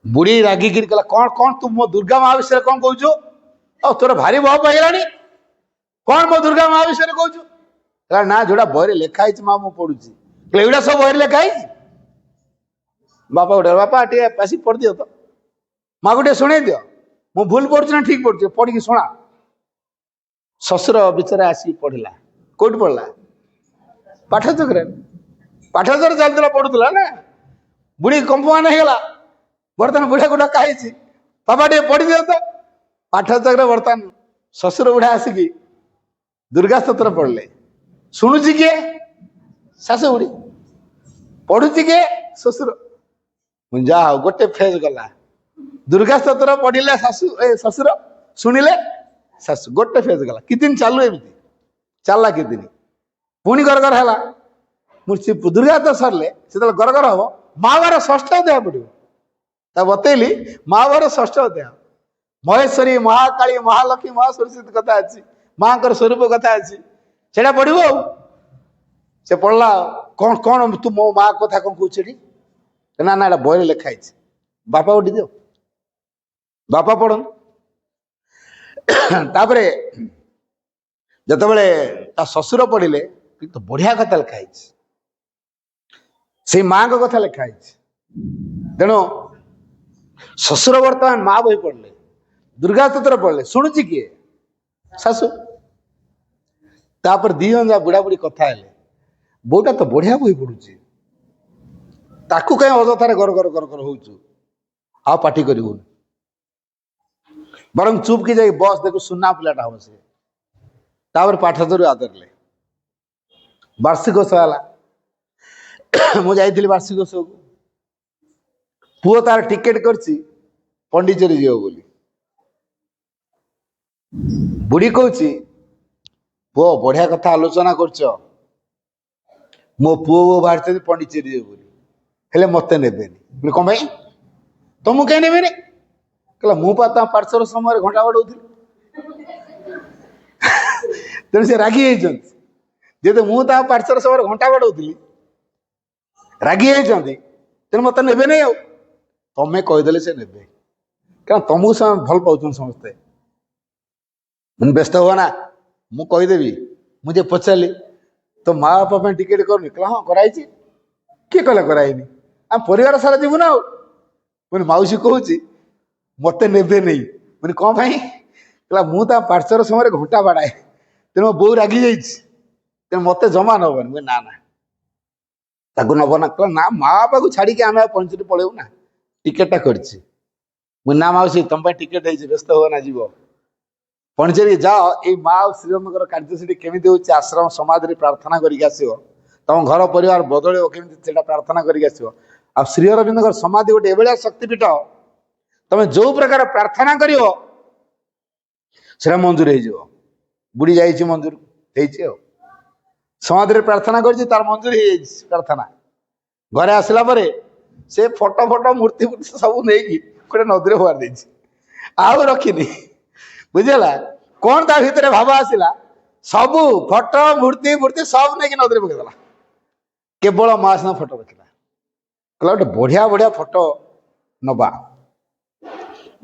बुढ़ी रागिकी कहला कौन कौन तू मो दुर्गा माँ विषय कौन कहू तोर भारी भाव पाइलानी कौन मो दुर्गा माँ विषय कहू ना जोड़ा बहरे लिखाई माँ मु पढ़ुची एगुड़ा सब बहरे लिखाई बापा गोटे बापा टे आसिक पढ़ दियो तो माँ गोटे शुणे दियो मु भूल पढ़ुची ना ठीक पढ़ुची पढ़ की शुणा शशुर बिचरा आसिक पढ़ला कौट पढ़ला पाठचक्र चलता पढ़ुला ना बुढ़ी कंपमान होगा बर्तमान बुढ़ा को डका बापा टे पढ़ दियो तो पाठचक्र बर्तमान शशुर बुढ़ा आसिक दुर्गा स्तोत्र पढ़ले शुणुची किए शाशु बुढ़ी पढ़ुची किए शशुर जा गोटे फेज गला दुर्गा स्तोत्र पढ़िले शाशु शशुर शुणिले शाशु गोटे फेज गला कि दिन चालू एमती चलला कि दिन पुणी गरगर है मूर्ति दुर्गा तो सरले से गरगर हम महाभारत षष्ठ अध्याय पढ़ो बतैली महाभारत षष्ठ अध्याय महेश्वरी महाकाली महालक्ष्मी महासरस्वती कथा अच्छी माँ को स्वरूप कथा अच्छी से पढ़ो से पढ़ला कौन कौन तू मो माँ कथा कौन कह ना ना बहरे लिखाई बापा उठी दियो बापा पढ़न तापरे जत बड़े शशुर पढ़िले तो बढ़िया कथा लिखाई से माँ को कथा लिखाई तेणु शशुर बर्तमान माँ बही पढ़ले दुर्गा स्तोत्र पढ़ले शुणुची किए शाशु तापर दी जा बुढ़ा बुढ़ी कथा है बोटा तो बढ़िया बही पढ़ुची ताकू कहीं अजथार गर गर गर गर हो आ पार्टी करूनी बरं चुप की जाए बस देखो सुना पिलाटा हम से तापर पाठचर आदरले वार्षिकोत्सव है मुझे वार्षिकोत्सव को पुओ तार टिकेट करची पंडिचेरी जीव बोली बुढ़ी कहची पुओ बढ़िया कथा आलोचना करछ मो पुओ बाहर पंडिचेरी जीव बोली हेले मते नेबेनी कौन भाई तुमको कहीं नेबेनी कहला मुझे पार्श्वर समय घंटा बाड़ौली तेणु से रागी जेहेतु मुझे पार्श्वर समय घंटा बाड़ौली रागी तेणु मत नेबे नहीं तमें कहीदे से नेबे क्या तुमको से भल पाँच समस्ते मैंने व्यस्त हुआ ना मुझे कहीदेवी मुझे पचारि तो माँ बापा टिकेट करनी कहला हाँ कराई किए कहला कराइनी आम परिवार सारा जीवु ना पुणी मौसी कहूँ मत नेबे नहीं मैंने कौन भाई कहला मुझे पार्श्वर समय घंटा बाड़ाए तेणु बो रागी तेणु मत जमा नबन मुझे ना ना ताकू नब ना कहला ना माँ बापा को छाड़ी आम पंचरी पलू ना टिकेटा कर ना मौसी तुम टिकेट है व्यस्त हुआ ना जीव पंचेरी जाओ ये माँ श्रीराम कार्यसूची केमी हो आश्रम समाज प्रार्थना करके तुम घर परिवार बदल केमी प्रार्थना करके आ श्री अरविंद समाधि गोटे एभलिया शक्तिपीठ तुम जो प्रकार प्रार्थना कर मंजूर हो बुढ़ी जाइए मंजूर हो समाधि प्रार्थना कर तार मंजूर हो प्रार्थना घरे आसला से फोटो फोटो मूर्ति मूर्ति सब नहीं गोटे नदी में हुआ आउ रखिनी ବୁଝିଲା କଣ ତା ଭିତରେ ଭାବ ଆସିଲା ସବୁ ଫଟୋ ମୂର୍ତ୍ତି ମୂର୍ତ୍ତି ସବୁ ନେଇକି ନଦୀରେ ପକେଇଦେଲା କେବଳ ମା ସିନା ଫଟୋ ରଖିଲା କହିଲା ଗୋଟେ ବଢିଆ ବଢିଆ ଫଟୋ ନବା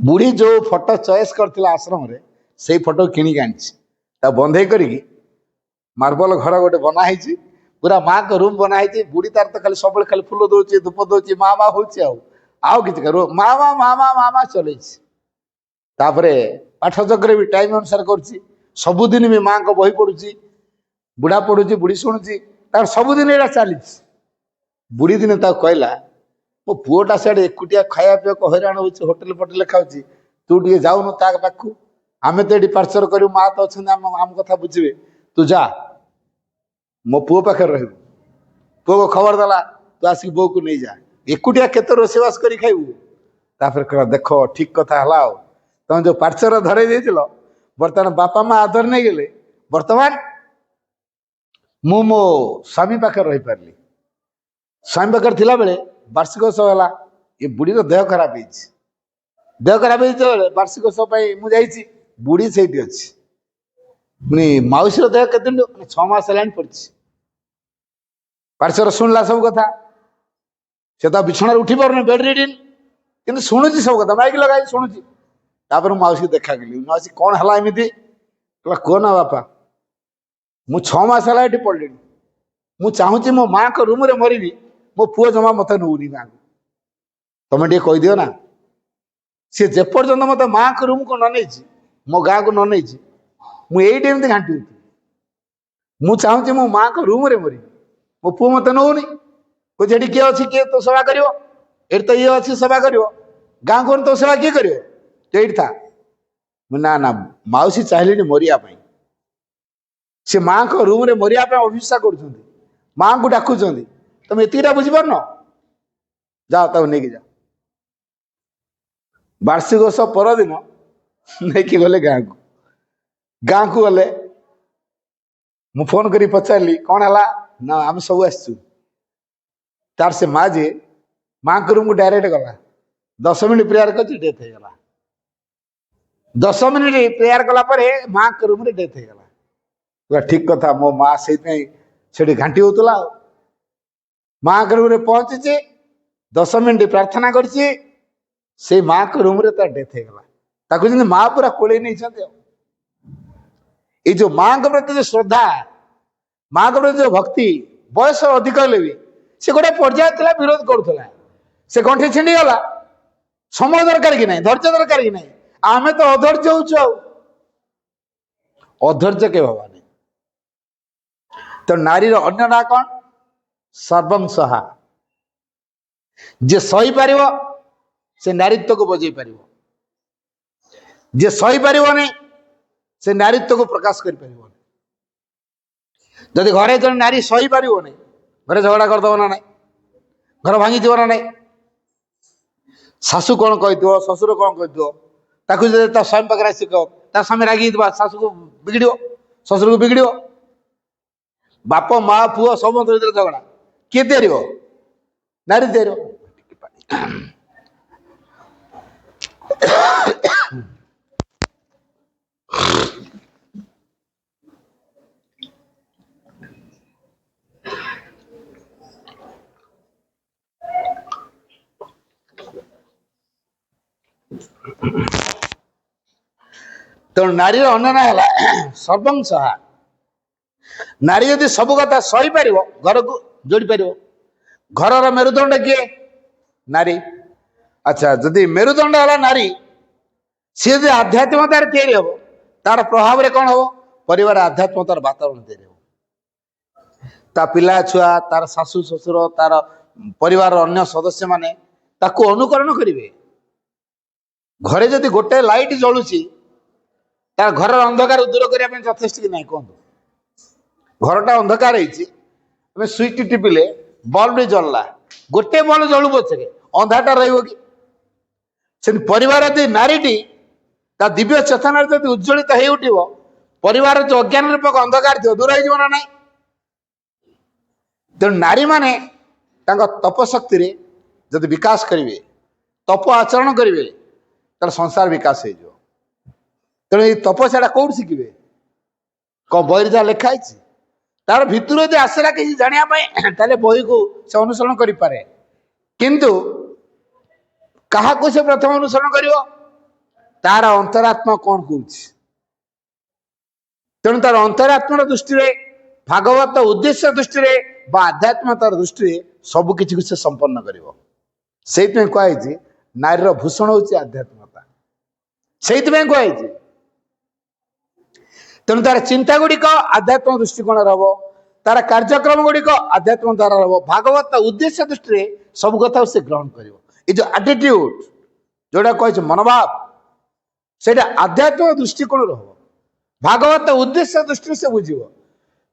ବୁଢୀ ଯୋଉ ଫଟୋ ଚଏସ୍ କରିଥିଲା ଆଶ୍ରମରେ ସେଇ ଫଟୋ କିଣିକି ଆଣିଛି ତା ବନ୍ଧେଇ କରିକି ମାର୍ବଲ ଘର ଗୋଟେ ବନା ହେଇଛି ପୁରା ମାଙ୍କ ରୁମ ବନା ହେଇଛି ବୁଢୀ ତାର ତ ଖାଲି ସବୁବେଳେ ଖାଲି ଫୁଲ ଦଉଛି ଧୂପ ଦଉଛି ମା ମା ହଉଛି ଆଉ କିଛି ମା ମା ମା ମା ମା ମା ଚଲେଇଛି ତାପରେ ପାଠ ଚକ୍ର ବି ଟାଇମ ଅନୁସାରେ କରୁଛି ସବୁଦିନ ବି ମାଙ୍କ ବହି ପଢୁଛି ବୁଢା ପଢୁଛି ବୁଢୀ ଶୁଣୁଛି ତାର ସବୁଦିନ ଏଇଟା ଚାଲିଛି ବୁଢୀ ଦିନେ ତାକୁ କହିଲା ମୋ ପୁଅଟା ସିଆଡେ ଏକୁଟିଆ ଖାଇବା ପିଇବାକୁ ହଇରାଣ ହଉଛି ହୋଟେଲ ଫୋଟେଲ ଖାଉଛି ତୁ ଟିକେ ଯାଉନୁ ତା ପାଖକୁ ଆମେ ତ ଏଠି ପାର୍ସଲ କରିବୁ ମା ତ ଅଛନ୍ତି ଆମ କଥା ବୁଝିବେ ତୁ ଯା ମୋ ପୁଅ ପାଖରେ ରହିବୁ ପୁଅକୁ ଖବର ଦେଲା ତୁ ଆସିକି ବୋଉକୁ ନେଇଯା ଏକୁଟିଆ କେତେ ରୋଷେଇବାସ କରି ଖାଇବୁ ତାପରେ କହିଲା ଦେଖ ଠିକ କଥା ହେଲା ଆଉ ତମେ ଯୋଉ ପାର୍ସଲ ଧରେଇ ଦେଇଥିଲ ବର୍ତ୍ତମାନ ବାପା ମା ଆଦର ନେଇଗଲେ ବର୍ତ୍ତମାନ ମୁଁ ମୋ ସ୍ୱାମୀ ପାଖରେ ରହିପାରିଲି ସ୍ୱାମୀ ପାଖରେ ଥିଲାବେଳେ ବାର୍ଷିକ ଉତ୍ସବ ହେଲା ଏ ବୁଢୀର ଦେହ ଖରାପ ହେଇଛି ଯେତେବେଳେ ବାର୍ଷିକ ଉତ୍ସବ ପାଇଁ ମୁଁ ଯାଇଛି ବୁଢୀ ସେଇଠି ଅଛି ପୁଣି ମାଉସୀର ଦେହ କେତେ ଦିନ 6 ମାସ ହେଲାଣି ପଡିଛି ପାର୍ଶ୍ୱର ଶୁଣିଲା ସବୁ କଥା ସେ ତା ବିଛଣାରେ ଉଠି ପାରୁନି ବେଡ୍ ରିଡିନ୍ କିନ୍ତୁ ଶୁଣୁଛି ସବୁ କଥା ମାଇକି ଲଗାଇ ଶୁଣୁଛି ତାପରେ ମାଉସୀକି ଦେଖା କଲି ମାଉସୀ କଣ ହେଲା ଏମିତି କହିଲା କୁହ ନା ବାପା ମୁଁ 6 ମାସ ହେଲା ଏଠି ପଡିଲିଣି ମୁଁ ଚାହୁଁଛି ମୋ ମାଙ୍କ ରୁମରେ ମରିବି ମୋ ପୁଅ ଜମା ମତେ ନଉନି ଗାଁକୁ ତମେ ଟିକେ କହିଦିଅ ନା ସେ ଯେପର୍ଯ୍ୟନ୍ତ ମତେ ମାଙ୍କ ରୁମକୁ ନ ନେଇଛି ମୋ ଗାଁକୁ ନ ନେଇଛି ମୁଁ ଏଇଠି ଏମିତି ଘାଣ୍ଟି ହଉଥିଲି ମୁଁ ଚାହୁଁଛି ମୋ ମାଙ୍କ ରୁମରେ ମରିବି ମୋ ପୁଅ ମତେ ନଉନି କହୁଛି ଏଠି କିଏ ଅଛି କିଏ ତୋ ସେବା କରିବ ଏଠି ତ ଇଏ ଅଛି ସେବା କରିବ ଗାଁକୁ ତୋ ସେବା କିଏ କରିବ ତୁ ଏଇଠି ଥା ନା ନା ମାଉସୀ ଚାହିଁଲେଣି ମରିବା ପାଇଁ ସେ ମାଙ୍କ ରୁମରେ ମରିବା ପାଇଁ ଅଭିଶା କରୁଛନ୍ତି ମାଙ୍କୁ ଡାକୁଛନ୍ତି ତମେ ଏତିକିଟା ବୁଝିପାରୁନ ଯାଅ ତାକୁ ନେଇକି ଯାଅ ବାର୍ଷିକ ଉତ୍ସବ ପରଦିନ ନେଇକି ଗଲେ ଗାଁକୁ ଗଲେ ମୁଁ ଫୋନ କରି ପଚାରିଲି କଣ ହେଲା ନା ଆମେ ସବୁ ଆସିଛୁ ତାର ସେ ମା ଯିଏ ମାଙ୍କ ରୁମକୁ ଡାଇରେକ୍ଟ ଗଲା 10 ମିନିଟ୍ ପ୍ରେୟାର କରିଛି ଡେଥ୍ ହେଇଗଲା 10 ମିନିଟ୍ ପ୍ରେୟାର କଲା ପରେ ମାଙ୍କ ରୁମରେ ଡେଥ୍ ହେଇଗଲା ଠିକ କଥା ମୋ ମା ସେଇଥିପାଇଁ ସେଠି ଘାଣ୍ଟି ହଉଥିଲା ଆଉ ମାଙ୍କ ରୁମରେ ପହଞ୍ଚିଛି 10 ମିନିଟ୍ ପ୍ରାର୍ଥନା କରିଛି ସେଇ ମାଙ୍କ ରୁମରେ ତାର ଡେଥ୍ ହେଇଗଲା ତାକୁ ଯେମିତି ମା ପୁରା କୋଳେଇ ନେଇଛନ୍ତି ଆଉ ଏଇ ଯୋଉ ମାଙ୍କ ପ୍ରତି ଯୋଉ ଶ୍ରଦ୍ଧା ମାଙ୍କ ପ୍ରତି ଯୋଉ ଭକ୍ତି ବୟସ ଅଧିକ ହେଲେ ବି ସେ ଗୋଟେ ପର୍ଯ୍ୟାୟ ଥିଲା ବିରୋଧ କରୁଥିଲା ସେ ଗଣ୍ଠି ଛିଣ୍ଡିଗଲା ସମୟ ଦରକାର କି ନାହିଁ ଧୈର୍ଯ୍ୟ ଦରକାର କି ନାହିଁ ଆମେ ତ ଅଧୈର୍ଯ୍ୟ ହଉଛୁ ଆଉ ଅଧୈର୍ଯ୍ୟ କେବେ ହବାନି ତ ନାରୀର ଅନ୍ୟ ନାଁ କଣ ସର୍ବଂ ସହା ଯିଏ ସହିପାରିବ ସେ ନାରୀତ୍ୱକୁ ବଜେଇ ପାରିବ ଯିଏ ସହିପାରିବନି ସେ ନାରୀତ୍ୱକୁ ପ୍ରକାଶ କରିପାରିବନି ଯଦି ଘରେ ଜଣେ ନାରୀ ସହିପାରିବନି ଘରେ ଝଗଡା କରିଦବ ନା ନାଇଁ ଘର ଭାଙ୍ଗିଯିବ ନା ନାଇଁ ଶାଶୁ କଣ କହିଥିବ ଶ୍ୱଶୁର କଣ କହିଥିବ ତାକୁ ଯଦି ତା ସ୍ୱାମୀ ପାଖରେ ଆସି ତା ସ୍ୱାମୀ ରାଗିଯିବ ଶାଶୁକୁ ବିଗିଡିବ ଶ୍ୱଶୁରକୁ ବିଗିଡିବ ବାପ ମା ପୁଅ ସମସ୍ତ ଭିତରେ ଝଗଡା କିଏ ତିଆରିବ ନାରୀ ତିଆରିବ ତେଣୁ ନାରୀର ଅନ୍ୟ ନାଁ ହେଲା ସର୍ବଂ ସହା ନାରୀ ଯଦି ସବୁ କଥା ସହିପାରିବ ଘରକୁ ଯୋଡି ପାରିବ ଘରର ମେରୁଦଣ୍ଡ କିଏ ନାରୀ ଆଚ୍ଛା ଯଦି ମେରୁଦଣ୍ଡ ହେଲା ନାରୀ ସିଏ ଯଦି ଆଧ୍ୟାତ୍ମିକତାରେ ତିଆରି ହବ ତାର ପ୍ରଭାବରେ କଣ ହବ ପରିବାର ଆଧ୍ୟାତ୍ମିକତାର ବାତାବରଣ ତିଆରି ହବ ତା ପିଲା ଛୁଆ ତାର ଶାଶୁ ଶ୍ୱଶୁର ତାର ପରିବାରର ଅନ୍ୟ ସଦସ୍ୟ ମାନେ ତାକୁ ଅନୁକରଣ କରିବେ ଘରେ ଯଦି ଗୋଟେ ଲାଇଟ୍ ଜଳୁଛି ତାର ଘରର ଅନ୍ଧକାର ଦୂର କରିବା ପାଇଁ ଯଥେଷ୍ଟ କି ନାହିଁ କୁହନ୍ତୁ ଘରଟା ଅନ୍ଧକାର ହେଇଛି ଆମେ ସୁଇଚ ଟିପିଲେ ବଲ୍ବ ଜଳିଲା ଗୋଟେ ବଲ୍ବ ଜଳୁ ପଛରେ ଅନ୍ଧାରଟା ରହିବ କି ସେମିତି ପରିବାର ଯଦି ନାରୀଟି ତା ଦିବ୍ୟ ଚେତନାରେ ଯଦି ଉଜ୍ଜ୍ୱଳିତ ହେଇ ଉଠିବ ପରିବାର ଯୋଉ ଅଜ୍ଞାନ ରୂପକ ଅନ୍ଧକାର ଥିବ ଦୂର ହେଇଯିବ ନା ନାହିଁ ତେଣୁ ନାରୀମାନେ ତାଙ୍କ ତପଶକ୍ତିରେ ଯଦି ବିକାଶ କରିବେ ତପ ଆଚରଣ କରିବେ ତାହେଲେ ସଂସାର ବିକାଶ ହେଇଯିବ ତେଣୁ ଏଇ ତପସ୍ୟାଟା କୋଉଠି ଶିଖିବେ? କଣ ବହିରେ ଯାହା ଲେଖା ହେଇଛି? ତାର ଭିତରୁ ଯଦି ଆସିଲା କିଛି ଜାଣିବା ପାଇଁ ତାହେଲେ ବହିକୁ ସେ ଅନୁସରଣ କରିପାରେ। କିନ୍ତୁ କାହାକୁ ସେ ପ୍ରଥମେ ଅନୁସରଣ କରିବ? ତାର ଅନ୍ତରାତ୍ମା କଣ କହୁଛି। ତେଣୁ ତାର ଅନ୍ତରାତ୍ମାର ଦୃଷ୍ଟିରେ, ଭାଗବତ ଉଦ୍ଦେଶ୍ୟ ଦୃଷ୍ଟିରେ ବା ଆଧ୍ୟାତ୍ମିକତାର ଦୃଷ୍ଟିରେ ସବୁ କିଛି ସେ ସମ୍ପନ୍ନ କରିବ। ସେଇଥିପାଇଁ କୁହାଯାଇଛି ନାରୀର ଭୂଷଣ ହଉଛି ଆଧ୍ୟାତ୍ମିକତା। ସେଇଥିପାଇଁ କୁହାଯାଇଛି। ତେଣୁ ତାର ଚିନ୍ତା ଗୁଡ଼ିକ ଆଧ୍ୟାତ୍ମିକ ଦୃଷ୍ଟିକୋଣରେ ହବ, ତାର କାର୍ଯ୍ୟକ୍ରମ ଗୁଡ଼ିକ ଆଧ୍ୟାତ୍ମିକ ଦ୍ୱାରା ହବ। ଭାଗବତ ଉଦ୍ଦେଶ୍ୟ ଦୃଷ୍ଟିରେ ସବୁ କଥାକୁ ସେ ଗ୍ରହଣ କରିବ। ଏଇ ଯୋଉ ଆଟିଟ୍ୟୁଡ ଯୋଉଟା କହିଛି ମନୋଭାବ, ସେଇଟା ଆଧ୍ୟାତ୍ମିକ ଦୃଷ୍ଟିକୋଣରୁ ହବ, ଭାଗବତ ଉଦ୍ଦେଶ୍ୟ ଦୃଷ୍ଟିରେ ସେ ବୁଝିବ।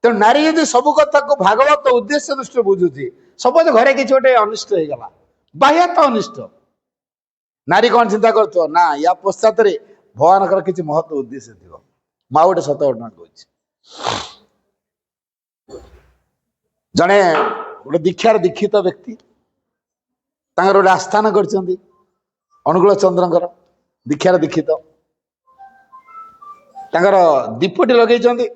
ତେଣୁ ନାରୀ ଯଦି ସବୁ କଥାକୁ ଭାଗବତ ଉଦ୍ଦେଶ୍ୟ ଦୃଷ୍ଟିରେ ବୁଝୁଛି, ସପୋଜ ଘରେ କିଛି ଗୋଟେ ଅନିଷ୍ଟ ହେଇଗଲା, ବାହ୍ୟତ ଅନିଷ୍ଟ, ନାରୀ କଣ ଚିନ୍ତା କରୁଥିବ? ନା, ୟା ପଶ୍ଚାତରେ ଭଗବାନଙ୍କର କିଛି ମହତ୍ଵ ଉଦ୍ଦେଶ୍ୟ ଥିବ। ମା ଗୋଟେ ସତ ଘଟଣା କହୁଛି। ଜଣେ ଗୋଟେ ଦୀକ୍ଷିତ ବ୍ୟକ୍ତି ତାଙ୍କର ଗୋଟେ ଆସ୍ଥାନ କରିଛନ୍ତି, ଅନୁକୂଳ ଚନ୍ଦ୍ରଙ୍କର ଦୀକ୍ଷିତ। ତାଙ୍କର ଦୀପଟି ଲଗେଇଛନ୍ତି।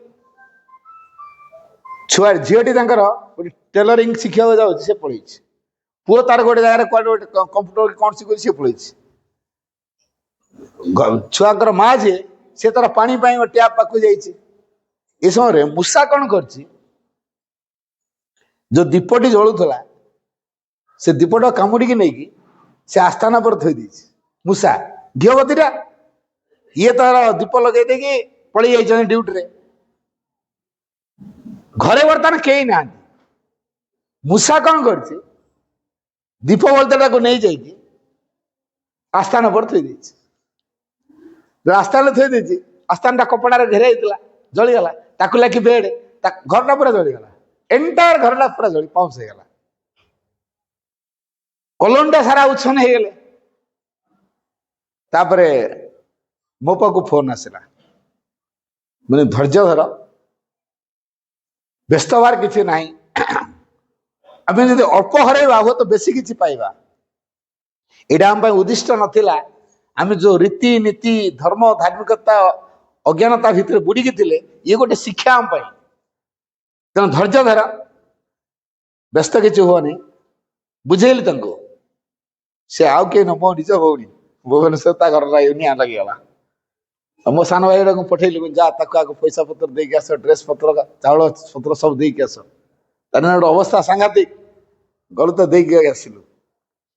ଝିଅଟି ତାଙ୍କର ଗୋଟେ ଟେଲରିଂ ଶିଖିବାକୁ ଯାଉଛି, ସେ ପଳେଇଛି। ପୁଅ ତାର ଗୋଟେ ଜାଗାରେ କୁଆଡେ ଗୋଟେ କମ୍ପ୍ୟୁଟର କଣ ଶିଖୁଛି, ସେ ପଳେଇଛି। ଛୁଆଙ୍କର ମା ଯିଏ, ସେ ତାର ପାଣି ପାଇଁ ଟ୍ୟାପ ପାଖକୁ ଯାଇଛି। ଏ ସମୟରେ ମୂଷା କଣ କରିଛି, ଯୋଉ ଦୀପଟି ଜଳୁଥିଲା ସେ ଦୀପଟା କାମୁଡ଼ିକି ନେଇକି ସେ ଆସ୍ଥାନ ଉପରେ ଥୋଇ ଦେଇଛି। ମୂଷା ଘିଅବତୀଟା, ଇଏ ତାର ଦୀପ ଲଗେଇ ଦେଇକି ପଳେଇ ଯାଇଛନ୍ତି ଡ୍ୟୁଟିରେ। ଘରେ ବର୍ତ୍ତମାନ କେହି ନାହାନ୍ତି। ମୂଷା କଣ କରିଛି, ଦୀପ ବଳତାଟାକୁ ନେଇ ଯାଇକି ଆସ୍ଥାନ ଉପରେ ଥୋଇ ଦେଇଛି। ଆସ୍ଥାନରେ ଥୋଇ ଦେଇଛି, ଆସ୍ଥାନଟା କପଡ଼ାରେ ଘେରା ହେଇଥିଲା, ଜଳିଗଲା। ତାକୁ ଲେଖି ବେଡ୍, ଘରଟା ପୁରା ଜଳିଗଲା। ଏଣ୍ଟାୟାର ଘରଟା ପୁରା ଜଳି ପାଉଁଶ ହେଇଗଲା। କଲୋନୀଟା ସାରା ଉଚ୍ଛନ୍ନ ହେଇଗଲେ। ତାପରେ ମୋ ପାଖକୁ ଫୋନ ଆସିଲା, ମାନେ ଧୈର୍ଯ୍ୟ ଧର, ବ୍ୟସ୍ତ ହବାର କିଛି ନାହିଁ। ଆମେ ଯଦି ଅଳ୍ପ ହରାଇବା ହୁଏତ ବେଶୀ କିଛି ପାଇବା। ଏଇଟା ଆମ ପାଇଁ ଉଦ୍ଦିଷ୍ଟ ନଥିଲା। ଆମେ ଯୋଉ ରୀତି ନୀତି ଧର୍ମ ଧାର୍ମିକତା ଅଜ୍ଞାନତା ଭିତରେ ବୁଡ଼ିକି ଥିଲେ, ଇଏ ଗୋଟେ ଶିକ୍ଷା ଆମ ପାଇଁ। ତେଣୁ ଧୈର୍ଯ୍ୟ ଧର, ବ୍ୟସ୍ତ କିଛି ହୁଅନି। ବୁଝେଇଲି ତାଙ୍କୁ। ସେ ଆଉ କେହି ନୁହଁ, ମୋ ନିଜ ଭଉଣୀ, ଭୁବନେଶ୍ୱର, ତା ଘରଟା ନିଆଁ ଲାଗିଗଲା। ମୋ ସାନ ଭାଇ ଗୁଡାକୁ ପଠେଇଲି, ଯା ତାକୁ ଆଗ ପଇସା ପତ୍ର ଦେଇକି ଆସ, ଡ୍ରେସ ପତ୍ର ଚାଉଳ ପତ୍ର ସବୁ ଦେଇକି ଆସ। ତାର ଗୋଟେ ଅବସ୍ଥା ସାଂଘାତିକ। ଗଲୁ ତ ଦେଇକି ଆସିଲୁ।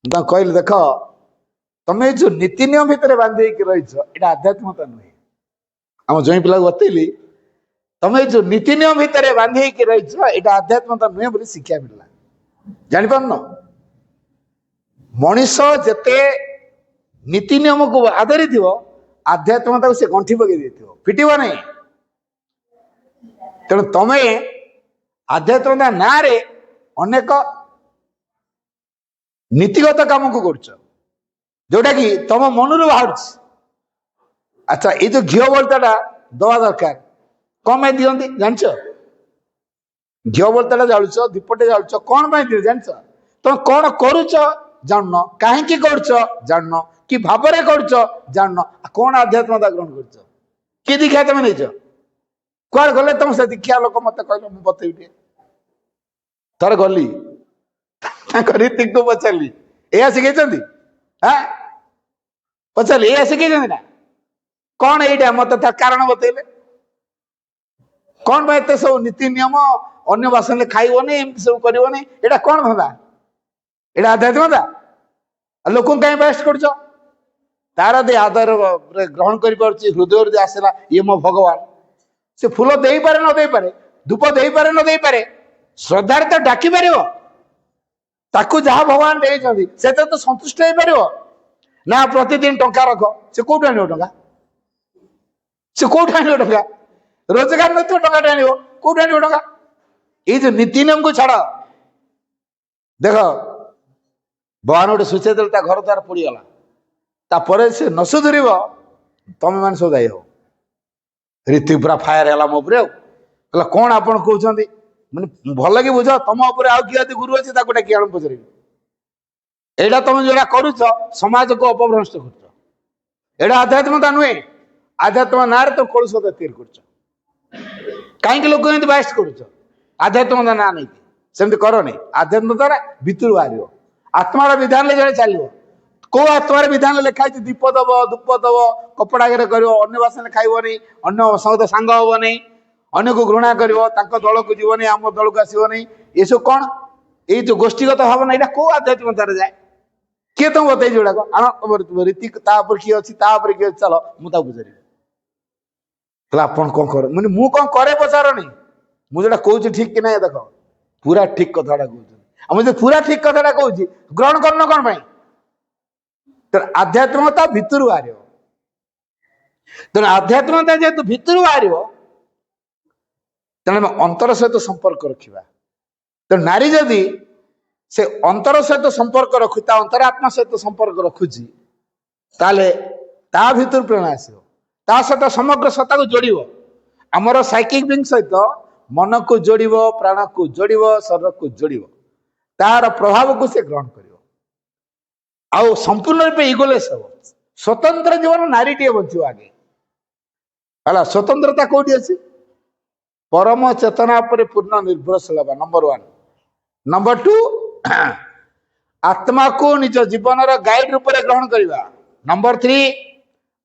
ମୁଁ ତାଙ୍କୁ କହିଲି, ଦେଖ, ତମେ ଏଇ ଯୋଉ ନୀତି ନିୟମ ଭିତରେ ବାନ୍ଧି ହେଇକି ରହିଛ, ଏଇଟା ଆଧ୍ୟାତ୍ମିକତା ନୁହେଁ। ଆମ ଜଇଁ ପିଲାକୁ ବତେଇଲି, ତମେ ଏଇ ଯୋଉ ନୀତି ନିୟମ ଭିତରେ ବାନ୍ଧି ହେଇକି ରହିଛ, ଏଇଟା ଆଧ୍ୟାତ୍ମିକତା ନୁହେଁ ବୋଲି ଶିକ୍ଷା ମିଳିଲା। ଜାଣିପାରୁନ, ମଣିଷ ଯେତେ ନୀତି ନିୟମକୁ ଆଦରିଥିବ, ଆଧ୍ୟାତ୍ମିକତାକୁ ସେ ଗଣ୍ଠି ପକେଇ ଦେଇଥିବ, ଫିଟିବ ନାହିଁ। ତେଣୁ ତମେ ଆଧ୍ୟାତ୍ମିକତା ନାଁରେ ଅନେକ ନୀତିଗତ କାମକୁ କରୁଛ, ଯୋଉଟା କି ତମ ମନରୁ ବାହାରୁଛି। ଆଚ୍ଛା, ଏଇ ଯୋଉ ଘିଅ ବଳିତାଟା ଦବା ଦରକାର, କଣ ପାଇଁ ଦିଅନ୍ତି ଜାଣିଛ? ଘିଅ ବଳିତାଟା ଜାଳୁଛ, ଦୀପଟେ ଜାଳୁଛ, କଣ ପାଇଁ ଦିଅ ଜାଣିଛ? ତମେ କଣ କରୁଛ ଜାଣୁନ, କାହିଁକି କରୁଛ ଜାଣୁନ, କି ଭାବରେ କରୁଛ ଜାଣୁନ, କଣ ଆଧ୍ୟାତ୍ମିକତା ଗ୍ରହଣ କରୁଛ, କି ଦୀକ୍ଷା ତମେ ନେଇଛ, କୁଆଡେ ଗଲେ ତମ ସେ ଦୀକ୍ଷା ଲୋକ ମତେ କହିଲ, ମୁଁ ବତେଇବି ଟିକେ। ଥରେ ଗଲି, ତାଙ୍କ ରୀତିକୁ ପଚାରିଲି, ଏଇଆ ଶିଖେଇଛନ୍ତି? ପଚାରିଲି, ଏଇଆ ଶିଖେଇଛନ୍ତି ନା? କଣ ଏଇଟା? ମତେ ତାର କାରଣ ବତେଇଲେ। କଣ ପାଇଁ ଏତେ ସବୁ ନୀତି ନିୟମ, ଅନ୍ୟ ବାସନରେ ଖାଇବନି, ଏମିତି ସବୁ କରିବନି, ଏଇଟା କଣ ଧନ୍ଦା? ଏଇଟା ଆଧ୍ୟାତ୍ମିକତା? ଲୋକଙ୍କୁ କାହିଁ ବେଷ୍ଟ କରୁଛ? ତାର ଯଦି ଆଦର ଗ୍ରହଣ କରିପାରୁଛି, ହୃଦୟରୁ ଯଦି ଆସିଲା, ଇଏ ମୋ ଭଗବାନ, ସେ ଫୁଲ ଦେଇପାରେ ନ ଦେଇପାରେ, ଧୂପ ଦେଇପାରେ ନ ଦେଇପାରେ, ଶ୍ରଦ୍ଧାରେ ତ ଡାକି ପାରିବ। ତାକୁ ଯାହା ଭଗବାନ ଦେଇଛନ୍ତି ସେଥିରେ ତ ସନ୍ତୁଷ୍ଟ ହେଇପାରିବ ନା? ପ୍ରତିଦିନ ଟଙ୍କା ରଖ, ସେ କୋଉଠୁ ଆଣିବ ଟଙ୍କା? ସେ କୋଉଠୁ ଆଣିବ ଟଙ୍କା? ରୋଜଗାର ନଥିବ, ଟଙ୍କାଟେ ଆଣିବ କୋଉଠୁ? ଆଣିବ ଟଙ୍କା? ଏଇ ଯୋଉ ନୀତି ନିୟମକୁ ଛାଡ। ଦେଖ, ଭଗବାନ ଗୋଟେ ସୂଚେଇ ଦେଲେ, ତା ଘର ଦ୍ୱାର ପୋଡିଗଲା। ତାପରେ ସେ ନ ସୁଧୁରିବ, ତମେ ମାନେ ସବୁ ଦାୟୀ ହବ। ରୀତି ପୁରା ଫାୟାର ହେଲା ମୋ ଉପରେ। ଆଉ କହିଲା, କଣ ଆପଣ କହୁଛନ୍ତି? ମାନେ ଭଲ କି ବୁଝ, ତମ ଉପରେ ଆଉ କିଏ ଯଦି ଗୁରୁ ଅଛି, ତାକୁ ଡାକି ଆଣ ପଚାରିବି। ଏଇଟା ତମେ ଯୋଉଟା କରୁଛ, ସମାଜକୁ ଅପଭ୍ରଷ୍ଟ କରୁଛ। ଏଇଟା ଆଧ୍ୟାତ୍ମିକତା ନୁହେଁ। ଆଧ୍ୟାତ୍ମ ନାଁରେ ତ କଳୁଷ ତିଆରି କରୁଛ। କାହିଁକି ଲୋକ ଏମିତି ବାଇଷ୍ଟ କରୁଛ ଆଧ୍ୟାତ୍ମ ନାଁ ନେଇକି? ସେମିତି କରନି। ଆଧ୍ୟାତ୍ମ ଦ୍ୱାରା ଭିତରୁ ବାହାରିବ। ଆତ୍ମାର ବିଧାନରେ ଜଣେ ଚାଲିବ। କୋଉ ଆତ୍ମାର ବିଧାନରେ ଲେଖା ହେଇଛି ଦୀପ ଦବ, ଧୂପ ଦବ, କପଡା ଘରେ କରିବ, ଅନ୍ୟ ବାସନରେ ଖାଇବନି, ଅନ୍ୟ ସହିତ ସାଙ୍ଗ ହବନି, ଅନ୍ୟକୁ ଘୃଣା କରିବ, ତାଙ୍କ ଦଳକୁ ଯିବନି, ଆମ ଦଳକୁ ଆସିବନି, ଏସବୁ କଣ? ଏଇ ଯୋଉ ଗୋଷ୍ଠୀଗତ ଭାବନା, ଏଇଟା କୋଉ ଆଧ୍ୟାତ୍ମିକତାରେ ଯାଏ? କିଏ ତମ ବତେଇଛି ଏଗୁଡାକ? ଆଣ ତମ ରୀତି ତା ଉପରେ କିଏ ଅଛି, ତା ଉପରେ କିଏ ଅଛି, ଚାଲ ମୁଁ ତାକୁ ବୁଝାରିବି। ତାହେଲେ ଆପଣ କଣ କର? ମାନେ ମୁଁ କଣ କରେ ପଚାରନି, ମୁଁ ଯୋଉଟା କହୁଛି ଠିକ କି ନାହିଁ ଦେଖ। ପୁରା ଠିକ କଥାଟା କହୁଛନ୍ତି। ଆଉ ମୁଁ ଯଦି ପୁରା ଠିକ କଥାଟା କହୁଛି ଗ୍ରହଣ କରୁନ କଣ ପାଇଁ? ତେଣୁ ଆଧ୍ୟାତ୍ମିକତା ଭିତରୁ ବାହାରିବ। ତେଣୁ ଆଧ୍ୟାତ୍ମିକତା ଯେହେତୁ ଭିତରୁ ବାହାରିବ, ତେଣୁ ଆମେ ଅନ୍ତର ସହିତ ସମ୍ପର୍କ ରଖିବା। ତେଣୁ ନାରୀ ଯଦି ସେ ଅନ୍ତର ସହିତ ସମ୍ପର୍କ ରଖୁ, ତା ଅନ୍ତରାତ୍ମା ସହିତ ସମ୍ପର୍କ ରଖୁଛି, ତାହେଲେ ତା ଭିତରୁ ପ୍ରେରଣା ଆସିବ। ତା ସହିତ ସମଗ୍ର ସତ୍ତାକୁ ଯୋଡ଼ିବ। ଆମର ସାଇକିକ ବିଙ୍ଗ ସହିତ ମନକୁ ଯୋଡ଼ିବ, ପ୍ରାଣକୁ ଯୋଡ଼ିବ, ଶରୀରକୁ ଯୋଡ଼ିବ। ତାହାର ପ୍ରଭାବକୁ ସେ ଗ୍ରହଣ କରିବ। ଆଉ ସମ୍ପୂର୍ଣ୍ଣ ରୂପେ ଇଗୋଲେସ୍ ହବ। ସ୍ୱତନ୍ତ୍ର ଜୀବନ ନାରୀଟିଏ ବଞ୍ଚିବ ଆଗେ। ହେଲା, ସ୍ୱତନ୍ତ୍ରତା କୋଉଠି ଅଛି? ପରମ ଚେତନା ଉପରେ ପୂର୍ଣ୍ଣ ନିର୍ଭରଶୀଳ ହେବା, ନମ୍ବର 1। ନମ୍ବର 2, ଆତ୍ମାକୁ ନିଜ ଜୀବନର ଗାଇଡ ରୂପରେ ଗ୍ରହଣ କରିବା। ନମ୍ବର 3,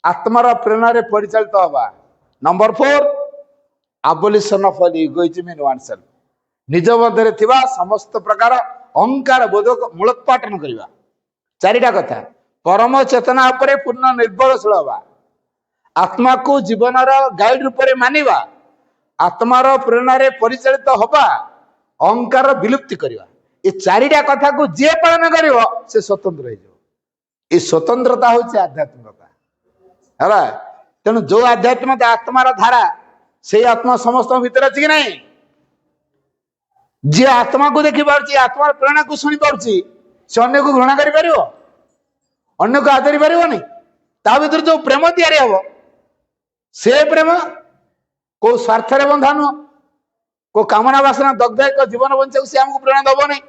ଆତ୍ମାର ପ୍ରେରଣାରେ ପରିଚାଳିତ ହେବା। ନମ୍ବର 4, ଆବୋଲିସନ ଅଫ ଇଗୋଇଜମ ଇନ ୱାନସେଲ୍ଫ। ନିଜ ମଧ୍ୟରେ ଥିବା ସମସ୍ତ ପ୍ରକାର ଅହଙ୍କାର ବୋଧକୁ ମୂଳୋତ୍ପାଟନ କରିବା। 4ଟା କଥା। ପରମ ଚେତନା ଉପରେ ପୂର୍ଣ୍ଣ ନିର୍ଭରଶୀଳ ହେବା, ଆତ୍ମାକୁ ଜୀବନର ଗାଇଡ ରୂପରେ ମାନିବା, ଆତ୍ମାର ପ୍ରେରଣାରେ ପରିଚାଳିତ ହେବା, ଅହଙ୍କାର ବିଲୁପ୍ତି କରିବା। ଏ 4ଟା କଥାକୁ ଯିଏ ପାଳନ କରିବ ସେ ସ୍ୱତନ୍ତ୍ର ହେଇଯିବ। ଏ ସ୍ୱତନ୍ତ୍ରତା ହଉଛି ଆଧ୍ୟାତ୍ମିକତା। ହେଲା, ତେଣୁ ଯୋଉ ଆଧ୍ୟାତ୍ମିକତା ଆତ୍ମାର ଧାରା, ସେଇ ଆତ୍ମା ସମସ୍ତଙ୍କ ଭିତରେ ଅଛି କି ନାହିଁ? ଯିଏ ଆତ୍ମାକୁ ଦେଖିପାରୁଛି, ଆତ୍ମାର ପ୍ରେରଣାକୁ ଶୁଣି ପାରୁଛି, ସେ ଅନ୍ୟକୁ ଘୃଣା କରିପାରିବ? ଅନ୍ୟକୁ ଆଦରି ପାରିବନି? ତା ଭିତରେ ଯୋଉ ପ୍ରେମ ତିଆରି ହବ, ସେ ପ୍ରେମ କୋଉ ସ୍ୱାର୍ଥରେ ବନ୍ଧା ନୁହଁ, କୋଉ କାମନା ବାସନା ଦଗ୍ଧ ଏକ ଜୀବନ ବଞ୍ଚିବାକୁ ସେ ଆମକୁ ପ୍ରେରଣା ଦବ ନାହିଁ,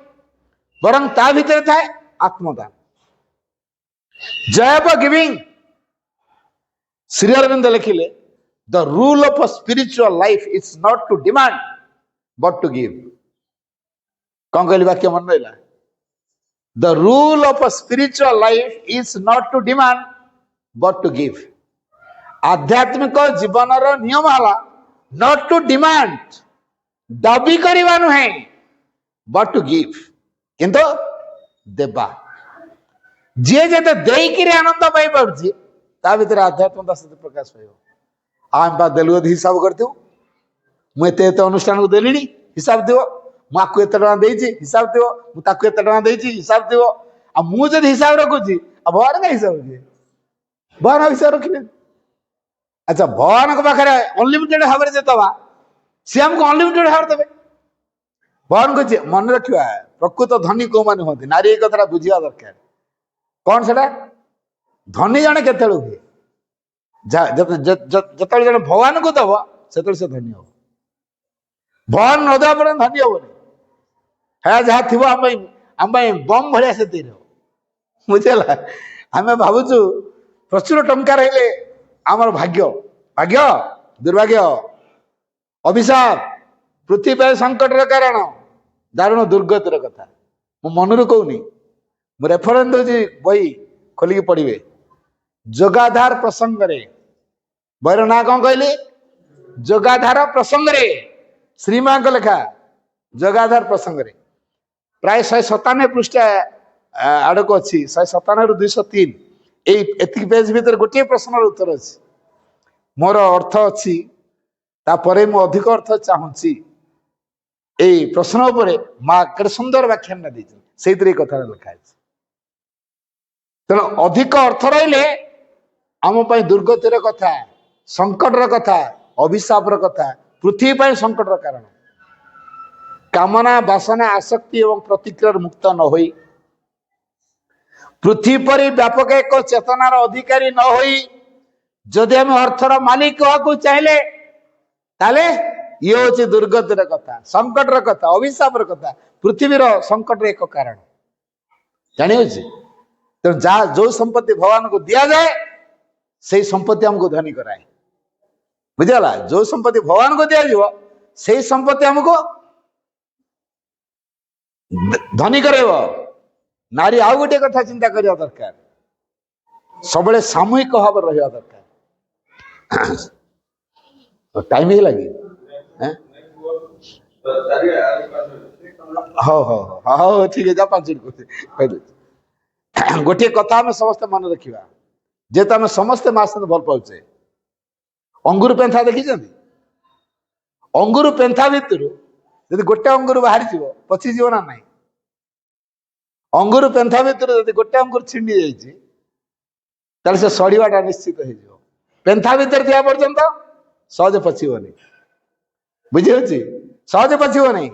ବରଂ ତା ଭିତରେ ଥାଏ ଆତ୍ମଦାନ। Joy for giving. Shri Aurobindo ଲେଖିଲେ, the rule of spiritual life is not to demand but to give. କଣ କହିଲି ବାକ୍ୟ ମନେ ରହିଲା? The rule of spiritual life is not to demand but to give. ଆଧ୍ୟାତ୍ମିକ ଜୀବନର ନିୟମ ହେଲା ନଟ ଟୁ ଡିମାଣ୍ଡ, ଦାବି କରିବା ନୁହେଁ, ବଟ ଟୁ ଗିଭ, କିନ୍ତୁ ଦେବା। ଯିଏ ଯେତେ ଦେଇକିରି ଆନନ୍ଦ ପାଇପାରୁଛି, ତା ଭିତରେ ଆଧ୍ୟାତ୍ମିକତା ସେତେ ପ୍ରକାଶ ପାଇବ। ଆମେ ବା ଦେଲୁ ଯଦି ହିସାବ କରିଥିବୁ, ମୁଁ ଏତେ ଏତେ ଅନୁଷ୍ଠାନକୁ ଦେଲିଣି, ହିସାବ ଥିବ। ମୁଁ ଆକୁ ଏତେ ଟଙ୍କା ଦେଇଛି, ହିସାବ ଥିବ। ମୁଁ ତାକୁ ଏତେ ଟଙ୍କା ଦେଇଛି, ହିସାବ ଥିବ। ଆଉ ମୁଁ ଯଦି ହିସାବ ରଖୁଛି, ଆଉ ଭଗବାନ କାହିଁ ହିସାବ ରଖିବେ? ଭଗବାନ ହିସାବ ରଖିବେ? ଆଚ୍ଛା, ଭଗବାନଙ୍କ ପାଖରେ ଅନଲିମିଟେଡ ଭାବରେ ଯେ ଦବା, ସିଏ ଆମକୁ ଅନଲିମିଟେଡ ଭାବରେ ଦେବେ। ଭଗବାନ କହୁଛି, ମନେ ରଖିବା, ପ୍ରକୃତ ଧନୀ କୋଉମାନେ ହୁଅନ୍ତି? ନାରୀ ଏ କଥାଟା ବୁଝିବା ଦରକାର। କଣ ସେଟା? ଧନୀ ଜଣେ କେତେବେଳେ ହୁଏ? ଯେତେବେଳେ ଜଣେ ଭଗବାନଙ୍କୁ ଦବ, ସେତେବେଳେ ସେ ଧନୀ ହବ। ଭଗବାନ ନ ଦେବା ପର୍ଯ୍ୟନ୍ତ ଧନୀ ହବନି। ହେ ଯାହା ଥିବ ଆମ ପାଇଁ ବମ୍ ଭଳିଆ ସେ ଦେଇଦେବ। ବୁଝିଲା? ଆମେ ଭାବୁଛୁ ପ୍ରଚୁର ଟଙ୍କା ରହିଲେ ଆମର ଭାଗ୍ୟ। ଭାଗ୍ୟ ଦୁର୍ଭାଗ୍ୟ, ଅଭିଶାପ, ପୃଥିବୀ ପାଇଁ ସଙ୍କଟର କାରଣ, ଦାରୁଣ ଦୁର୍ଗତିର କଥା। ମୁଁ ମନରୁ କହୁନି, ମୁଁ ରେଫରେନ୍ସ ଦଉଛି, ବହି ଖୋଲିକି ପଢିବେ। ଯୋଗାଧାର ପ୍ରସଙ୍ଗରେ, ବହିର ନାଁ କଣ କହିଲି? ଯୋଗାଧାର ପ୍ରସଙ୍ଗରେ, ଶ୍ରୀମାଙ୍କ ଲେଖା ଯୋଗାଧାର ପ୍ରସଙ୍ଗରେ। ପ୍ରାୟ 197 ପୃଷ୍ଠା ଆଡକୁ ଅଛି, 197 ରୁ 203। ଏତିକି ପେଜ ଭିତରେ ଗୋଟିଏ ପ୍ରଶ୍ନର ଉତ୍ତର ଅଛି। ମୋର ଅର୍ଥ ଅଛି, ତାପରେ ମୁଁ ଅଧିକ ଅର୍ଥ ଚାହୁଁଛି। ଏଇ ପ୍ରଶ୍ନ ଉପରେ ମା କେତେ ସୁନ୍ଦର ବ୍ୟାଖ୍ୟାନ ଦେଇଛନ୍ତି, ସେଇଥିରେ ଏଇ କଥାଟା ଲେଖା ଅଛି। ତେଣୁ ଅଧିକ ଅର୍ଥ ରହିଲେ ଆମ ପାଇଁ ଦୁର୍ଗତିର କଥା, ସଙ୍କଟର କଥା, ଅଭିଶାପର କଥା, ପୃଥିବୀ ପାଇଁ ସଙ୍କଟର କାରଣ। କାମନା, ବାସନା, ଆସକ୍ତି ଏବଂ ପ୍ରତିକ୍ରିୟାରୁ ମୁକ୍ତ ନ ହୋଇ, ପୃଥିବୀ ପରି ବ୍ୟାପକ ଏକ ଚେତନାର ଅଧିକାରୀ ନ ହୋଇ, ଯଦି ଆମେ ଅର୍ଥର ମାଲିକ ହବାକୁ ଚାହିଁଲେ, ତାହେଲେ ଇଏ ହଉଛି ଦୁର୍ଗତିର କଥା, ସଙ୍କଟର କଥା, ଅଭିଶାପର କଥା, ପୃଥିବୀର ସଙ୍କଟର ଏକ କାରଣ। ଜାଣିହଉଛି? ତେଣୁ ଯୋଉ ସମ୍ପତ୍ତି ଭଗବାନଙ୍କୁ ଦିଆଯାଏ, ସେଇ ସମ୍ପତ୍ତି ଆମକୁ ଧନୀ କରାଏ। ବୁଝିଗଲା। ଯୋଉ ସମ୍ପତ୍ତି ଭଗବାନଙ୍କୁ ଦିଆଯିବ ସେଇ ସମ୍ପତ୍ତି ଆମକୁ ଧନୀ କରାଇବ। ନାରୀ ଆଉ ଗୋଟିଏ କଥା ଚିନ୍ତା କରିବା ଦରକାର, ସବୁବେଳେ ସାମୂହିକ ଭାବରେ ରହିବା ଦରକାର। ଟାଇମ ହେଇଗଲା କି? ହଉ ହଉ ହଉ ହଉ ଠିକ ଅଛି, 5 ମିନିଟ୍ କହିଦେଉଛି। ଗୋଟିଏ କଥା ଆମେ ସମସ୍ତେ ମନେ ରଖିବା, ଯେହେତୁ ଆମେ ସମସ୍ତେ ମା ସହିତ ଭଲ ପାଉଛେ। ଅଙ୍ଗୁର ପେନ୍ଥା ଦେଖିଛନ୍ତି? ଅଙ୍ଗୁର ପେନ୍ଥା ଭିତରୁ ଯଦି ଗୋଟେ ଅଙ୍ଗୁର ବାହାରିଯିବ ପଚିଯିବ ନା ନାହିଁ? ଅଙ୍ଗୁର ପେନ୍ଥା ଭିତରୁ ଯଦି ଗୋଟେ ଅଙ୍ଗୁର ଛିଣ୍ଡି ଯାଇଛି ତାହେଲେ ସେ ସଢିବାଟା ନିଶ୍ଚିତ ହେଇଯିବ। ପେନ୍ଥା ଭିତରେ ଥିବା ପର୍ଯ୍ୟନ୍ତ ସହଜେ ପଚିବନି। ବୁଝିହଉଛି? ସହଜେ ପଚିବନି।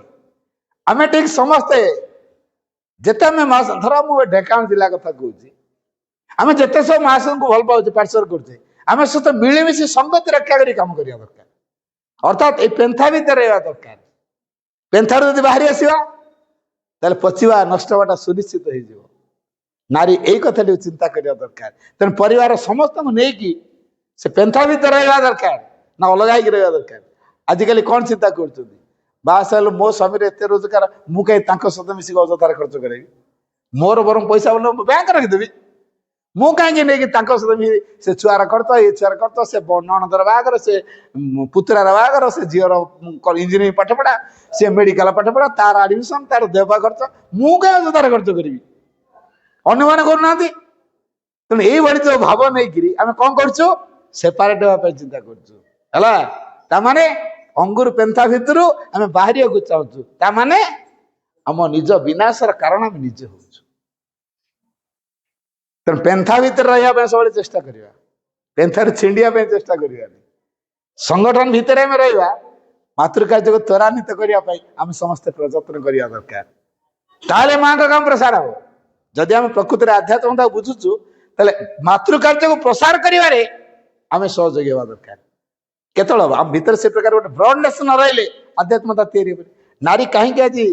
ଆମେ ଠିକ ସମସ୍ତେ ଯେତେ ଆମେ ମା, ଧର ମୁଁ ଢେଙ୍କାନାଳ ଜିଲ୍ଲା କଥା କହୁଛି, ଆମେ ଯେତେ ସବୁ ମା ସଙ୍ଗକୁ ଭଲ ପାଉଛେ, ପାର୍ସର କରୁଛେ, ଆମେ ସହିତ ମିଳିମିଶି ସଂଗତି ରକ୍ଷା କରି କାମ କରିବା ଦରକାର। ଅର୍ଥାତ୍ ଏଇ ପେନ୍ଥା ଭିତରେ ରହିବା ଦରକାର। ପେନ୍ଥାରୁ ଯଦି ବାହାରି ଆସିବା ତାହେଲେ ପଚିବା, ନଷ୍ଟ ହବାଟା ସୁନିଶ୍ଚିତ ହେଇଯିବ। ନାରୀ ଏଇ କଥାଟି ଚିନ୍ତା କରିବା ଦରକାର। ତେଣୁ ପରିବାର ସମସ୍ତଙ୍କୁ ନେଇକି ସେ ପେନ୍ଥା ଭିତରେ ରହିବା ଦରକାର ନା ଅଲଗା ହେଇକି ରହିବା ଦରକାର? ଆଜିକାଲି କଣ ଚିନ୍ତା କରୁଛନ୍ତି? ବାସ ହେଲେ ମୋ ସ୍ୱାମୀର ଏତେ ରୋଜଗାର, ମୁଁ କାହିଁ ତାଙ୍କ ସହିତ ମିଶିକି ଅଯଥାରେ ଖର୍ଚ୍ଚ କରିବି? ମୋର ବରଂ ପଇସା ବୋଲେ ବ୍ୟାଙ୍କ ରଖିଦେବି, ମୁଁ କାହିଁକି ନେଇକି ତାଙ୍କ ସହିତ ସେ ଛୁଆର ଖର୍ଚ୍ଚ, ଏ ଛୁଆର ଖର୍ଚ୍ଚ, ସେ ନଣନ୍ଦର ବାହାଘର, ସେ ପୁତୁରାର ବାହାଘର, ସେ ଝିଅର ଇଞ୍ଜିନିୟରିଂ ପାଠ ପଢା, ସେ ମେଡିକାଲ ପାଠ ପଢା, ତାର ଆଡମିସନ, ତାର ଦେହ ଖର୍ଚ୍ଚ, ମୁଁ କାହିଁ ଅଯଥାରେ ଖର୍ଚ୍ଚ କରିବି? ଅନ୍ୟମାନେ କରୁନାହାନ୍ତି। ତେଣୁ ଏଇଭଳି ଯୋଉ ଭାବ ନେଇକିରି ଆମେ କଣ କରୁଛୁ? ସେପାରେଟ ହେବା ପାଇଁ ଚିନ୍ତା କରୁଛୁ। ହେଲା, ତାମାନେ ଅଙ୍ଗୁର ପେନ୍ଥା ଭିତରୁ ଆମେ ବାହାରିବାକୁ ଚାହୁଁଛୁ, ତାମାନେ ଆମ ନିଜ ବିନାଶର କାରଣ ଆମେ ନିଜେ ହଉଛୁ। ତେଣୁ ପେନ୍ଥା ଭିତରେ ରହିବା ପାଇଁ ସବୁବେଳେ ଚେଷ୍ଟା କରିବା, ପେନ୍ଥାରୁ ଛିଣ୍ଡିବା ପାଇଁ ଚେଷ୍ଟା କରିବାନି। ସଂଗଠନ ଭିତରେ ଆମେ ରହିବା, ମାତୃକାର୍ଯ୍ୟକୁ ତ୍ୱରାନ୍ୱିତ କରିବା ପାଇଁ ଆମେ ସମସ୍ତେ ପ୍ରଯତ୍ନ କରିବା ଦରକାର। ତାହେଲେ ମାଙ୍କ କାମ ପ୍ରସାର ହବ। ଯଦି ଆମେ ପ୍ରକୃତିରେ ଆଧ୍ୟାତ୍ମିକତା ବୁଝୁଛୁ ତାହେଲେ ମାତୃକାର୍ଯ୍ୟକୁ ପ୍ରସାର କରିବାରେ ଆମେ ସହଯୋଗୀ ହେବା ଦରକାର। କେତେବେଳେ ହବ? ଆମ ଭିତରେ ସେ ପ୍ରକାର ଗୋଟେ ବ୍ରଡନେସ ନ ରହିଲେ ଆଧ୍ୟାତ୍ମିକତା ତିଆରି ହେବନି। ନାରୀ କାହିଁକି ଆଜି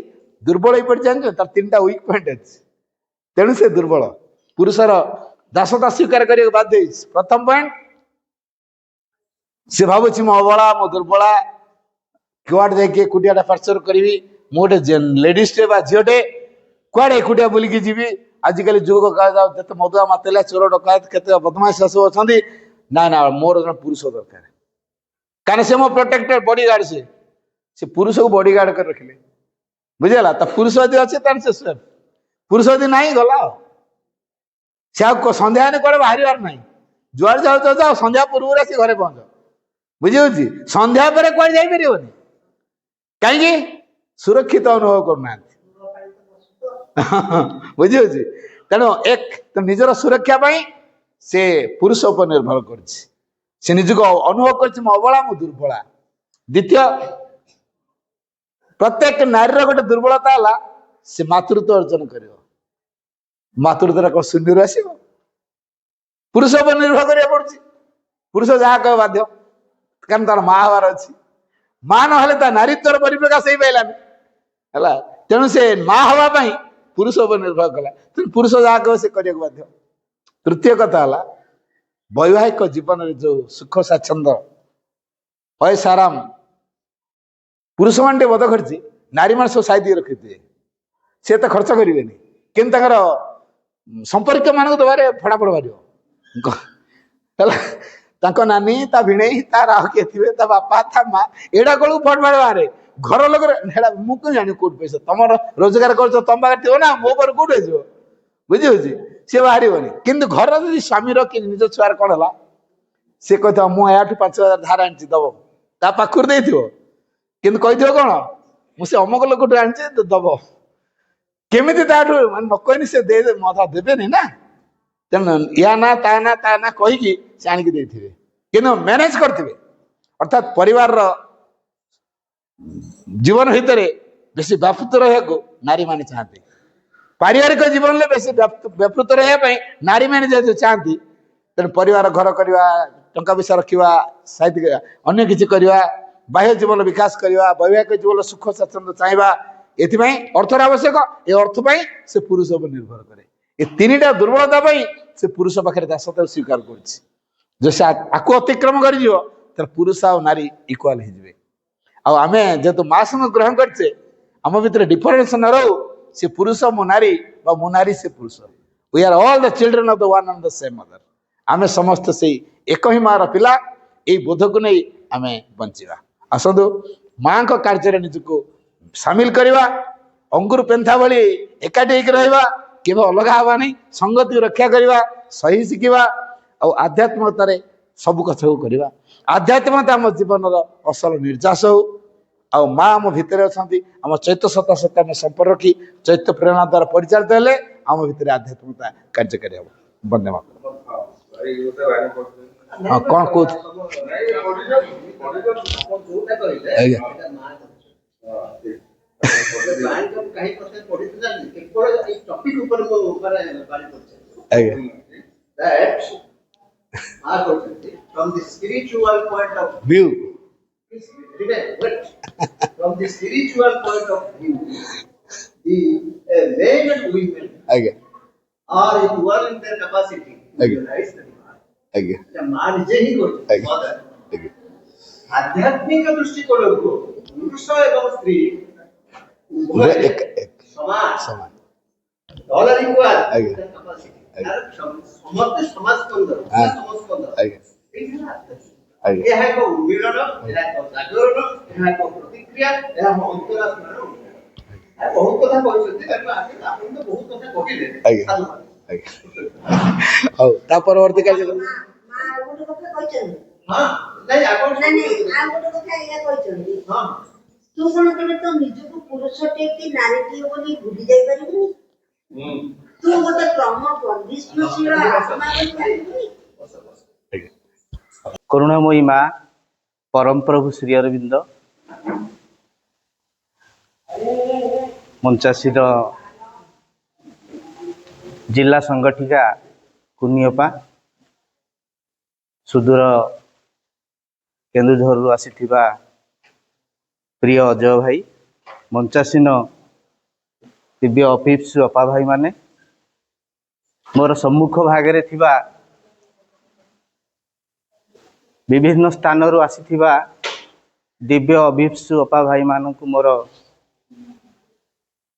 ଦୁର୍ବଳ ହେଇପଡି ଜାଣିଛ? ତାର 3ଟା ୱିକ୍ ପଏଣ୍ଟ ଅଛି, ତେଣୁ ସେ ଦୁର୍ବଳ। ପୁରୁଷର ଦାସତା ସ୍ୱୀକାର କରିବାକୁ ବାଧ୍ୟ ହେଇଛି। ପ୍ରଥମ ପଏଣ୍ଟ, ସେ ଭାବୁଛି ମୁଁ ଅବଳା, ମୁଁ ଦୁର୍ବଳା, କୁଆଡେ ଯାଇକି ଏକୁଟିଆଟା ପାର୍ସର କରିବି, ମୁଁ ଗୋଟେ ଲେଡିଜଟେ ବା ଝିଅଟେ, କୁଆଡେ ଏକୁଟିଆ ବୁଲିକି ଯିବି? ଆଜିକାଲି ଯୁଗ କାହାଯାଉ ଯେତେ ମଦୁଆ ମାତେଲା, ଚୋର ଡକାୟତ, କେତେ ବଦମାସ ସବୁ ଅଛନ୍ତି। ନା ନା, ମୋର ଜଣେ ପୁରୁଷ ଦରକାର, କାରଣ ସେ ମୋ ପ୍ରୋଟେକ୍ଟର, ବଡିଗାର୍ଡ। ସେ ପୁରୁଷକୁ ବଡିଗାର୍ଡ କରି ରଖିଲେ। ବୁଝିଗଲା? ତା ପୁରୁଷ ଯଦି ଅଛି ତାହେଲେ ସେ ସେଫ୍, ପୁରୁଷ ଯଦି ନାହିଁ ଗଲା। ସେ ଆଉ ସନ୍ଧ୍ୟା ହେଲେ କୁଆଡେ ବାହାରିବାର ନାହିଁ। ଯୁଆଡେ ଯାଉଛ ଯାଅ, ସନ୍ଧ୍ୟା ପୂର୍ବରୁ ଆସି ଘରେ ପହଞ୍ଚ। ବୁଝିହଉଛି? ସନ୍ଧ୍ୟା ପରେ କୁଆଡେ ଯାଇପାରିବନି। କାହିଁକି? ସୁରକ୍ଷିତ ଅନୁଭବ କରୁନାହାନ୍ତି। ବୁଝିହଉଛି? ତେଣୁ ନିଜର ସୁରକ୍ଷା ପାଇଁ ସେ ପୁରୁଷ ଉପରେ ନିର୍ଭର କରୁଛି। ସେ ନିଜକୁ ଅନୁଭବ କରୁଛି ମୁଁ ଅବଳା, ମୁଁ ଦୁର୍ବଳା। ଦ୍ୱିତୀୟ, ପ୍ରତ୍ୟେକ ନାରୀର ଗୋଟେ ଦୁର୍ବଳତା ହେଲା ସେ ମାତୃତ୍ୱ ଅର୍ଜନ କରିବ। ମାତୃତ୍ୱଟା କଣ ଶୂନ୍ୟରୁ ଆସିବ? ପୁରୁଷ ଉପରେ ନିର୍ଭର କରିବାକୁ ପଡୁଛି। ପୁରୁଷ ଯାହା କହିବ ବାଧ୍ୟ, କାରଣ ତାର ମା ହବାର ଅଛି। ମା ନହେଲେ ତା ନାରୀତ୍ୱର ପରିପ୍ରକାଶ ହେଇପାରିଲାନି। ହେଲା, ତେଣୁ ସେ ମା ହବା ପାଇଁ ପୁରୁଷ ଉପରେ ନିର୍ଭର କଲା। ତେଣୁ ପୁରୁଷ ଯାହା କହିବ ସେ କରିବାକୁ ବାଧ୍ୟ। ତୃତୀୟ କଥା ହେଲା, ବୈବାହିକ ଜୀବନରେ ଯୋଉ ସୁଖ ସ୍ୱାଚ୍ଛନ୍ଦ୍ୟ, ଅୟସ ଆରାମ ପୁରୁଷ ମାନେ ଟିକେ ବଦ ଖର୍ଚ୍ଚି, ନାରୀ ମାନେ ସବୁ ସାଇତି ରଖିଥିବେ। ସେ ଏତେ ଖର୍ଚ୍ଚ କରିବେନି, କିନ୍ତୁ ତାଙ୍କର ସମ୍ପର୍କୀୟ ମାନଙ୍କୁ ଦେବାରେ ଫଟାଫଟ ବାହାରିବ। ହେଲା, ତାଙ୍କ ନାନୀ, ତା ଭିଣେଇ, ତାର ଆଉ କିଏ ଥିବେ, ତା ବାପା, ତା ମା, ଏଇଟା କଳକୁ ଫଟ ଫଟ ବାହାରେ। ଘର ଲୋକରେ ହେଟା ମୁଁ କଣ ଜାଣିବି କୋଉଠି ପଇସା ତମର ରୋଜଗାର କରୁଛ, ତମ ପାଖରେ ଥିବ ନା, ମୋ ପାଖରେ କୋଉଠି ଆସିବ? ବୁଝିହଉଛି? ସିଏ ବାହାରିବନି। କିନ୍ତୁ ଘର ଯଦି ସ୍ୱାମୀର କି ନିଜ ଛୁଆର କଣ ହେଲା, ସେ କହିଥିବ ମୁଁ ଏହାଠୁ 5,000 ଧାର ଆଣିଛି ଦବ, ତା ପାଖରୁ ଦେଇଥିବ, କିନ୍ତୁ କହିଥିବ କଣ ମୁଁ ସେ ଅମକ ଲୋକଠୁ ଆଣିଛି ଦବ। କେମିତି ତାଠୁ ମାନେ ନ କହିନି ସେ ଦେବେନି ନା। ତେଣୁ ୟା ନା ତା ନା ତା ନା କହିକି ସେ ଆଣିକି ଦେଇଥିବେ, କିନ୍ତୁ ମ୍ୟାନେଜ କରିଥିବେ। ଅର୍ଥାତ୍ ପରିବାରର ଜୀବନ ଭିତରେ ବେଶୀ ବ୍ୟାପୃତ ରହିବାକୁ ନାରୀ ମାନେ ଚାହାନ୍ତି। ପାରିବାରିକ ଜୀବନରେ ବେଶୀ ବ୍ୟାପୃତ ରହିବା ପାଇଁ ନାରୀ ମାନେ ଯେହେତୁ ଚାହାନ୍ତି, ତେଣୁ ପରିବାର ଘର କରିବା, ଟଙ୍କା ପଇସା ରଖିବା, ସାଇତି କରିବା, ଅନ୍ୟ କିଛି କରିବା, ବାହ୍ୟ ଜୀବନ ବିକାଶ କରିବା, ବୈବାହିକ ଜୀବନ ସୁଖ ସ୍ୱାଚ୍ଛନ୍ଦ୍ୟ ଚାହିଁବା, ଏଥିପାଇଁ ଅର୍ଥର ଆବଶ୍ୟକ। ଏ ଅର୍ଥ ପାଇଁ ସେ ପୁରୁଷ ଉପରେ ନିର୍ଭର କରେ। ଏ 3ଟା ଦୁର୍ବଳତା ପାଇଁ ସେ ପୁରୁଷ ପାଖରେ ଦାସତା ସ୍ୱୀକାର କରୁଛି। ଯେ ସେ ଆକୁ ଅତିକ୍ରମ କରିଯିବ तर पुरुष आ नारी इक्वाल हो आम जेहेतु माँ संग ग्रहण करचे आम भितर डिफरेन्स न रो से पुरुष मो नारी मो नारी से पुरुष we are all the children of the one and the same mother आम समस्त से एक ही माँ पिला यही बोध को नहीं आम बंचा आसतु माँ का कार्य निजको सामिल करवा अंगुर पेंथा भली एकाठी रहा के अलग हवा नहीं संगति रक्षा करवा सही शिखा आध्यात्मिकतार सब कथा को करवा आध्यात्मिकता आम जीवन असल निर्यास हो आ माँ आम भितर अच्छा आम चैत्य सत्ता सत्ता में संपर्क रखी चैत्य प्रेरणा द्वारा परिचालित हेले आम भितर आध्यात्मिकता कार्यकारी हम वंदे मातरम। हाँ कौन कौन from the spiritual point of view from the spiritual point of view, the men and women are equal in their capacity to realize the demand. The man is equal. Mother. आध्यात्मिक दृष्टिकोण को पुरुष एवं स्त्री समान all are equal in their capacity. समस्त समाज स्कंद समाज स्कंद यह है को मिलन यह है को जागरण यह है को प्रतिक्रिया यह हम अंतरात्मा है बहुत कथा कहते हैं आपण तो बहुत कथा कहिले औ ता परवर्ती काय मां गोटे कथा कहछन हां नहीं आपण नहीं आ गोटे कथा या कहछन हां तू कोन केबे तो निजको पुरुषटे की नारीटी बोली भूली जाई परिबनी तू गोटे क्रम बंदिष्णशील आत्मा बोली परिबनी करुणामयी माँ परम प्रभु श्री अरविंद मंचासीर जिला संगठिका कुनियपा सुदूर केन्दुझर आसीथिबा प्रिय अजय भाई मंचासीन दिव्य अफिप्स अपा भाई माने मोर सम्मुख भागरे थिबा विभिन्न स्थान आसीथिबा दिव्य अभिप्सु अपा भाई मानक मोर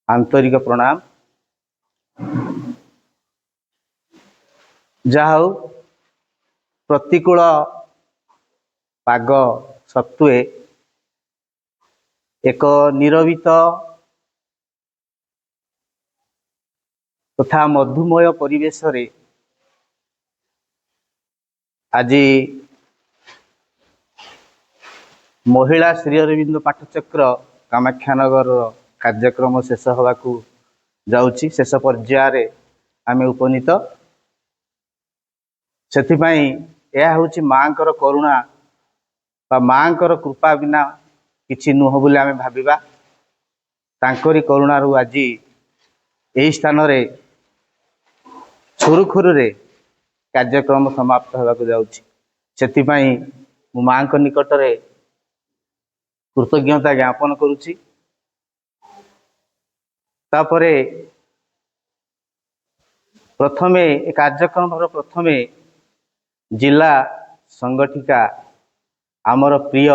आंतरिक प्रणाम। जाहु प्रतिकूल पाग सत्वे एक निरवित तथा मधुमय परिवेश रे आज महिला श्री अरविंद पाठचक्र कामाख्यानगर कार्यक्रम शेष हवा जाउची शेष पर्याय आमे उपनीत सेथिपाई यह हूँ माँकर करुणा बा माँकर कृपा बिना किछि नुह बोली आमे भाबिबा तांकरी करुणारू आज यही स्थान रे सुरुखुरु रे कार्यक्रम समाप्त होगा जाउची सेथिपाई मु माँक निकट रे कृतज्ञता ज्ञापन करुछि। तापरे प्रथमे कार्यक्रम प्रथमे जिला संगठिका आमर प्रिय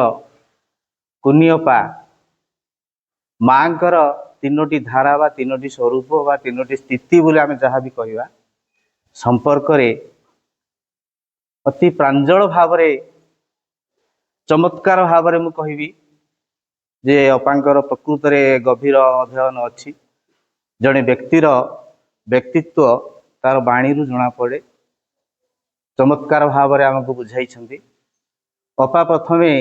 कुनियपा माँकर तीनोटी धारा बा तीनोटी स्वरूप बा तीनोटी स्थिति बोले आमे जहाँ भी कहवा संपर्क रे अति प्रांजल भाव चमत्कार भाव मु कहबी जे अपांकर प्रकृत में गभीर अध्ययन अच्छी जड़े व्यक्तिर व्यक्तित्व तार बाणी जना पड़े चमत्कार भाव आमको बुझाई अपा प्रथमे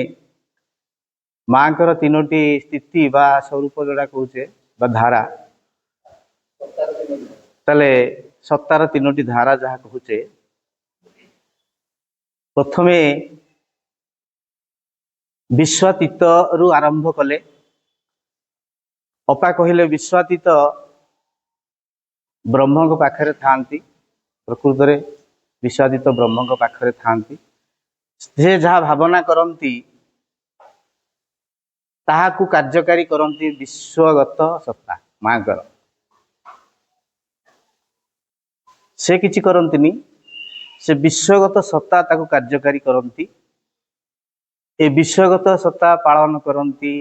माँकर तीनोटी स्थिति बा स्वरूप जोड़ा कहे बा धारा ताले सत्तार तीनोटी धारा जहाँ कहे प्रथमे विश्वातीत रु आरंभ कले अपा कहले विश्वातीत ब्रह्म को पाखरे थांती प्रकृत रे विश्वातीत ब्रह्म को पाखरे थांती से जहाँ भावना करती ताहाकु कार्यकारी करती विश्वगत सत्ता माँकर से किछि करंतिनी से विश्वगत सत्ता ताकु कार्यकारी करती ଏ ବିଶ୍ୱଗତ ସତ୍ତା ପାଳନ କରନ୍ତି,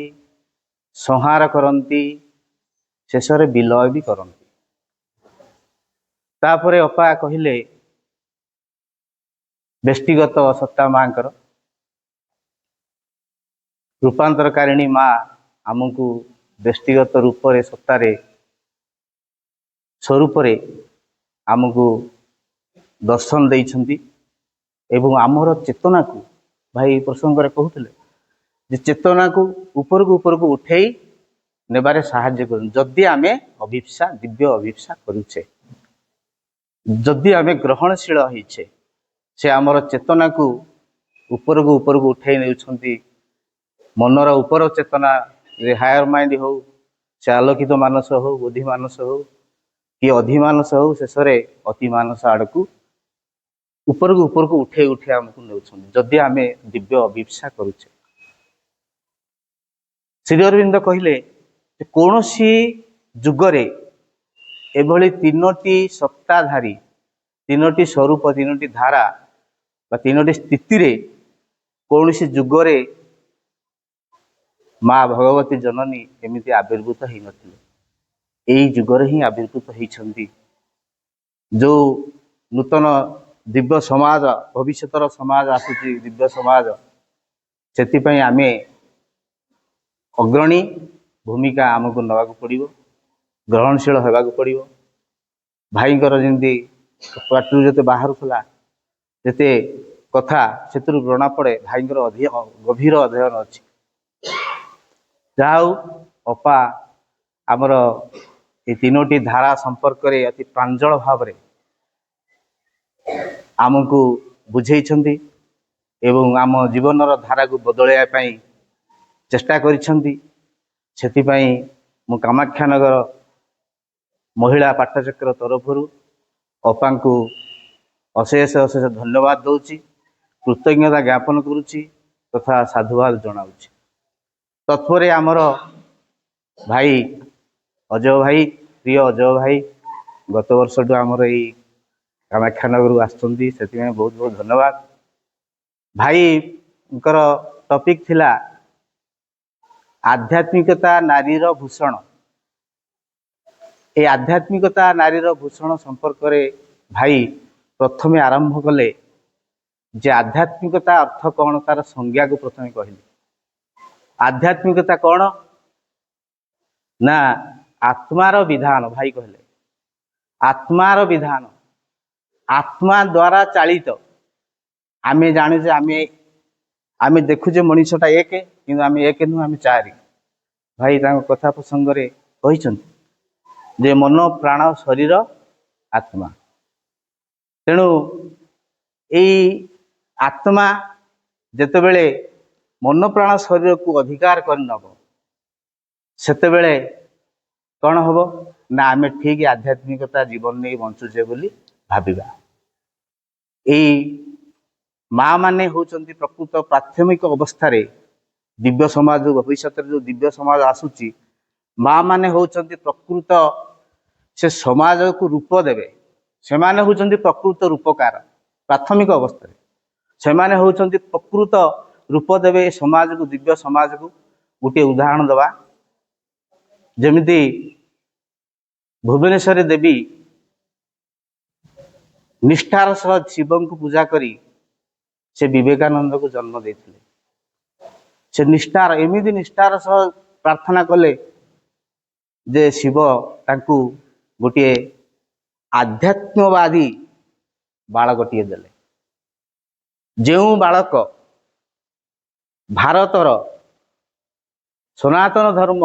ସଂହାର କରନ୍ତି, ଶେଷରେ ବିଲୟ ବି କରନ୍ତି। ତାପରେ ଅପା କହିଲେ ବ୍ୟଷ୍ଟିଗତ ସତ୍ତା ମାଙ୍କର ରୂପାନ୍ତରକାରିଣୀ ମା ଆମକୁ ବ୍ୟଷ୍ଟିଗତ ରୂପରେ ସତ୍ତାରେ ସ୍ୱରୂପରେ ଆମକୁ ଦର୍ଶନ ଦେଇଛନ୍ତି ଏବଂ ଆମର ଚେତନାକୁ, ଭାଇ ଏ ପ୍ରସଙ୍ଗରେ କହୁଥିଲେ ଯେ ଚେତନାକୁ ଉପରକୁ ଉପରକୁ ଉଠେଇ ନେବାରେ ସାହାଯ୍ୟ କରନ୍ତି। ଯଦି ଆମେ ଅଭିପ୍ସା, ଦିବ୍ୟ ଅଭିପ୍ସା କରୁଛେ, ଯଦି ଆମେ ଗ୍ରହଣଶୀଳ ହେଇଛେ, ସେ ଆମର ଚେତନାକୁ ଉପରକୁ ଉପରକୁ ଉଠେଇ ନେଉଛନ୍ତି। ମନର ଉପର ଚେତନା, ହାୟର ମାଇଣ୍ଡ ହଉ, ସେ ଆଲୋକିତ ମାନସ ହଉ, ବୁଦ୍ଧି ମାନସ ହଉ କି ଅଧିମାନସ ହଉ, ଶେଷରେ ଅତି ମାନସ ଆଡ଼କୁ ଉପରକୁ ଉପରକୁ ଉଠେଇ ଉଠେଇ ଆମକୁ ନେଉଛନ୍ତି ଯଦି ଆମେ ଦିବ୍ୟ ଅଭିପ୍ସା କରୁଛେ। ଶ୍ରୀ ଅରବିନ୍ଦ କହିଲେ ଯେ କୌଣସି ଯୁଗରେ ଏଭଳି ତିନୋଟି ସତ୍ତାଧାରୀ, ତିନୋଟି ସ୍ୱରୂପ, ତିନୋଟି ଧାରା ବା ତିନୋଟି ସ୍ଥିତିରେ କୌଣସି ଯୁଗରେ ମା ଭଗବତୀ ଜନନୀ ଏମିତି ଆବିର୍ଭୂତ ହେଇନଥିଲେ। ଏଇ ଯୁଗରେ ହିଁ ଆବିର୍ଭୂତ ହେଇଛନ୍ତି। ଯେଉଁ ନୂତନ ଦିବ୍ୟ ସମାଜ, ଭବିଷ୍ୟତର ସମାଜ ଆସୁଛି, ଦିବ୍ୟ ସମାଜ, ସେଥିପାଇଁ ଆମେ ଅଗ୍ରଣୀ ଭୂମିକା ଆମକୁ ନେବାକୁ ପଡ଼ିବ, ଗ୍ରହଣଶୀଳ ହେବାକୁ ପଡ଼ିବ। ଭାଇଙ୍କର ଯେମିତି ପାଟିରୁ ଯେତେ ବାହାରୁଥିଲା ଯେତେ କଥା, ସେଥିରୁ ଜଣାପଡ଼େ ଭାଇଙ୍କର ଗଭୀର ଅଧ୍ୟୟନ ଅଛି। ଯାହା ହଉ ଅପା ଆମର ଏ ତିନୋଟି ଧାରା ସମ୍ପର୍କରେ ଅତି ପ୍ରାଞ୍ଜଳ ଭାବରେ ଆମକୁ ବୁଝେଇଛନ୍ତି ଏବଂ ଆମ ଜୀବନର ଧାରାକୁ ବଦଳାଇବା ପାଇଁ ଚେଷ୍ଟା କରିଛନ୍ତି। ସେଥିପାଇଁ ମୁଁ କାମାକ୍ଷାନଗର ମହିଳା ପାଠଚକ୍ର ତରଫରୁ ଅପାଙ୍କୁ ଅଶେଷ ଅଶେଷ ଧନ୍ୟବାଦ ଦେଉଛି, କୃତଜ୍ଞତା ଜ୍ଞାପନ କରୁଛି ତଥା ସାଧୁବାଦ ଜଣାଉଛି। ତତ୍ପରେ ଆମର ଭାଇ ଅଜୟ ଭାଇ, ପ୍ରିୟ ଅଜୟ ଭାଇ, ଗତ ବର୍ଷଠୁ ଆମର ଏଇ କାମାକ୍ଷାନଗରକୁ ଆସୁଛନ୍ତି, ସେଥିପାଇଁ ବହୁତ ବହୁତ ଧନ୍ୟବାଦ। ଭାଇଙ୍କର ଟପିକ ଥିଲା ଆଧ୍ୟାତ୍ମିକତା ନାରୀର ଭୂଷଣ। ଏ ଆଧ୍ୟାତ୍ମିକତା ନାରୀର ଭୂଷଣ ସମ୍ପର୍କରେ ଭାଇ ପ୍ରଥମେ ଆରମ୍ଭ କଲେ ଯେ ଆଧ୍ୟାତ୍ମିକତା ଅର୍ଥ କ'ଣ, ତାର ସଂଜ୍ଞାକୁ ପ୍ରଥମେ କହିଲେ। ଆଧ୍ୟାତ୍ମିକତା କ'ଣ ନା ଆତ୍ମାର ବିଧାନ। ଭାଇ କହିଲେ ଆତ୍ମାର ବିଧାନ, ଆତ୍ମା ଦ୍ୱାରା ଚାଳିତ। ଆମେ ଜାଣୁଛେ, ଆମେ ଦେଖୁଛେ ମଣିଷଟା ଏକ, କିନ୍ତୁ ଆମେ ଏକ ନୁହେଁ, ଆମେ ଚାରି। ଭାଇ ତାଙ୍କ କଥା ପ୍ରସଙ୍ଗରେ କହିଛନ୍ତି ଯେ ମନ, ପ୍ରାଣ, ଶରୀର, ଆତ୍ମା। ତେଣୁ ଏଇ ଆତ୍ମା ଯେତେବେଳେ ମନ, ପ୍ରାଣ, ଶରୀରକୁ ଅଧିକାର କରିନେବ, ସେତେବେଳେ କ'ଣ ହବ ନା ଆମେ ଠିକ ଆଧ୍ୟାତ୍ମିକତା ଜୀବନ ନେଇ ବଞ୍ଚୁଛେ ବୋଲି ଭାବିବା। ଏଇ ମା ମାନେ ହେଉଛନ୍ତି ପ୍ରକୃତ ପ୍ରାଥମିକ ଅବସ୍ଥାରେ ଦିବ୍ୟ ସମାଜ, ଭବିଷ୍ୟତରେ ଯେଉଁ ଦିବ୍ୟ ସମାଜ ଆସୁଛି, ମା ମାନେ ହେଉଛନ୍ତି ପ୍ରକୃତ ସେ ସମାଜକୁ ରୂପ ଦେବେ। ସେମାନେ ହେଉଛନ୍ତି ପ୍ରକୃତ ରୂପକାର। ପ୍ରାଥମିକ ଅବସ୍ଥାରେ ସେମାନେ ହେଉଛନ୍ତି ପ୍ରକୃତ ରୂପ ଦେବେ ଏ ସମାଜକୁ, ଦିବ୍ୟ ସମାଜକୁ। ଗୋଟିଏ ଉଦାହରଣ ଦେବା, ଯେମିତି ଭୁବନେଶ୍ୱରରେ ଦେବୀ ନିଷ୍ଠାର ସହ ଶିବଙ୍କୁ ପୂଜା କରି ସେ ବିବେକାନନ୍ଦକୁ ଜନ୍ମ ଦେଇଥିଲେ। ସେ ଏମିତି ନିଷ୍ଠାର ସହ ପ୍ରାର୍ଥନା କଲେ ଯେ ଶିବ ତାଙ୍କୁ ଗୋଟିଏ ଆଧ୍ୟାତ୍ମବାଦୀ ବାଳକଟିଏ ଦେଲେ। ଯେଉଁ ବାଳକ ଭାରତର ସନାତନ ଧର୍ମ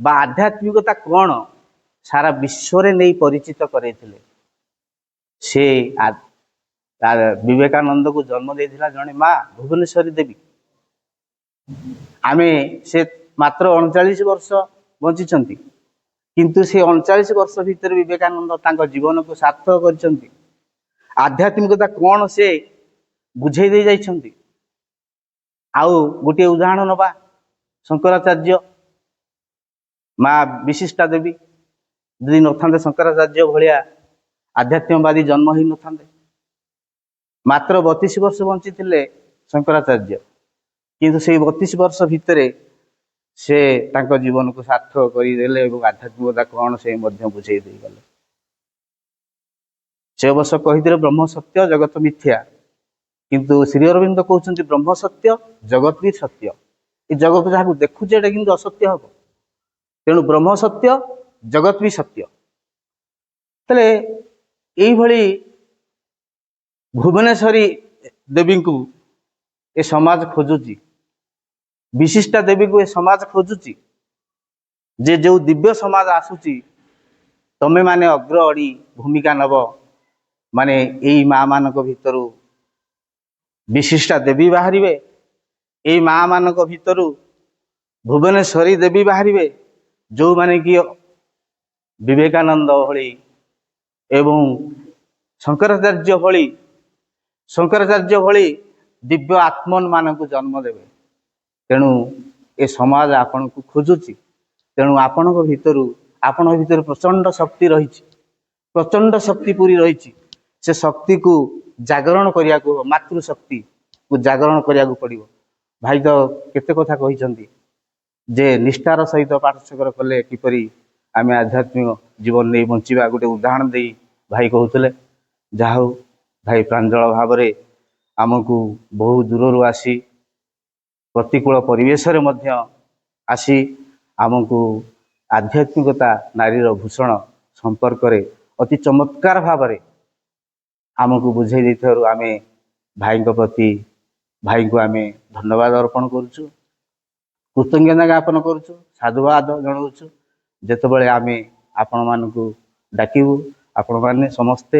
ବା ଆଧ୍ୟାତ୍ମିକତା କ'ଣ ସାରା ବିଶ୍ୱରେ ନେଇ ପରିଚିତ କରାଇଥିଲେ, ସେ ବିବେକାନନ୍ଦକୁ ଜନ୍ମ ଦେଇଥିଲା ଜଣେ ମା, ଭୁବନେଶ୍ୱରୀ ଦେବୀ। ସେ ମାତ୍ର 39 ବର୍ଷ ବଞ୍ଚିଛନ୍ତି, କିନ୍ତୁ ସେ 39 ବର୍ଷ ଭିତରେ ବିବେକାନନ୍ଦ ତାଙ୍କ ଜୀବନକୁ ସାର୍ଥକ କରିଛନ୍ତି। ଆଧ୍ୟାତ୍ମିକତା କ'ଣ ସେ ବୁଝେଇ ଦେଇ ଯାଇଛନ୍ତି। ଆଉ ଗୋଟିଏ ଉଦାହରଣ ନେବା, ଶଙ୍କରାଚାର୍ଯ୍ୟ, ମା ବିଶିଷ୍ଟା ଦେବୀ ଯଦି ନଥାନ୍ତେ, ଶଙ୍କରାଚାର୍ଯ୍ୟ ଭଳିଆ ଆଧ୍ୟାତ୍ମବାଦୀ ଜନ୍ମ ହେଇନଥାନ୍ତେ। ମାତ୍ର 32 ବର୍ଷ ବଞ୍ଚିଥିଲେ ଶଙ୍କରାଚାର୍ଯ୍ୟ, କିନ୍ତୁ ସେଇ 32 ବର୍ଷ ଭିତରେ ସେ ତାଙ୍କ ଜୀବନକୁ ସାର୍ଥକ କରିଦେଲେ ଏବଂ ଆଧ୍ୟାତ୍ମିକତା କ'ଣ ସେ ମଧ୍ୟ ବୁଝେଇ ଦେଇଗଲେ। ସେ ଅବଶ୍ୟ କହିଥିଲେ ବ୍ରହ୍ମ ସତ୍ୟ ଜଗତ ମିଥ୍ୟା, କିନ୍ତୁ ଶ୍ରୀ ଅରବିନ୍ଦ କହୁଛନ୍ତି ବ୍ରହ୍ମ ସତ୍ୟ ଜଗତ ବି ସତ୍ୟ। ଏ ଜଗତ ଯାହାକୁ ଦେଖୁଛେ ଏଇଟା କିନ୍ତୁ ଅସତ୍ୟ ହବ, ତେଣୁ ବ୍ରହ୍ମ ସତ୍ୟ ଜଗତ ବି ସତ୍ୟ। ତାହେଲେ ଏଇଭଳି ଭୁବନେଶ୍ୱରୀ ଦେବୀଙ୍କୁ ଏ ସମାଜ ଖୋଜୁଛି, ବିଶିଷ୍ଟା ଦେବୀକୁ ଏ ସମାଜ ଖୋଜୁଛି, ଯେ ଯେଉଁ ଦିବ୍ୟ ସମାଜ ଆସୁଛି ତମେ ମାନେ ଅଗ୍ରଣୀ ଭୂମିକା ନେବ। ମାନେ ଏଇ ମା ମାନଙ୍କ ଭିତରୁ ବିଶିଷ୍ଟା ଦେବୀ ବାହାରିବେ, ଏଇ ମା ମାନଙ୍କ ଭିତରୁ ଭୁବନେଶ୍ୱରୀ ଦେବୀ ବାହାରିବେ, ଯେଉଁମାନେ କି ବିବେକାନନ୍ଦ ଭଳି ଏବଂ ଶଙ୍କରାଚାର୍ଯ୍ୟ ଭଳି ଦିବ୍ୟ ଆତ୍ମନ୍ ମାନଙ୍କୁ ଜନ୍ମ ଦେବେ। ତେଣୁ ଏ ସମାଜ ଆପଣଙ୍କୁ ଖୋଜୁଛି। ତେଣୁ ଆପଣଙ୍କ ଭିତରୁ ପ୍ରଚଣ୍ଡ ଶକ୍ତି ରହିଛି, ପ୍ରଚଣ୍ଡ ଶକ୍ତି ପୁରୀ ରହିଛି। ସେ ଶକ୍ତିକୁ ଜାଗରଣ କରିବାକୁ, ମାତୃଶକ୍ତିକୁ ଜାଗରଣ କରିବାକୁ ପଡ଼ିବ। ଭାଇ ତ କେତେ କଥା କହିଛନ୍ତି ଯେ ନିଷ୍ଠାର ସହିତ ପାଠଶେଖର କଲେ କିପରି ଆମେ ଆଧ୍ୟାତ୍ମିକ ଜୀବନ ନେଇ ବଞ୍ଚିବା, ଗୋଟେ ଉଦାହରଣ ଦେଇ ଭାଇ କହୁଥିଲେ। ଯାହା ହଉ ଭାଇ ପ୍ରାଞ୍ଜଳ ଭାବରେ ଆମକୁ ବହୁ ଦୂରରୁ ଆସି ପ୍ରତିକୂଳ ପରିବେଶରେ ମଧ୍ୟ ଆସି ଆମକୁ ଆଧ୍ୟାତ୍ମିକତା ନାରୀର ଭୂଷଣ ସମ୍ପର୍କରେ ଅତି ଚମତ୍କାର ଭାବରେ ଆମକୁ ବୁଝେଇ ଦେଇଥିବାରୁ ଆମେ ଭାଇଙ୍କୁ ଆମେ ଧନ୍ୟବାଦ ଅର୍ପଣ କରୁଛୁ, କୃତଜ୍ଞତା ଜ୍ଞାପନ କରୁଛୁ, ସାଧୁବାଦ ଜଣାଉଛୁ। ଯେତେବେଳେ ଆମେ ଆପଣମାନଙ୍କୁ ଡାକିବୁ, ଆପଣମାନେ ସମସ୍ତେ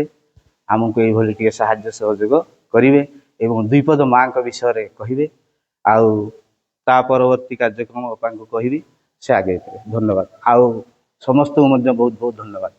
ଆମକୁ ଏଇଭଳି ଟିକେ ସାହାଯ୍ୟ ସହଯୋଗ କରିବେ ଏବଂ ଦ୍ୱିପଦ ମାଙ୍କ ବିଷୟରେ କହିବେ। ଆଉ ତା ପରବର୍ତ୍ତୀ କାର୍ଯ୍ୟକ୍ରମ ଅପାଙ୍କୁ କହିବି, ସେ ଆଗେଇ ଦେବେ। ଧନ୍ୟବାଦ। ଆଉ ସମସ୍ତଙ୍କୁ ମଧ୍ୟ ବହୁତ ବହୁତ ଧନ୍ୟବାଦ।